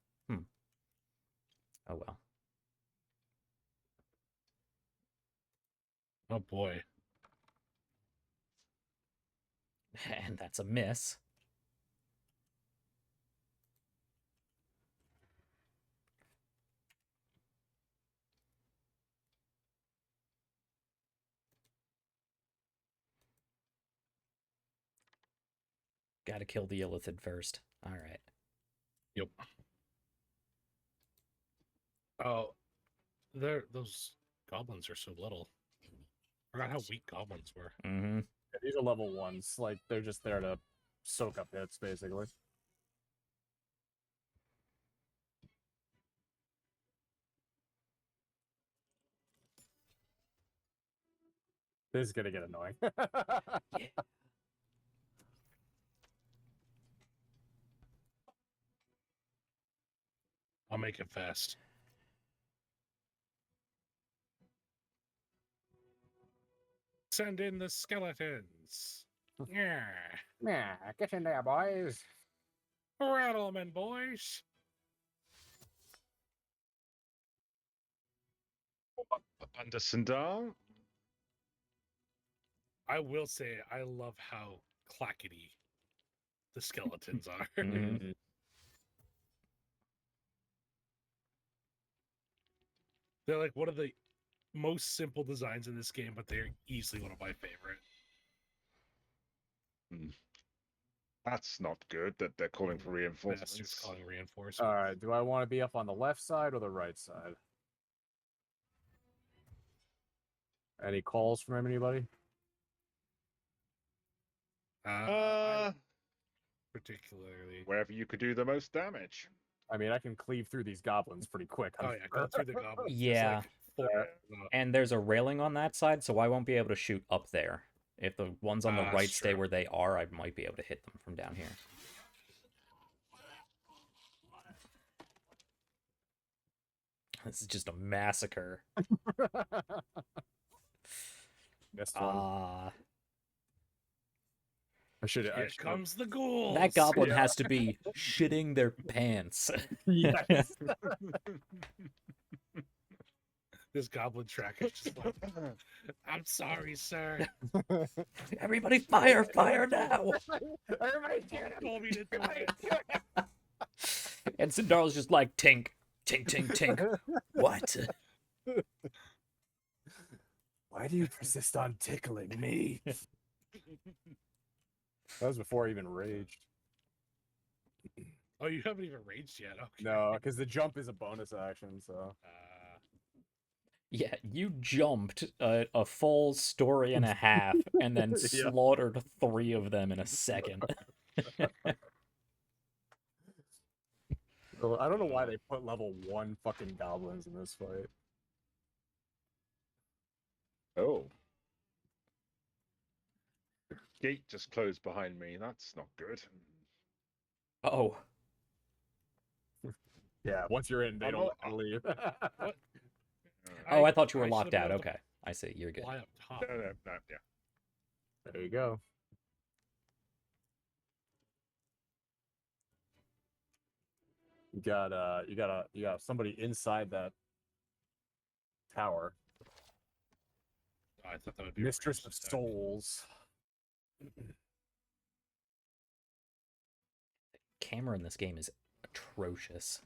Oh well. Oh boy. And that's a miss. Gotta kill the Illithid first. Alright. Yep. Oh, those goblins are so little. Forgot how weak goblins were. Mm-hmm. Yeah, these are level ones. Like, they're just there to soak up hits, basically. This is gonna get annoying. Yeah. I'll make it fast. Send in the skeletons. Yeah. Yeah, get in there, boys. Rattle 'em in, boys. Under Cindarl. I will say, I love how clackety the skeletons are. Mm-hmm. They're like one of the most simple designs in this game, but they're easily one of my favorite. That's not good that they're calling for reinforcements. Master's calling reinforcements. All right, do I want to be up on the left side or the right side? Any calls from anybody? Particularly wherever you could do the most damage. I mean, I can cleave through these goblins pretty quick. Oh yeah, go through the goblins. Yeah. Like And there's a railing on that side, so I won't be able to shoot up there. If the ones on the right stay where they are, I might be able to hit them from down here. This is just a massacre. Missed one. Here comes the ghouls. That goblin has to be shitting their pants. Yes. This goblin track is just like, I'm sorry, sir. Everybody fire now! Everybody told me to do it. And Cindarl's just like, tink, tink, tink, tink. What? Why do you persist on tickling me? That was before I even raged. Oh, you haven't even raged yet? Okay. No, because the jump is a bonus action, so... Yeah, you jumped a full story and a half and then Yeah. slaughtered 3 of them in a second. So I don't know why they put level 1 fucking goblins in this fight. Oh. Gate just closed behind me. That's not good. Oh. Yeah, once you're in, they I'm don't all- let you leave. What? Oh, I thought you were I locked should've out. been able to Okay. I see. You're good. Fly up top. No, yeah. There you go. You got somebody inside that tower. I thought that would be Mistress of Souls. Camera in this game is atrocious.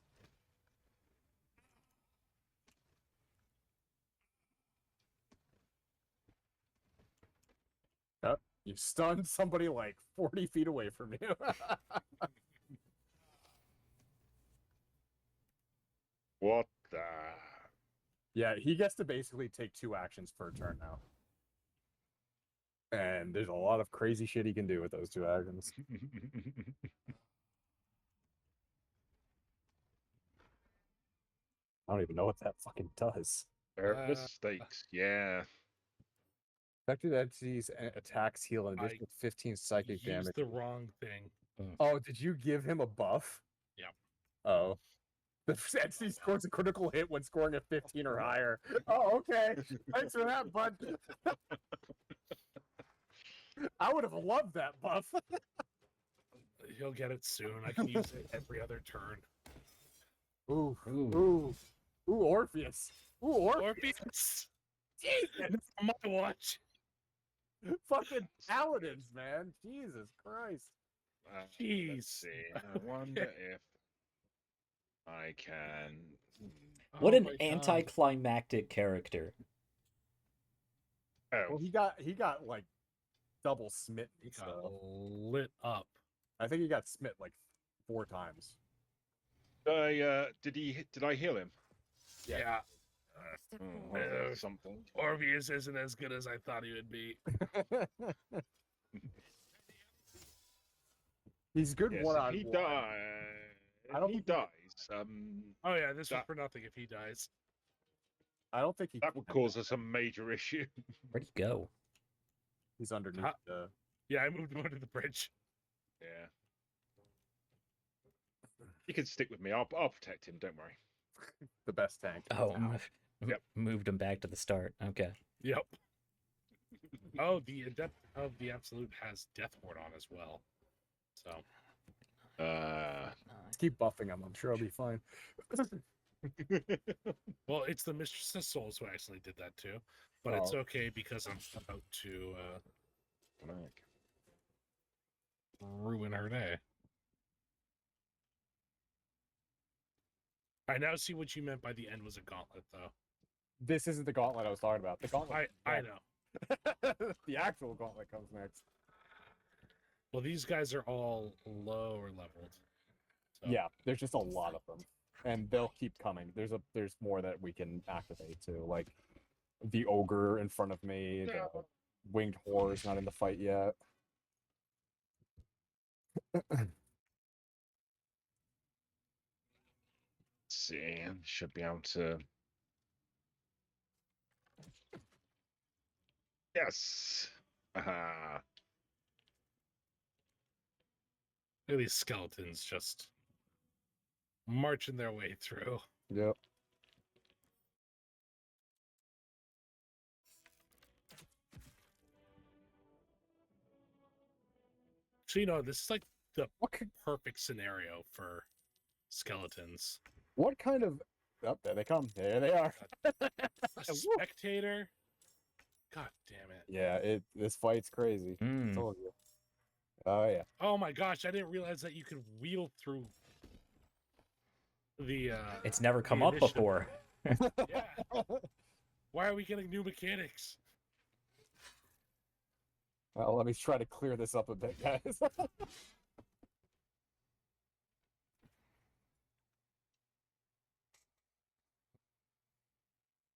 Yep. You stunned somebody like 40 feet away from you. What the? Yeah, he gets to basically take 2 actions per turn now. And there's a lot of crazy shit he can do with those 2 actions. I don't even know what that fucking does. Mistakes, yeah. Affected entities attacks heal an additional 15 psychic Use damage. the wrong thing. Oh, did you give him a buff? Yep. Oh. The entity scores a critical hit when scoring a 15 or higher. Oh, okay. Thanks for that, bud. I would have loved that buff. He'll get it soon. I can use it every other turn. Ooh, ooh, ooh, Orpheus. Ooh, Orpheus. Jesus. On my watch. Fucking paladins, man. Jesus Christ. Jeez. Let's see. I wonder if I can. What Oh an my God. anticlimactic character. Oh, Well, he got like double smitten. He got So. lit up. I think he got smit like 4 times. Did I heal him? Yeah. Something. Orpheus isn't as good as I thought he would be. He's good Yes, one if on he one. If he dies, Oh yeah, this was for nothing if he dies. I don't think he. that would cause us a major issue. Where'd he go? He's underneath the. Yeah, I moved him under the bridge. Yeah. You can stick with me. I'll protect him. Don't worry. The best tank. Oh, Yep. moved him back to the start. Okay. Yep. Oh, the Adept of the Absolute has Deathward on as well. So. Keep buffing him. I'm sure I'll be fine. Well, it's the Mistress of Souls who actually did that too, but it's okay because I'm about to ruin her day. I now see what you meant by the end was a gauntlet, though. This isn't the gauntlet I was talking about. The gauntlet. I know. The actual gauntlet comes next. Well, these guys are all lower leveled. So. Yeah, there's just a lot of them, and they'll keep coming. There's more that we can activate too, like the ogre in front of me. The winged whore is not in the fight yet. See, should be able to. Yes. Aha. Look at these skeletons just marching their way through. Yep. So, you know, this is like the perfect scenario for skeletons. What kind of... Oh, there they come. There they are. A spectator? God damn it. Yeah, this fight's crazy. I told you. Oh, yeah. Oh my gosh, I didn't realize that you could wheel through the It's never come up before. Yeah. Why are we getting new mechanics? Well, let me try to clear this up a bit, guys.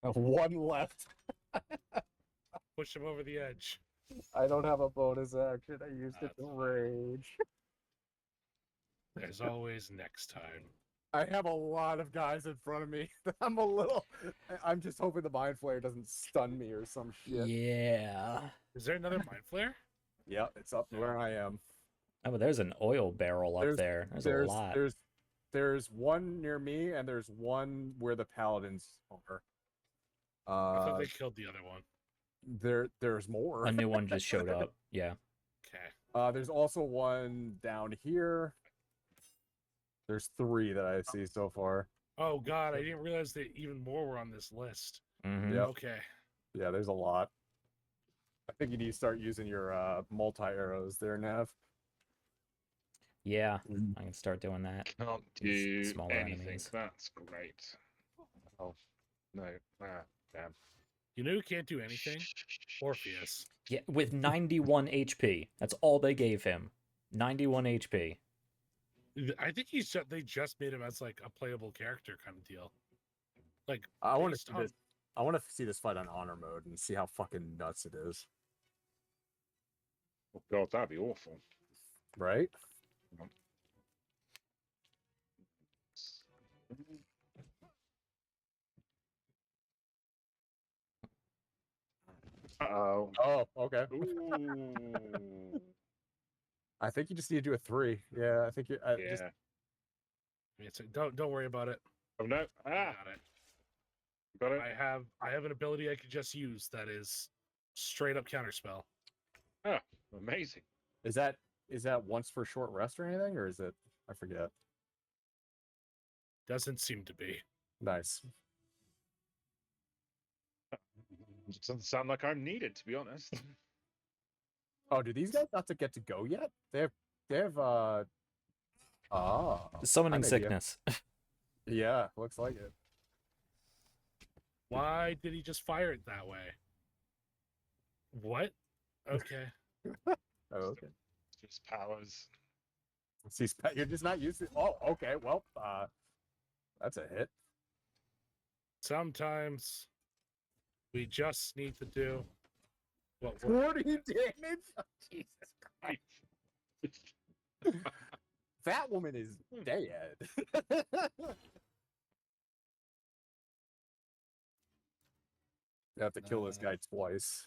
One left. Push him over the edge. I don't have a bonus action. I used it to rage. There's always next time. I have a lot of guys in front of me. I'm just hoping the Mind Flayer doesn't stun me or some shit. Yeah. Is there another Mind Flayer? Yeah, it's up where I am. Oh, but there's an oil barrel up there. There's a lot. There's one near me, and there's one where the paladins are. I thought they killed the other one. There's more. A new one just showed up. Yeah. Okay. There's also one down here. There's 3 that I see so far. Oh god, I didn't realize that even more were on this list. Yep. Okay. Yeah, there's a lot. I think you need to start using your multi-arrows there, Nav. Yeah, I can start doing that. Can't do Smaller anything. enemies. That's great. Oh, no. Damn. You know who can't do anything? Orpheus. Yeah, with 91 HP. That's all they gave him. 91 HP. I think they just made him as like a playable character kind of deal. Like I want to see this. I want to see this fight on honor mode and see how fucking nuts it is. Oh god, that'd be awful. Right? Uh-oh. Oh, okay. I think you just need to do a 3. Yeah, I think you. Just... Don't worry about it. Oh no! Got it. Got it. I have an ability I could just use that is straight up counterspell. Oh, amazing! Is that once for short rest or anything, or is it? I forget. Doesn't seem to be. Nice. It doesn't sound like I'm needed, to be honest. Oh, do these guys not to get to go yet? They have Summoning sickness. Yeah, looks like it. Why did he just fire it that way? What? Okay. Oh, okay. Just powers. You're just not used to. Oh, okay. Well, that's a hit. Sometimes we just need to do what 40 damage. Oh, Jesus Christ! That woman is dead. You have to kill this guy twice.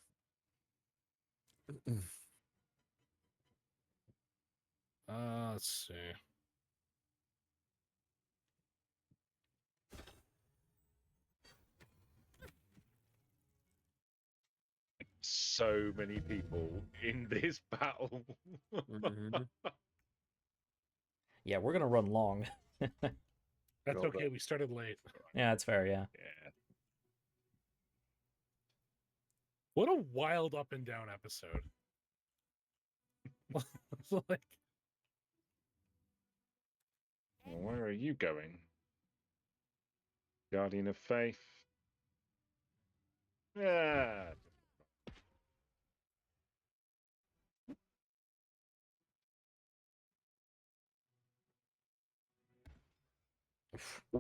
Let's see. So many people in this battle. Yeah, we're gonna run long. That's okay. We started late. Yeah, that's fair. Yeah. Yeah. What a wild up and down episode. Like, Where are you going? Guardian of Faith. Yeah.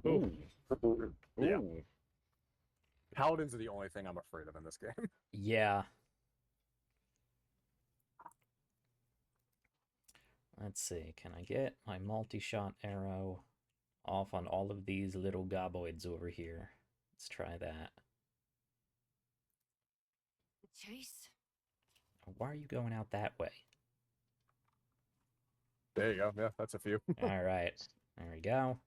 Ooh. Yeah. Ooh. Paladins are the only thing I'm afraid of in this game. Yeah. Let's see. Can I get my multi-shot arrow off on all of these little goboids over here? Let's try that. Chase? Why are you going out that way? There you go. Yeah, that's a few. All right. There we go.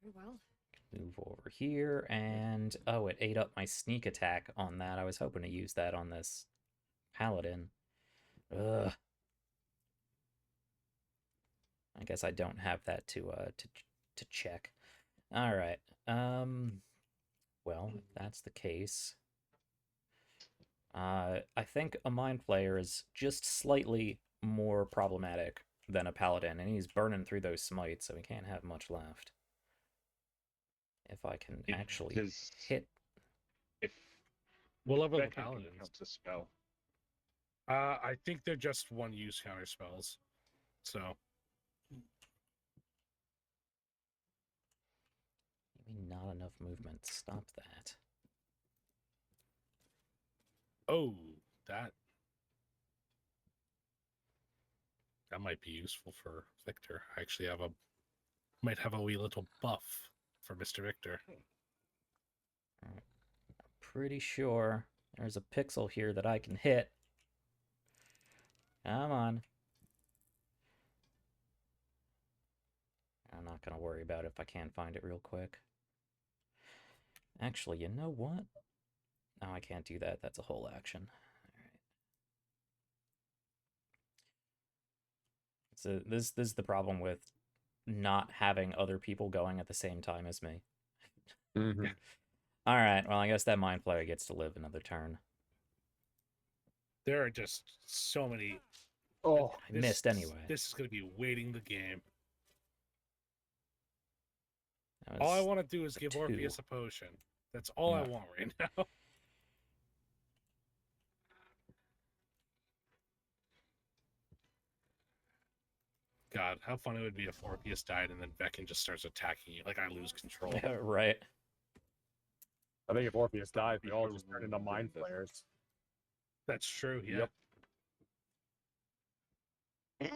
Very well. Move over here, and oh, it ate up my sneak attack on that. I was hoping to use that on this paladin. Ugh. I guess I don't have that to check. All right. Well, if that's the case, I think a mind flayer is just slightly more problematic than a paladin, and he's burning through those smites, so he can't have much left. If I can actually hit. If what level of Veken can paladins? counter spell. I think they're just one use counter spells. So Maybe not enough movement. Stop that. oh, that might be useful for Victor. I actually might have a wee little buff for Mr. Victor. I'm pretty sure there's a pixel here that I can hit. Come on. I'm not going to worry about it if I can't find it real quick. Actually, you know what? No, I can't do that. That's a whole action. All right. So this is the problem with not having other people going at the same time as me. Mm-hmm. All right. Well, I guess that mind flayer gets to live another turn. There are just so many. Oh, I missed anyway. This is going to be waiting the game. That All I was want to do is give 2. Orpheus a potion. That's all I want right now. God, how fun it would be if Orpheus died and then Veken just starts attacking you. Like I lose control. Right. I think if Orpheus dies, we all just turn into mind flayers. That's true, yeah. Yep.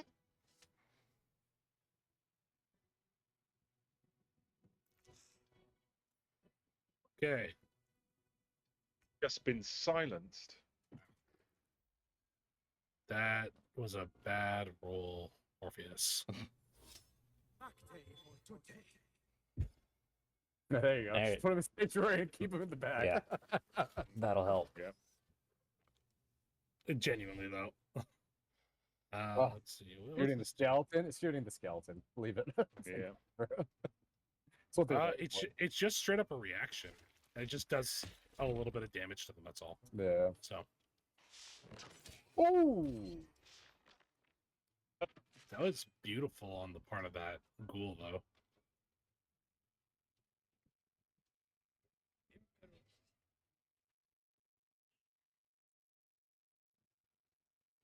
Okay. Just been silenced. That was a bad roll, Orpheus. There you go. Hey. Just put him in sanctuary and keep him in the bag. Yeah. That'll help. Yeah. Genuinely, though. Well, Let's see. Shooting the skeleton. It's shooting the skeleton. Leave it. Yeah. That's what they're it's just straight up a reaction. It just does a little bit of damage to them, that's all. Yeah. So. Ooh. That was beautiful on the part of that ghoul, though.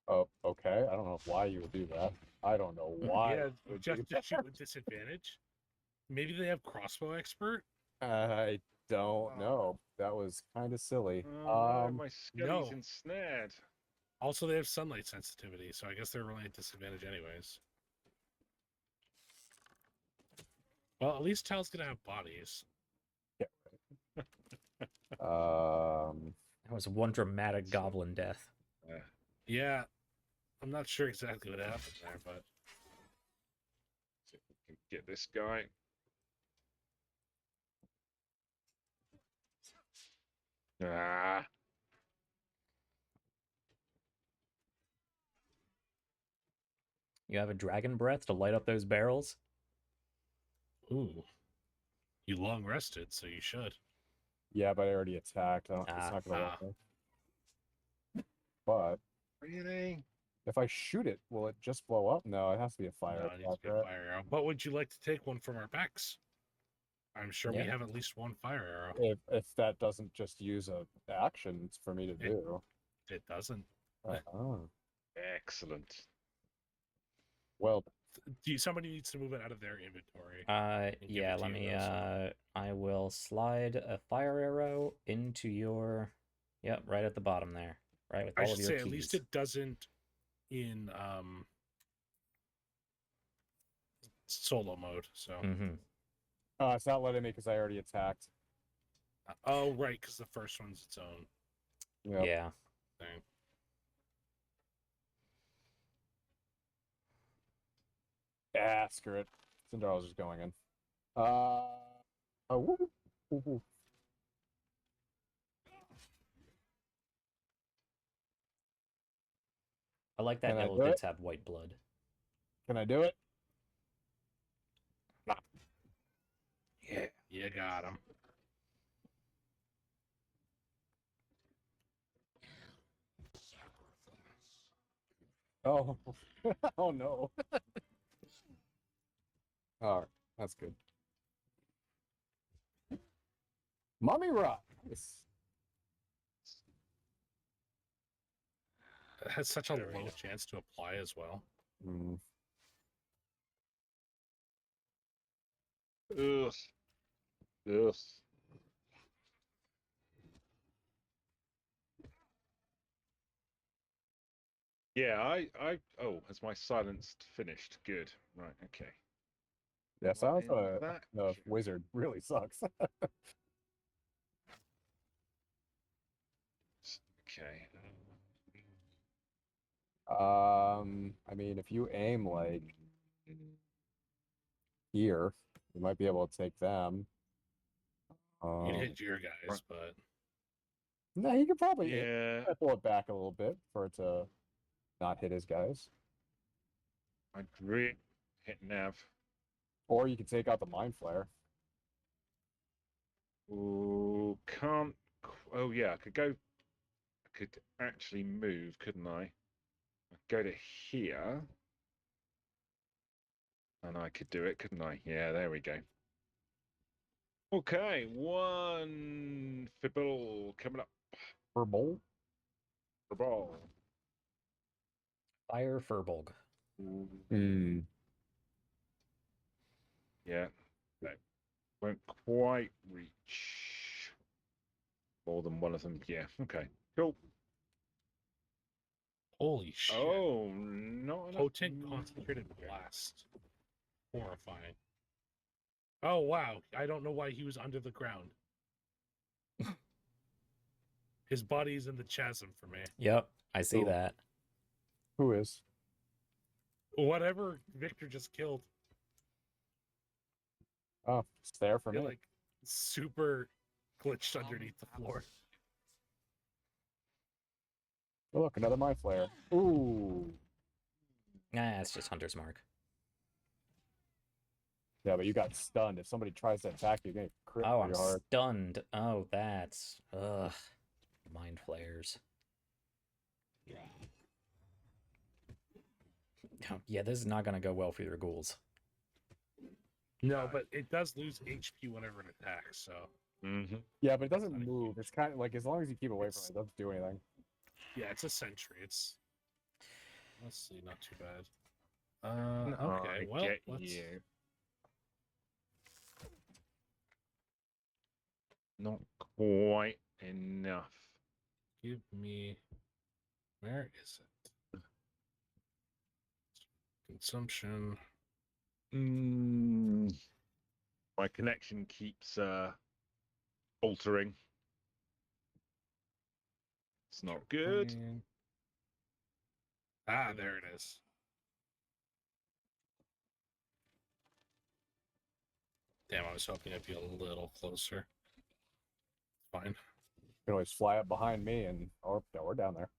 Oh, okay. I don't know why you would do that. I don't know why. Yeah, you would just do to shoot with disadvantage. Maybe they have crossbow expert. I don't know. That was kind of silly. My skelly's ensnared. Also, they have sunlight sensitivity, so I guess they're really at disadvantage anyways. Well, at least Tal's gonna have bodies. That was one dramatic goblin death. Yeah, I'm not sure exactly what happened there, but see if we can get this guy. Ah. You have a dragon breath to light up those barrels? Ooh. You long rested, so you should. Yeah, but I already attacked. It's not gonna work. But really, if I shoot it, will it just blow up? No, it has to be a fire. No, it needs to be a fire arrow. But would you like to take one from our packs? I'm sure we have at least one fire arrow. If that doesn't just use a action for me to do. It doesn't. Oh. Excellent. Well, Somebody needs to move it out of their inventory. give Yeah, it to let you, me, though, so- I will slide a fire arrow into your, yep, right at the bottom there, right with I all should of your say keys. at least it doesn't in solo mode. So. Mm-hmm. It's not letting me because I already attacked. Oh, right, because the first one's its own. Yep. Yeah. thing. Ah, screw it. Cindarl's just going in. Oh, woo, woo, woo. I like that Can I do elephants it? have white blood. Can I do it? Yeah, you got him. Oh, oh no. All right, that's good. Mummy rock. Nice. It has such a low chance to apply as well. Mm. Ugh. Ugh. Yeah, oh, has my silenced finished? Good. Right, okay. Yeah, sounds in that the wizard really sucks. Okay. I mean, if you aim like here, you might be able to take them. You'd hit your guys, but No, he could probably Yeah. pull it back a little bit for it to not hit his guys. I'd really hit Nav. Or you could take out the mind flare. Ooh, can't. Oh yeah, I could actually move, couldn't I? I'd go to here, and I could do it, couldn't I? Yeah, there we go. Okay, one Fibble coming up. Fibble? Fibble. Fire Furbolg. Hmm. Yeah, that won't quite reach more than one of them. Yeah, okay, cool. holy shit. Oh, not enough. Potent concentrated blast. Horrifying. Oh, wow. I don't know why he was under the ground. His body's in the chasm for me. Yep, I see Cool. that. Who is? Whatever Victor just killed. Oh, it's there for He, me. like super glitched underneath the floor. Oh, look, another mind flare. Ooh. Nah, it's just Hunter's Mark. Yeah, but you got stunned. If somebody tries to attack you, you're gonna crit Oh, pretty I'm hard. stunned. Oh, that's... Ugh. Mind flares. Yeah, this is not going to go well for your ghouls. No, but it does lose HP whenever it attacks, so... Mm-hmm. Yeah, but it doesn't move. It's kind of like, as long as you keep away from it, it doesn't do anything. Yeah, it's a sentry. It's... Let's see, not too bad. Okay, I well, get let's... you. Not quite enough. Give me... Where is it? Consumption. My connection keeps altering. It's not good. Ah, there it is. Damn, I was hoping I'd be a little closer. Fine. You can always fly up behind me and, oh, no, we're down there.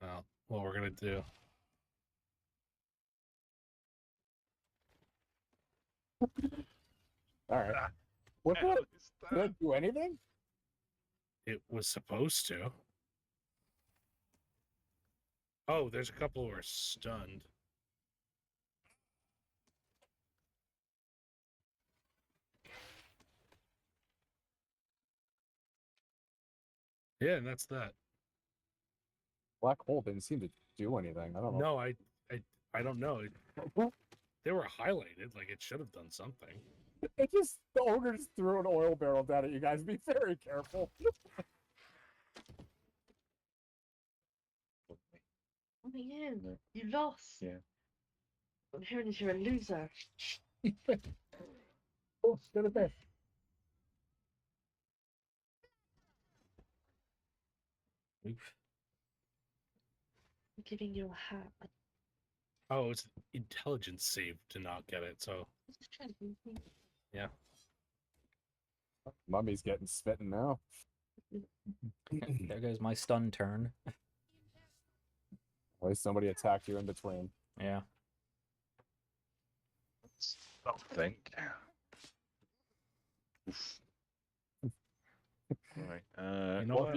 Well, what we're gonna do. All right. What the? Did I do anything? It was supposed to. Oh, there's a couple who are stunned. Yeah, and that's that. Black hole didn't seem to do anything. I don't know. No, I don't know. They were highlighted, like it should have done something. It just, the ogre just threw an oil barrel down at you guys. Be very careful. Oh yeah, you lost. Yeah. I'm hearing that you're a loser. Oh, go to bed. I'm giving you a hat. Oh, it's intelligence save to not get it. So yeah. Mummy's getting smitten now. There goes my stun turn. At least somebody attacked you in between. Yeah. Something. Right. You know what,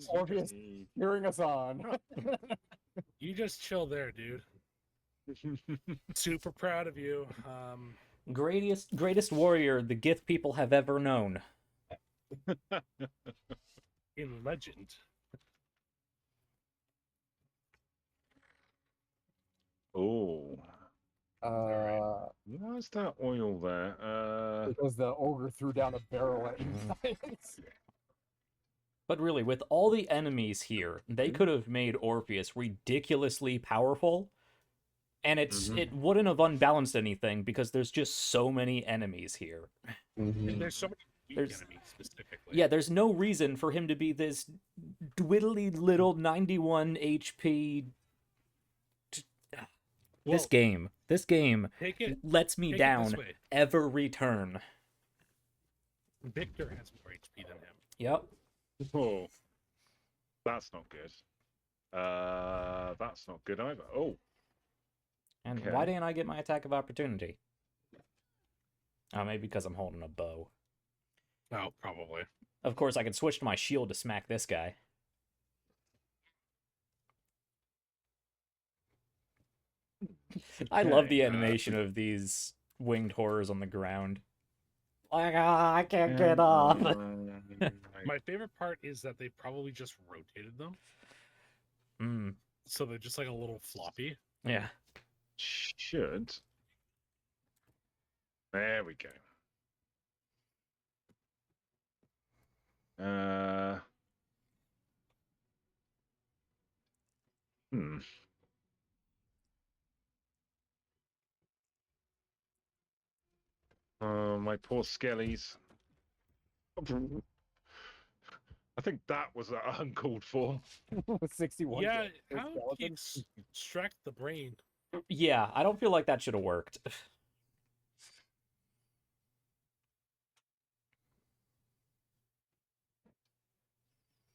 Orpheus hearing us on. You just chill there, dude. Super proud of you. Greatest warrior the Gith people have ever known. In legend. Oh. Why's that oil there? Because the ogre threw down a barrel at you guys. But really, with all the enemies here, they could have made Orpheus ridiculously powerful, and it wouldn't have unbalanced anything because there's just so many enemies here. And there's so many weak enemies specifically. Yeah, there's no reason for him to be this dwiddly little 91 HP. This game lets me down every turn. Victor has more HP than him. Yep. Oh, that's not good. That's not good either. Oh. And Okay. why didn't I get my attack of opportunity? Oh, maybe because I'm holding a bow. Oh, probably. Of course, I can switch to my shield to smack this guy. I love the animation of these winged horrors on the ground. Like, I can't get up. My favorite part is that they probably just rotated them. So they're just like a little floppy. Yeah. Should. There we go. My poor skellies. I think that was uncalled for. 61. Yeah, how do you extract the brain? Yeah, I don't feel like that should have worked.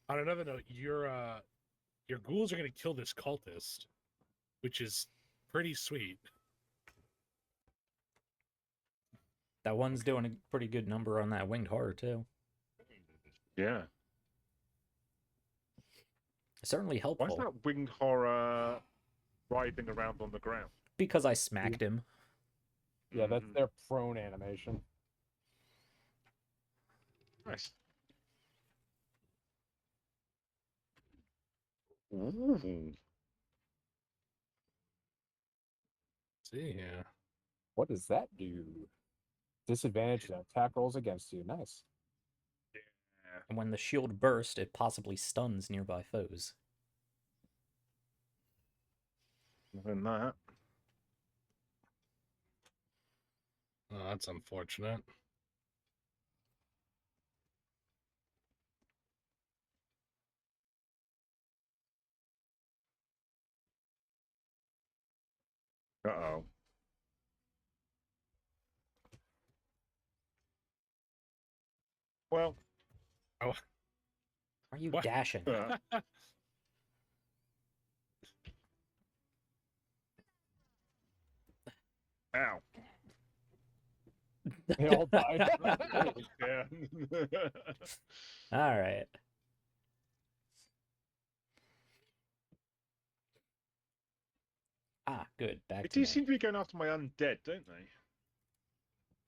On another note, your ghouls are gonna kill this cultist, which is pretty sweet. That one's doing a pretty good number on that winged horror, too. Yeah. Certainly helpful. Why is that winged horror writhing around on the ground? Because I smacked him. Yeah, that's their prone animation. Nice. Ooh. See here. What does that do? Disadvantage to attack rolls against you. Nice. And when the shield bursts, it possibly stuns nearby foes. Than that. Oh, that's unfortunate. Uh-oh. Well. Oh. Are you dashing? Ow. They all died. Yeah. All right. Ah, good. Back They to do me. seem to be going after my undead, don't they?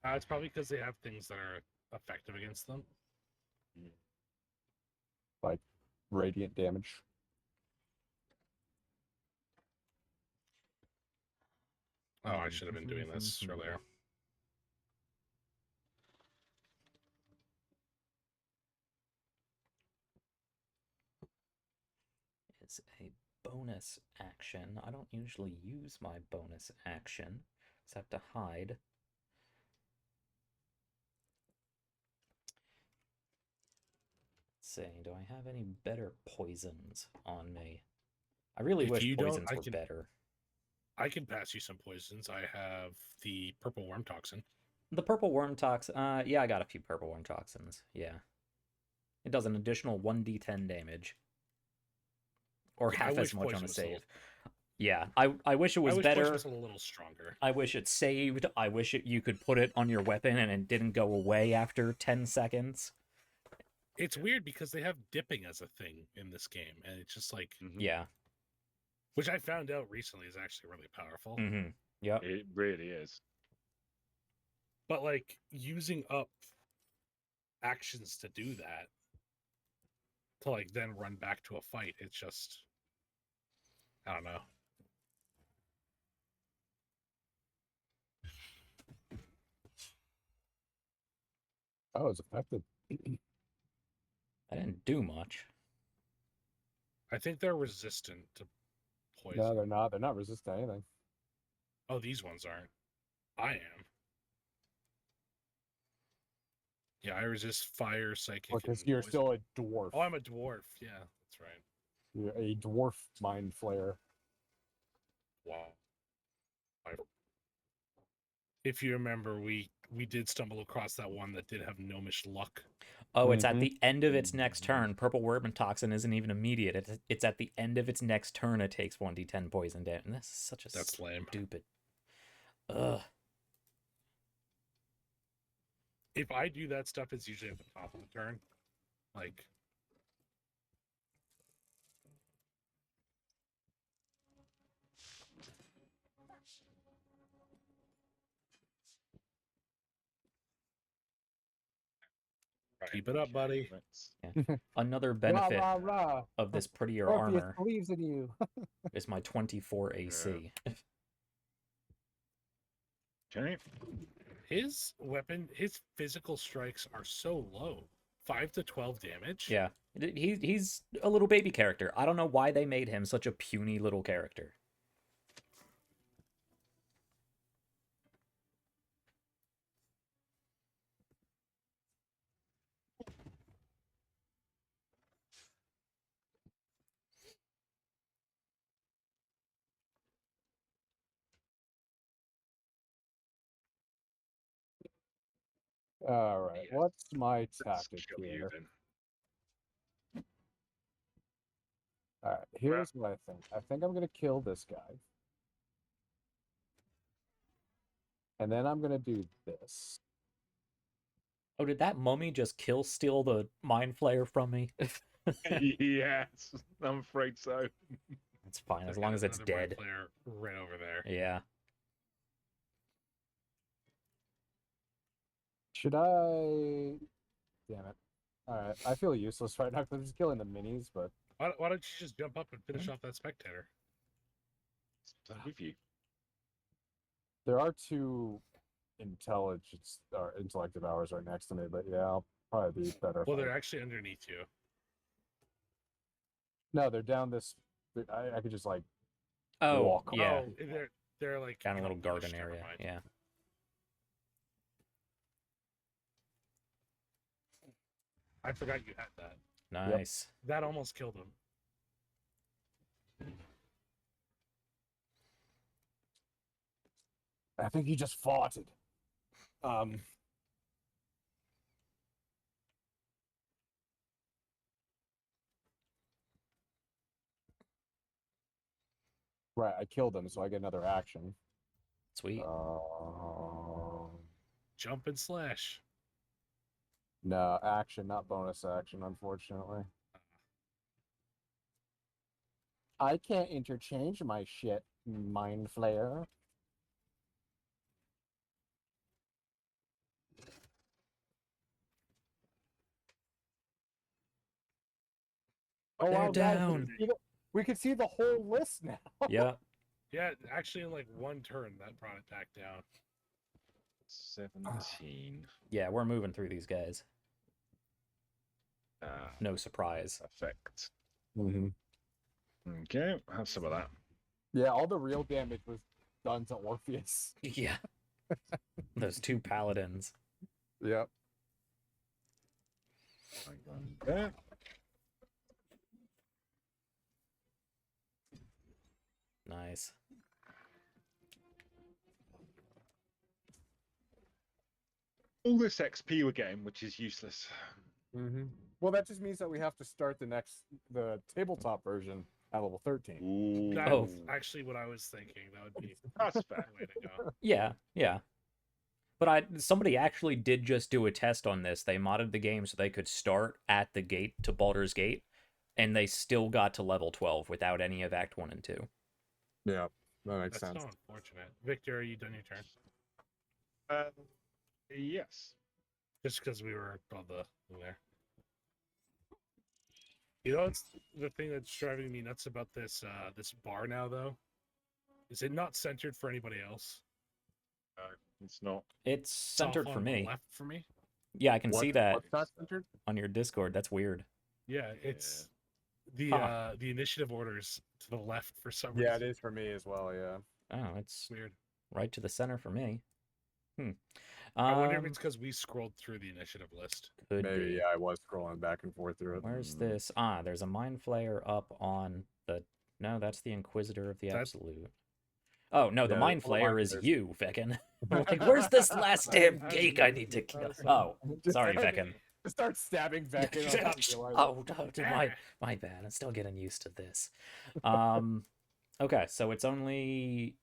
It's probably because they have things that are effective against them. Like radiant damage. Oh, I should have been doing this earlier. Is a bonus action. I don't usually use my bonus action. Just have to hide. Let's see, do I have any better poisons on me? I really wish poisons were better. I can pass you some poisons. I have the purple worm toxin. The purple worm toxin, yeah, I got a few purple worm toxins, yeah. It does an additional 1d10 damage. Or half as much on a save. Yeah, I wish it was better. I wish was a little stronger. I wish it saved. I wish you could put it on your weapon and it didn't go away after 10 seconds. It's weird because they have dipping as a thing in this game, and it's just like... Yeah. Which I found out recently is actually really powerful. Yeah, it really is. But like using up actions to do that, to like then run back to a fight, it's just, I don't know. Oh, it's effective. I didn't do much. I think they're resistant to poison. No, they're not. They're not resistant to anything. Oh, these ones aren't. I am. Yeah, I resist fire, psychic. Because you're still a dwarf. Oh, I'm a dwarf. Yeah, that's right. You're a dwarf mind flayer. Wow. If you remember, we did stumble across that one that did have gnomish luck. Oh, it's at the end of its next turn. Purple Worm toxin isn't even immediate. It's at the end of its next turn. It takes 1d10 poison damage. And this is such a stupid. Ugh. If I do that stuff, it's usually at the top of the turn. Like. Keep it up, buddy. Yeah. Another benefit of this prettier armor believes in you. is my 24 AC. Okay. His weapon, his physical strikes are so low. 5 to 12 damage. Yeah. He's a little baby character. I don't know why they made him such a puny little character. All right, what's my tactic here? All right, here's what I think. I think I'm gonna kill this guy, and then I'm gonna do this. Oh, did that mummy just steal the mind flayer from me? Yes, I'm afraid so. It's fine as long as it's dead. Player right over there. Yeah. Should I? Damn it! All right, I feel useless right now because I'm just killing the minis. But why don't you just jump up and finish off that spectator? With you. There are 2 intelligence or intellective hours right next to me, but yeah, I'll probably be better. Well, they're actually underneath you. No, they're down this. I could just like. Oh, walk. yeah. Oh, they're like down a little garden area. Yeah. I forgot you had that. Nice. Yep. That almost killed him. I think he just farted. Right, I killed him, so I get another action. Sweet. Jump and slash. No, action, not bonus action, unfortunately. I can't interchange my shit, mind flayer. They're down. We can see the whole list now. Yeah. Yeah, actually, in like one turn, that brought it back down. 17. Yeah, we're moving through these guys. No surprise. Perfect. Mm-hmm. Okay, have some of that. Yeah, all the real damage was done to Orpheus. Yeah. Those two paladins. Yep. There. Nice. All this XP we're getting, which is useless. Mm-hmm. Well, that just means that we have to start the tabletop version at level 13. That's actually what I was thinking. That would be That's fair. way to go. Yeah, yeah. But somebody actually did just do a test on this. They modded the game so they could start at the gate to Baldur's Gate, and they still got to level 12 without any of Act 1 and 2. Yeah, that makes That's sense. so unfortunate. Victor, are you done your turn? Yes. Just because we were on the there. You know, it's the thing that's driving me nuts about this this bar now, though. Is it not centered for anybody else? It's not. It's centered off for on the me. left for me. Yeah, I can see that What's not centered? on your Discord. That's weird. Yeah, it's the the initiative orders to the left for some reason. Yeah, it is for me as well. Yeah. Oh, it's weird. Right to the center for me. I wonder if it's because we scrolled through the initiative list. Could Maybe, be. yeah, I was scrolling back and forth through it. Where's this? There's a Mind Flayer up on the... No, that's the Inquisitor of the Absolute. Oh, no, the Yeah, Mind all the Flayer Mind is Flayers. you, Veken. Like, where's this last damn geek I need to kill? Oh, sorry, Veken. Start stabbing Veken. Oh, my bad. I'm still getting used to this. Okay, so it's only...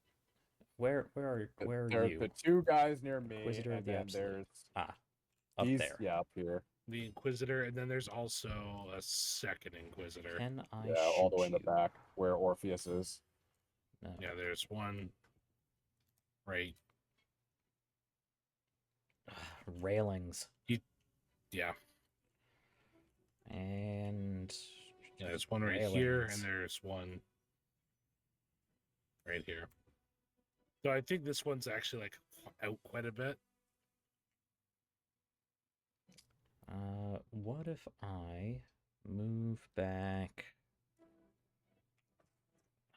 Where are There's you? the two guys near me, Inquisitor of and the then Absolute. there's up these, there. Yeah, up here. The Inquisitor, and then there's also a second Inquisitor. Can I Yeah, all the way in the back where Orpheus is. No. Yeah, there's one right. Railings. Yeah. And Yeah, there's one right here, and there's one right here. So I think this one's actually like out quite a bit. What if I move back?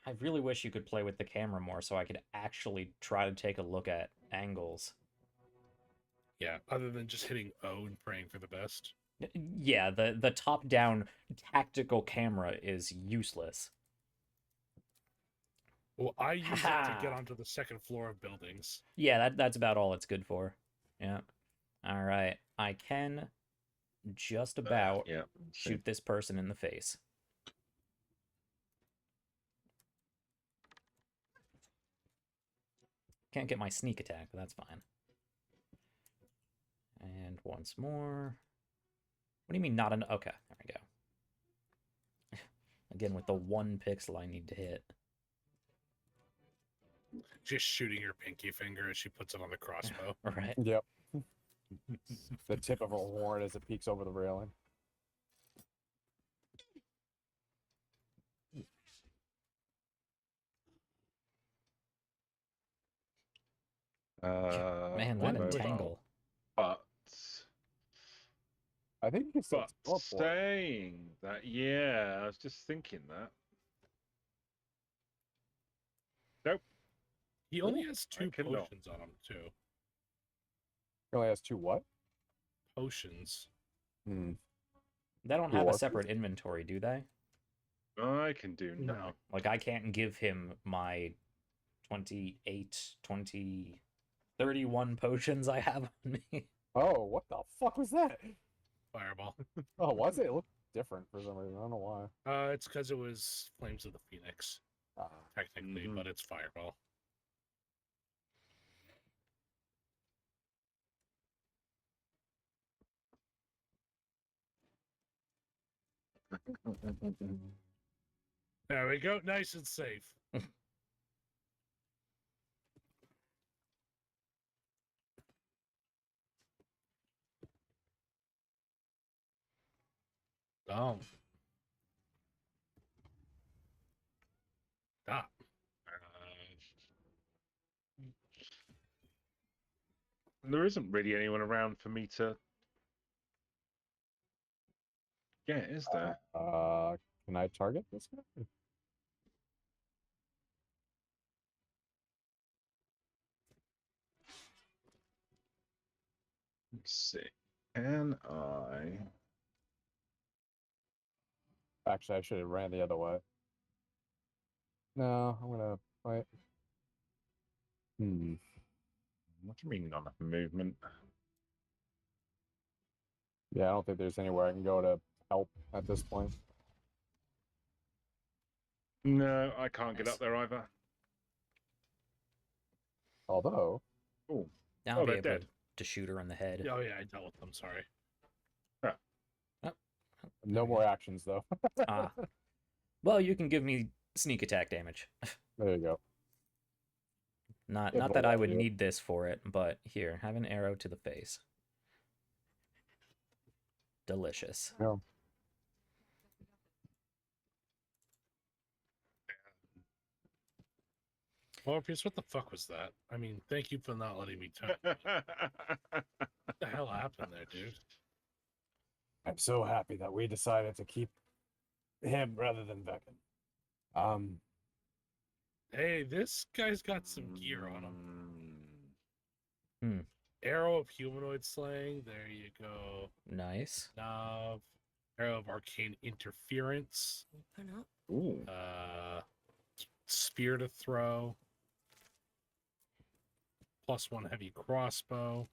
I really wish you could play with the camera more so I could actually try to take a look at angles. Yeah, other than just hitting O and praying for the best. Yeah, the top-down tactical camera is useless. Well, I use it to get onto the second floor of buildings. Yeah, that's about all it's good for. Yeah. All right. I can just about shoot this person in the face. Can't get my sneak attack, but that's fine. And once more. What do you mean not an... Okay, there we go. Again, with the 1 pixel I need to hit. Just shooting her pinky finger as she puts it on the crossbow. Right. Yep. The tip of her horn as it peeks over the railing. Man, that entangle. But I think you can still teleport. saying that, yeah, I was just thinking that. Nope. He only has 2 cannot. potions on him, too. He only has 2 what? Potions. Hmm. They don't have a separate inventory, do they? I can do now. Like, I can't give him my 28, 20, 31 potions I have on me. Oh, what the fuck was that? Fireball. Oh, was it? It looked different for some reason. I don't know why. It's because it was Flames of the Phoenix, technically, but it's Fireball. There we go. Nice and safe. Oh. Stop. There isn't really anyone around for me to get, is there? Can I target this guy? Let's see. Can I? Actually, I should have ran the other way. No, I'm gonna fight. What do you mean not enough movement? Yeah, I don't think there's anywhere I can go to help at this point. No, I can't get up there either. Although, oh, Now I'll be they're able dead. to shoot her in the head. Oh yeah, I dealt with them. Sorry. no more actions though. Well, you can give me sneak attack damage. There you go. Not Yeah, that I but would yeah. need this for it, but here, have an arrow to the face. Delicious. Yeah. Morpheus, what the fuck was that? I mean, thank you for not letting me talk. What the hell happened there, dude? I'm so happy that we decided to keep him rather than Veken. Hey, this guy's got some gear on him. Hmm. Arrow of humanoid slaying. There you go. Nice. Nav. Arrow of arcane interference. Ooh. Spear to throw. +1 heavy crossbow.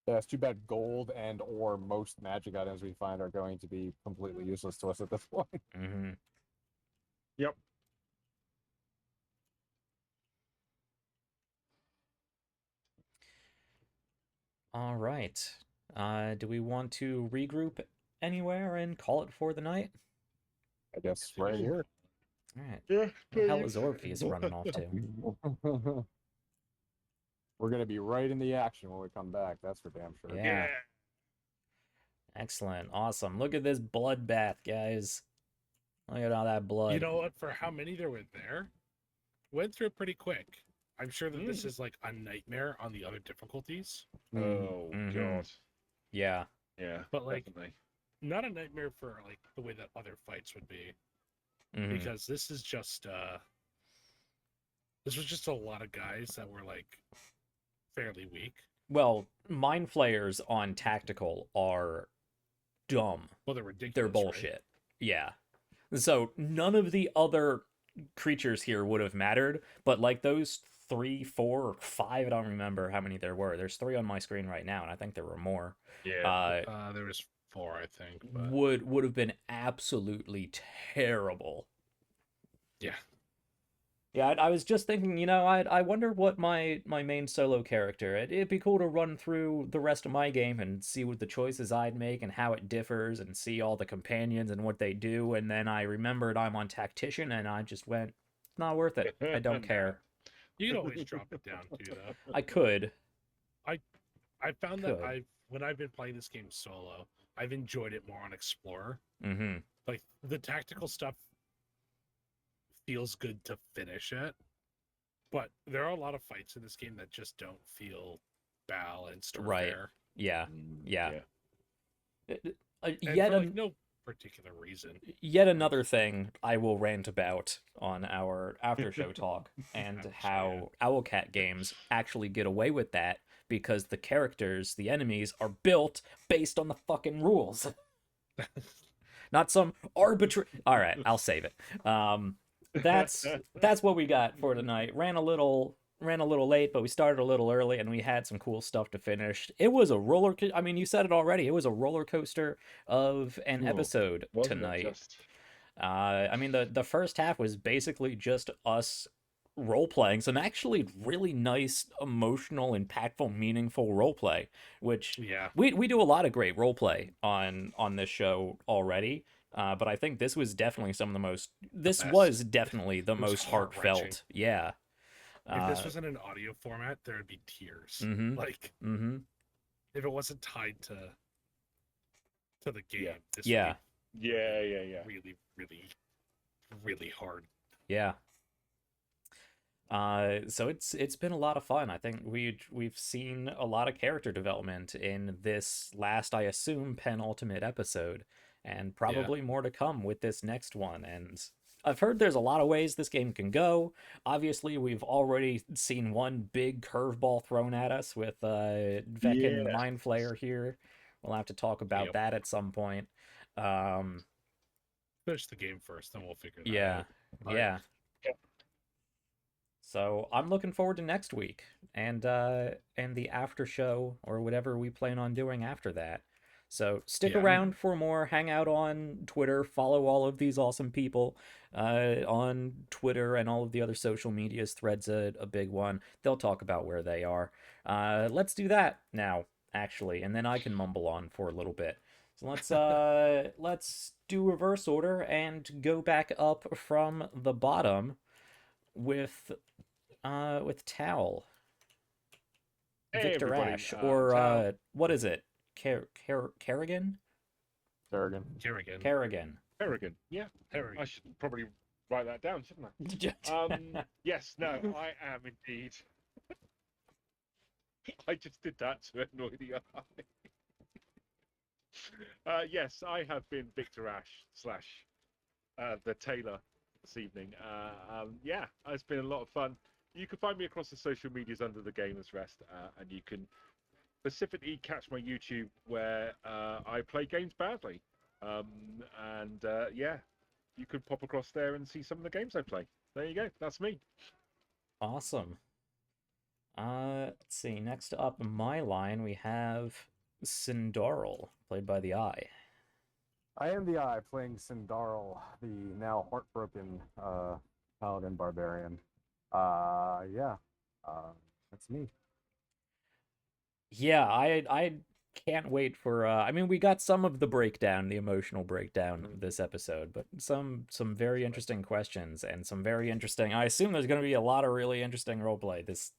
Yeah, it's too bad gold and or most magic items we find are going to be completely useless to us at this point. Mm-hmm. Yep. All right. Do we want to regroup anywhere and call it for the night? I guess right here. All right. Yeah. Where the hell is Orpheus running off to? We're gonna be right in the action when we come back. That's for damn sure. Yeah. Excellent. Awesome. Look at this bloodbath, guys. Look at all that blood. You know what? For how many there were there, went through it pretty quick. I'm sure that this is like a nightmare on the other difficulties. Oh god. Yeah. Yeah. But like, definitely. not a nightmare for like the way that other fights would be, Mhm. because this is just this was just a lot of guys that were like fairly weak. Well, mind flayers on tactical are dumb. Well, they're ridiculous. They're bullshit. Yeah. So none of the other creatures here would have mattered, but like those 3, 4, or 5, I don't remember how many there were. There's 3 on my screen right now, and I think there were more. Yeah. There was 4, I think. But... Would have been absolutely terrible. Yeah. Yeah, I was just thinking, you know, I wonder what my main solo character, it'd be cool to run through the rest of my game and see what the choices I'd make and how it differs and see all the companions and what they do, and then I remembered I'm on Tactician and I just went, it's not worth it. I don't care. You can always drop it down too, though. I could. I found that when I've been playing this game solo, I've enjoyed it more on Explorer. Mm-hmm. Like the tactical stuff feels good to finish it, but there are a lot of fights in this game that just don't feel balanced or fair. Yeah. Yeah. And Yet for, like, no particular reason. Yet another thing I will rant about on our after show talk, and how Owlcat games actually get away with that because the characters, the enemies, are built based on the fucking rules. Not some arbitrary. All right, I'll save it. That's what we got for tonight. Ran a little late, but we started a little early, and we had some cool stuff to finish. It was a roller. I mean, you said it already. It was a roller coaster of an episode tonight. I mean, the first half was basically just us role-playing some actually really nice, emotional, impactful, meaningful roleplay, which we do a lot of great roleplay on this show already. But I think this was definitely some of the most. This was definitely the most heartfelt. Yeah. If this was in an audio format, there would be tears. Like, if it wasn't tied to the game, this would be really, really, really hard. Yeah. So it's been a lot of fun. I think we've seen a lot of character development in this last, I assume, penultimate episode, and probably more to come with this next one. And I've heard there's a lot of ways this game can go. Obviously, we've already seen one big curveball thrown at us with Veken the Mind Flayer here. We'll have to talk about that at some point. Finish the game first, then we'll figure that Yeah, out. yeah. So I'm looking forward to next week and the after show or whatever we plan on doing after that. So stick around for more. Hang out on Twitter. Follow all of these awesome people on Twitter and all of the other social medias. Thread's a big one. They'll talk about where they are. Let's do that now, actually, and then I can mumble on for a little bit. So let's do reverse order and go back up from the bottom with Towel. Hey, Victor everybody, Ash, Towel. or what is it? Kerrigan? Kerrigan. Yeah. I should probably write that down, shouldn't I? Yes, no, I am indeed. I just did that to annoy the eye. Yes, I have been Victor Ash / the Tailor this evening. Yeah, it's been a lot of fun. You can find me across the social medias under the Gamers Rest, and you can specifically catch my YouTube where I play games badly. Yeah, you could pop across there and see some of the games I play. There you go. That's me. Awesome. Let's see. Next up in my line, we have Cindarl, played by the Eye. I am the Eye, playing Cindarl, the now heartbroken paladin barbarian. That's me. Yeah, I can't wait for I mean, we got some of the breakdown, the emotional breakdown this episode, but some very interesting questions and some very interesting. I assume there's going to be a lot of really interesting roleplay this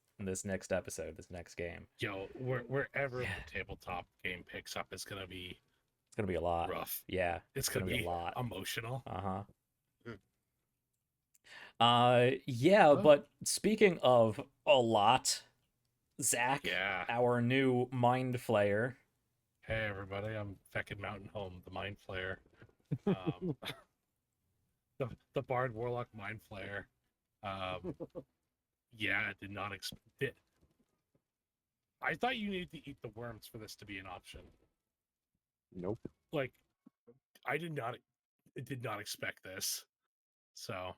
next episode, this next game. Yo, wherever the tabletop game picks up, it's gonna be a lot rough. Yeah, it's gonna be a lot emotional. Yeah, but speaking of a lot, Zach, our new Mind Flayer. Hey everybody, I'm Veken Mountain Home, the Mind Flayer. The Bard Warlock Mind Flayer. Yeah, I did not expect it. I thought you needed to eat the worms for this to be an option. Nope. Like, I did not expect this. So,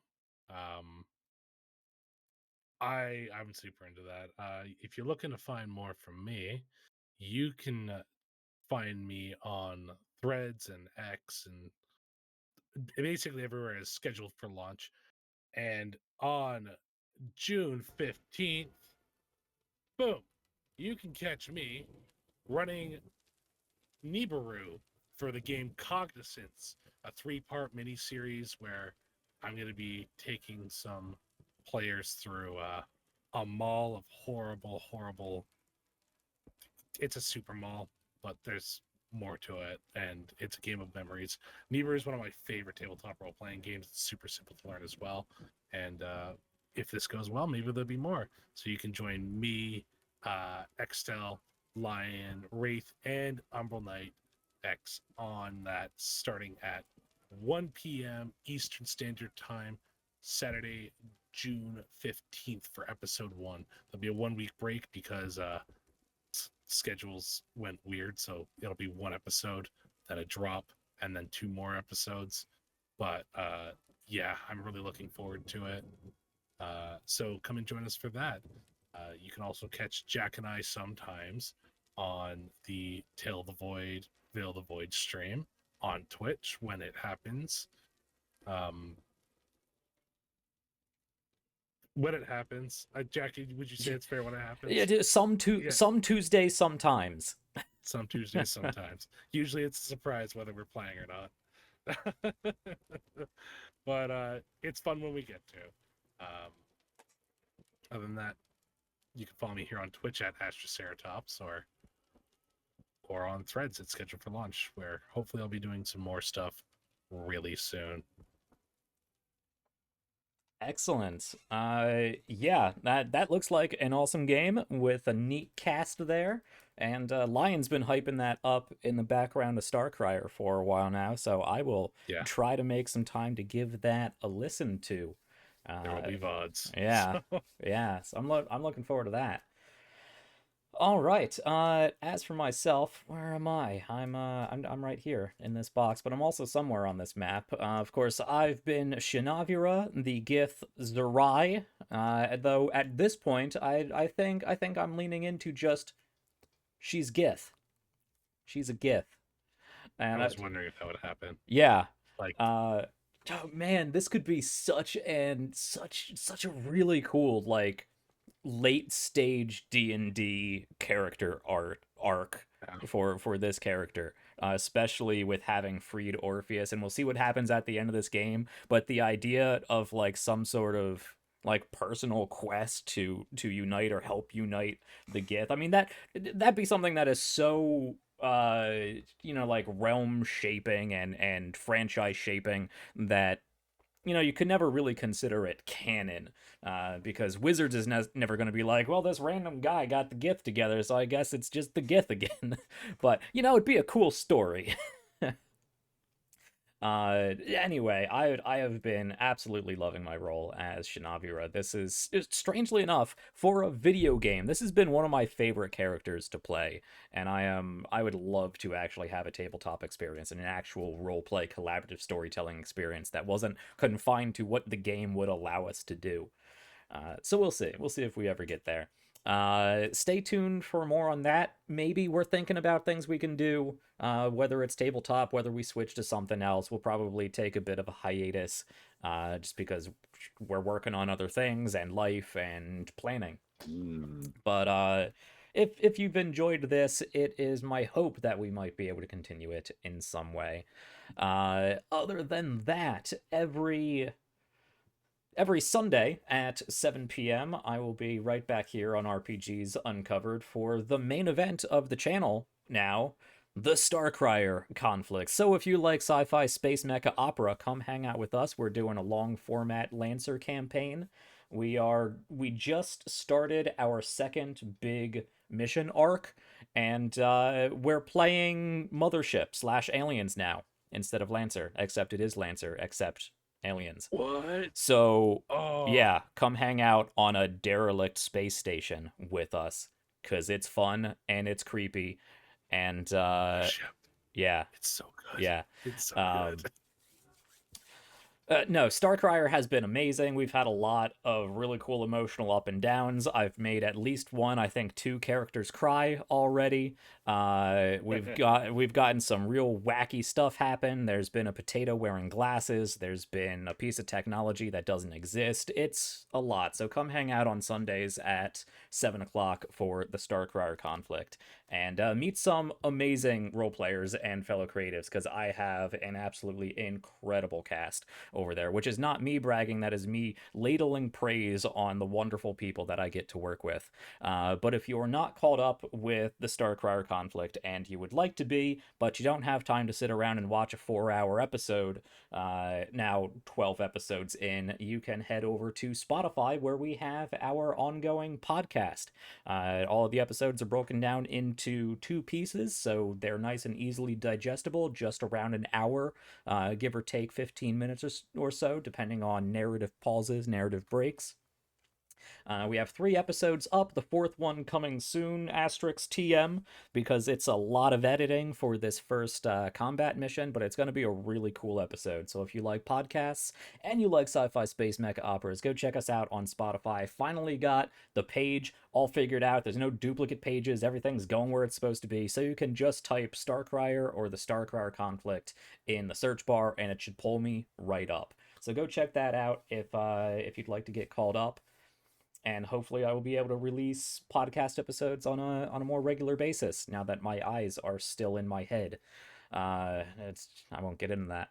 I'm super into that. If you're looking to find more from me, you can find me on Threads and X and basically everywhere is scheduled for launch. And on June 15th, boom, you can catch me running Nibiru for the game Cognizance, a 3-part miniseries where I'm going to be taking some players through a mall of horrible. It's a super mall, but there's more to it, and it's a game of memories. Nibiru is one of my favorite tabletop role-playing games. It's super simple to learn as well, and if this goes well, maybe there'll be more. So you can join me, Extel, Lion, Wraith, and Umbral Knight X on that starting at 1 p.m. Eastern Standard Time, Saturday, June 15th for episode 1. There'll be a 1-week break because schedules went weird, so it'll be 1 episode, then a drop, and then 2 more episodes. But yeah, I'm really looking forward to it. So come and join us for that. You can also catch Jack and I sometimes on the Veil the Void stream on Twitch when it happens. When it happens, Jackie, would you say it's fair when it happens? Yeah, some Tuesdays, sometimes. Some Tuesdays, sometimes. Usually, it's a surprise whether we're playing or not. But it's fun when we get to. Other than that, you can follow me here on Twitch at Astraceratops or on Threads. It's scheduled for launch, where hopefully I'll be doing some more stuff really soon. Excellent. Yeah, that looks like an awesome game with a neat cast there. And Lion's been hyping that up in the background of Starcrier for a while now, so I will try to make some time to give that a listen to. There will be VODs. Yeah, yeah. So I'm looking forward to that. All right. As for myself, where am I? I'm right here in this box, but I'm also somewhere on this map. Of course, I've been Xre'nav'Ira, the Githzarai. Though at this point, I think I'm leaning into just she's Gith. She's a Gith. And I was wondering if that would happen. Yeah. Like, oh man, this could be such a really cool like late stage D&D character arc for this character, especially with having freed Orpheus, and we'll see what happens at the end of this game, but the idea of like some sort of like personal quest to unite or help unite the Gith, I mean that'd be something that is so like realm shaping and franchise shaping that you could never really consider it canon, because Wizards is never going to be like, well, this random guy got the Gith together, so I guess it's just the Gith again. But, it'd be a cool story. Anyway, I have been absolutely loving my role as Xre'nav'Ira. This is, strangely enough, for a video game, this has been one of my favorite characters to play, and I would love to actually have a tabletop experience and an actual roleplay collaborative storytelling experience that wasn't confined to what the game would allow us to do. So we'll see if we ever get there. Stay tuned for more on that. Maybe we're thinking about things we can do, whether it's tabletop, whether we switch to something else. We'll probably take a bit of a hiatus, just because we're working on other things and life and planning. But if you've enjoyed this, it is my hope that we might be able to continue it in some way. Other than that, every Sunday at 7 p.m., I will be right back here on RPGs Uncovered for the main event of the channel now, the Starcrier conflict. So if you like sci-fi space mecha opera, come hang out with us. We're doing a long format Lancer campaign. We just started our second big mission arc, and we're playing Mothership / Aliens now instead of Lancer, except it is Lancer, except aliens. What? So, yeah, come hang out on a derelict space station with us, because it's fun and it's creepy, and yeah. It's so good. Yeah. It's so good. No, Starcrier has been amazing. We've had a lot of really cool emotional up and downs. I've made at least one, I think 2 characters cry already. We've gotten some real wacky stuff happen. There's been a potato wearing glasses. There's been a piece of technology that doesn't exist. It's a lot. So come hang out on Sundays at 7 o'clock for the Starcrier conflict, and meet some amazing role players and fellow creatives, because I have an absolutely incredible cast over there, which is not me bragging, that is me ladling praise on the wonderful people that I get to work with. But if you're not caught up with the Starcrier conflict and you would like to be, but you don't have time to sit around and watch a 4-hour episode, now 12 episodes in, you can head over to Spotify, where we have our ongoing podcast. All of the episodes are broken down into 2 pieces, so they're nice and easily digestible, just around an hour, give or take 15 minutes or so, depending on narrative pauses, narrative breaks. We have 3 episodes up, the 4th one coming soon, *TM, because it's a lot of editing for this first combat mission, but it's going to be a really cool episode. So if you like podcasts and you like sci-fi space mecha operas, go check us out on Spotify. Finally got the page all figured out. There's no duplicate pages. Everything's going where it's supposed to be. So you can just type Starcrier or the Starcrier conflict in the search bar, and it should pull me right up. So go check that out if you'd like to get called up. And hopefully I will be able to release podcast episodes on a more regular basis now that my eyes are still in my head. I won't get into that.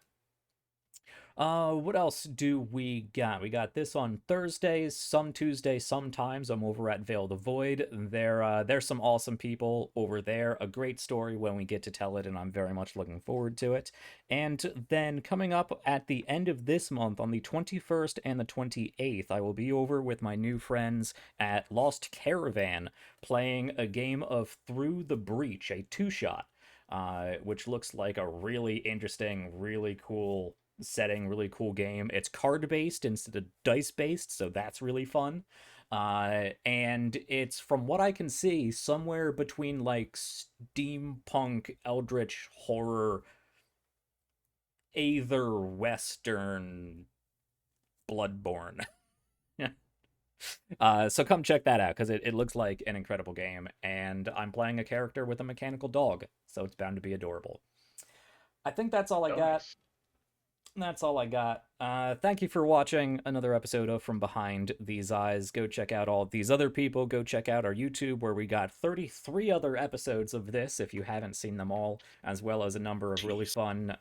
What else do we got? We got this on Thursdays, some Tuesdays, sometimes. I'm over at Veil the Void. There's some awesome people over there. A great story when we get to tell it, and I'm very much looking forward to it. And then coming up at the end of this month, on the 21st and the 28th, I will be over with my new friends at Lost Caravan, playing a game of Through the Breach, a two-shot, which looks like a really interesting, really cool setting, really cool game. It's card based instead of dice based, so that's really fun. And it's, from what I can see, somewhere between like steampunk, eldritch horror, Aether Western, Bloodborne. So come check that out, because it looks like an incredible game, and I'm playing a character with a mechanical dog, so it's bound to be adorable. I think that's all I got. That's all I got. Thank you for watching another episode of From Behind These Eyes. Go check out all of these other people. Go check out our YouTube, where we got 33 other episodes of this, if you haven't seen them all, as well as a number of really fun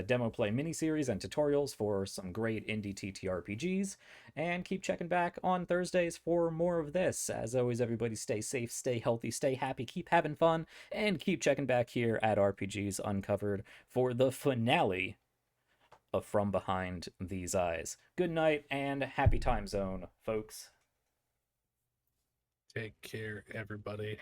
demo play miniseries and tutorials for some great indie TTRPGs. And keep checking back on Thursdays for more of this. As always, everybody stay safe, stay healthy, stay happy, keep having fun, and keep checking back here at RPGs Uncovered for the finale of From Behind These Eyes. Good night and happy time zone, folks. Take care, everybody.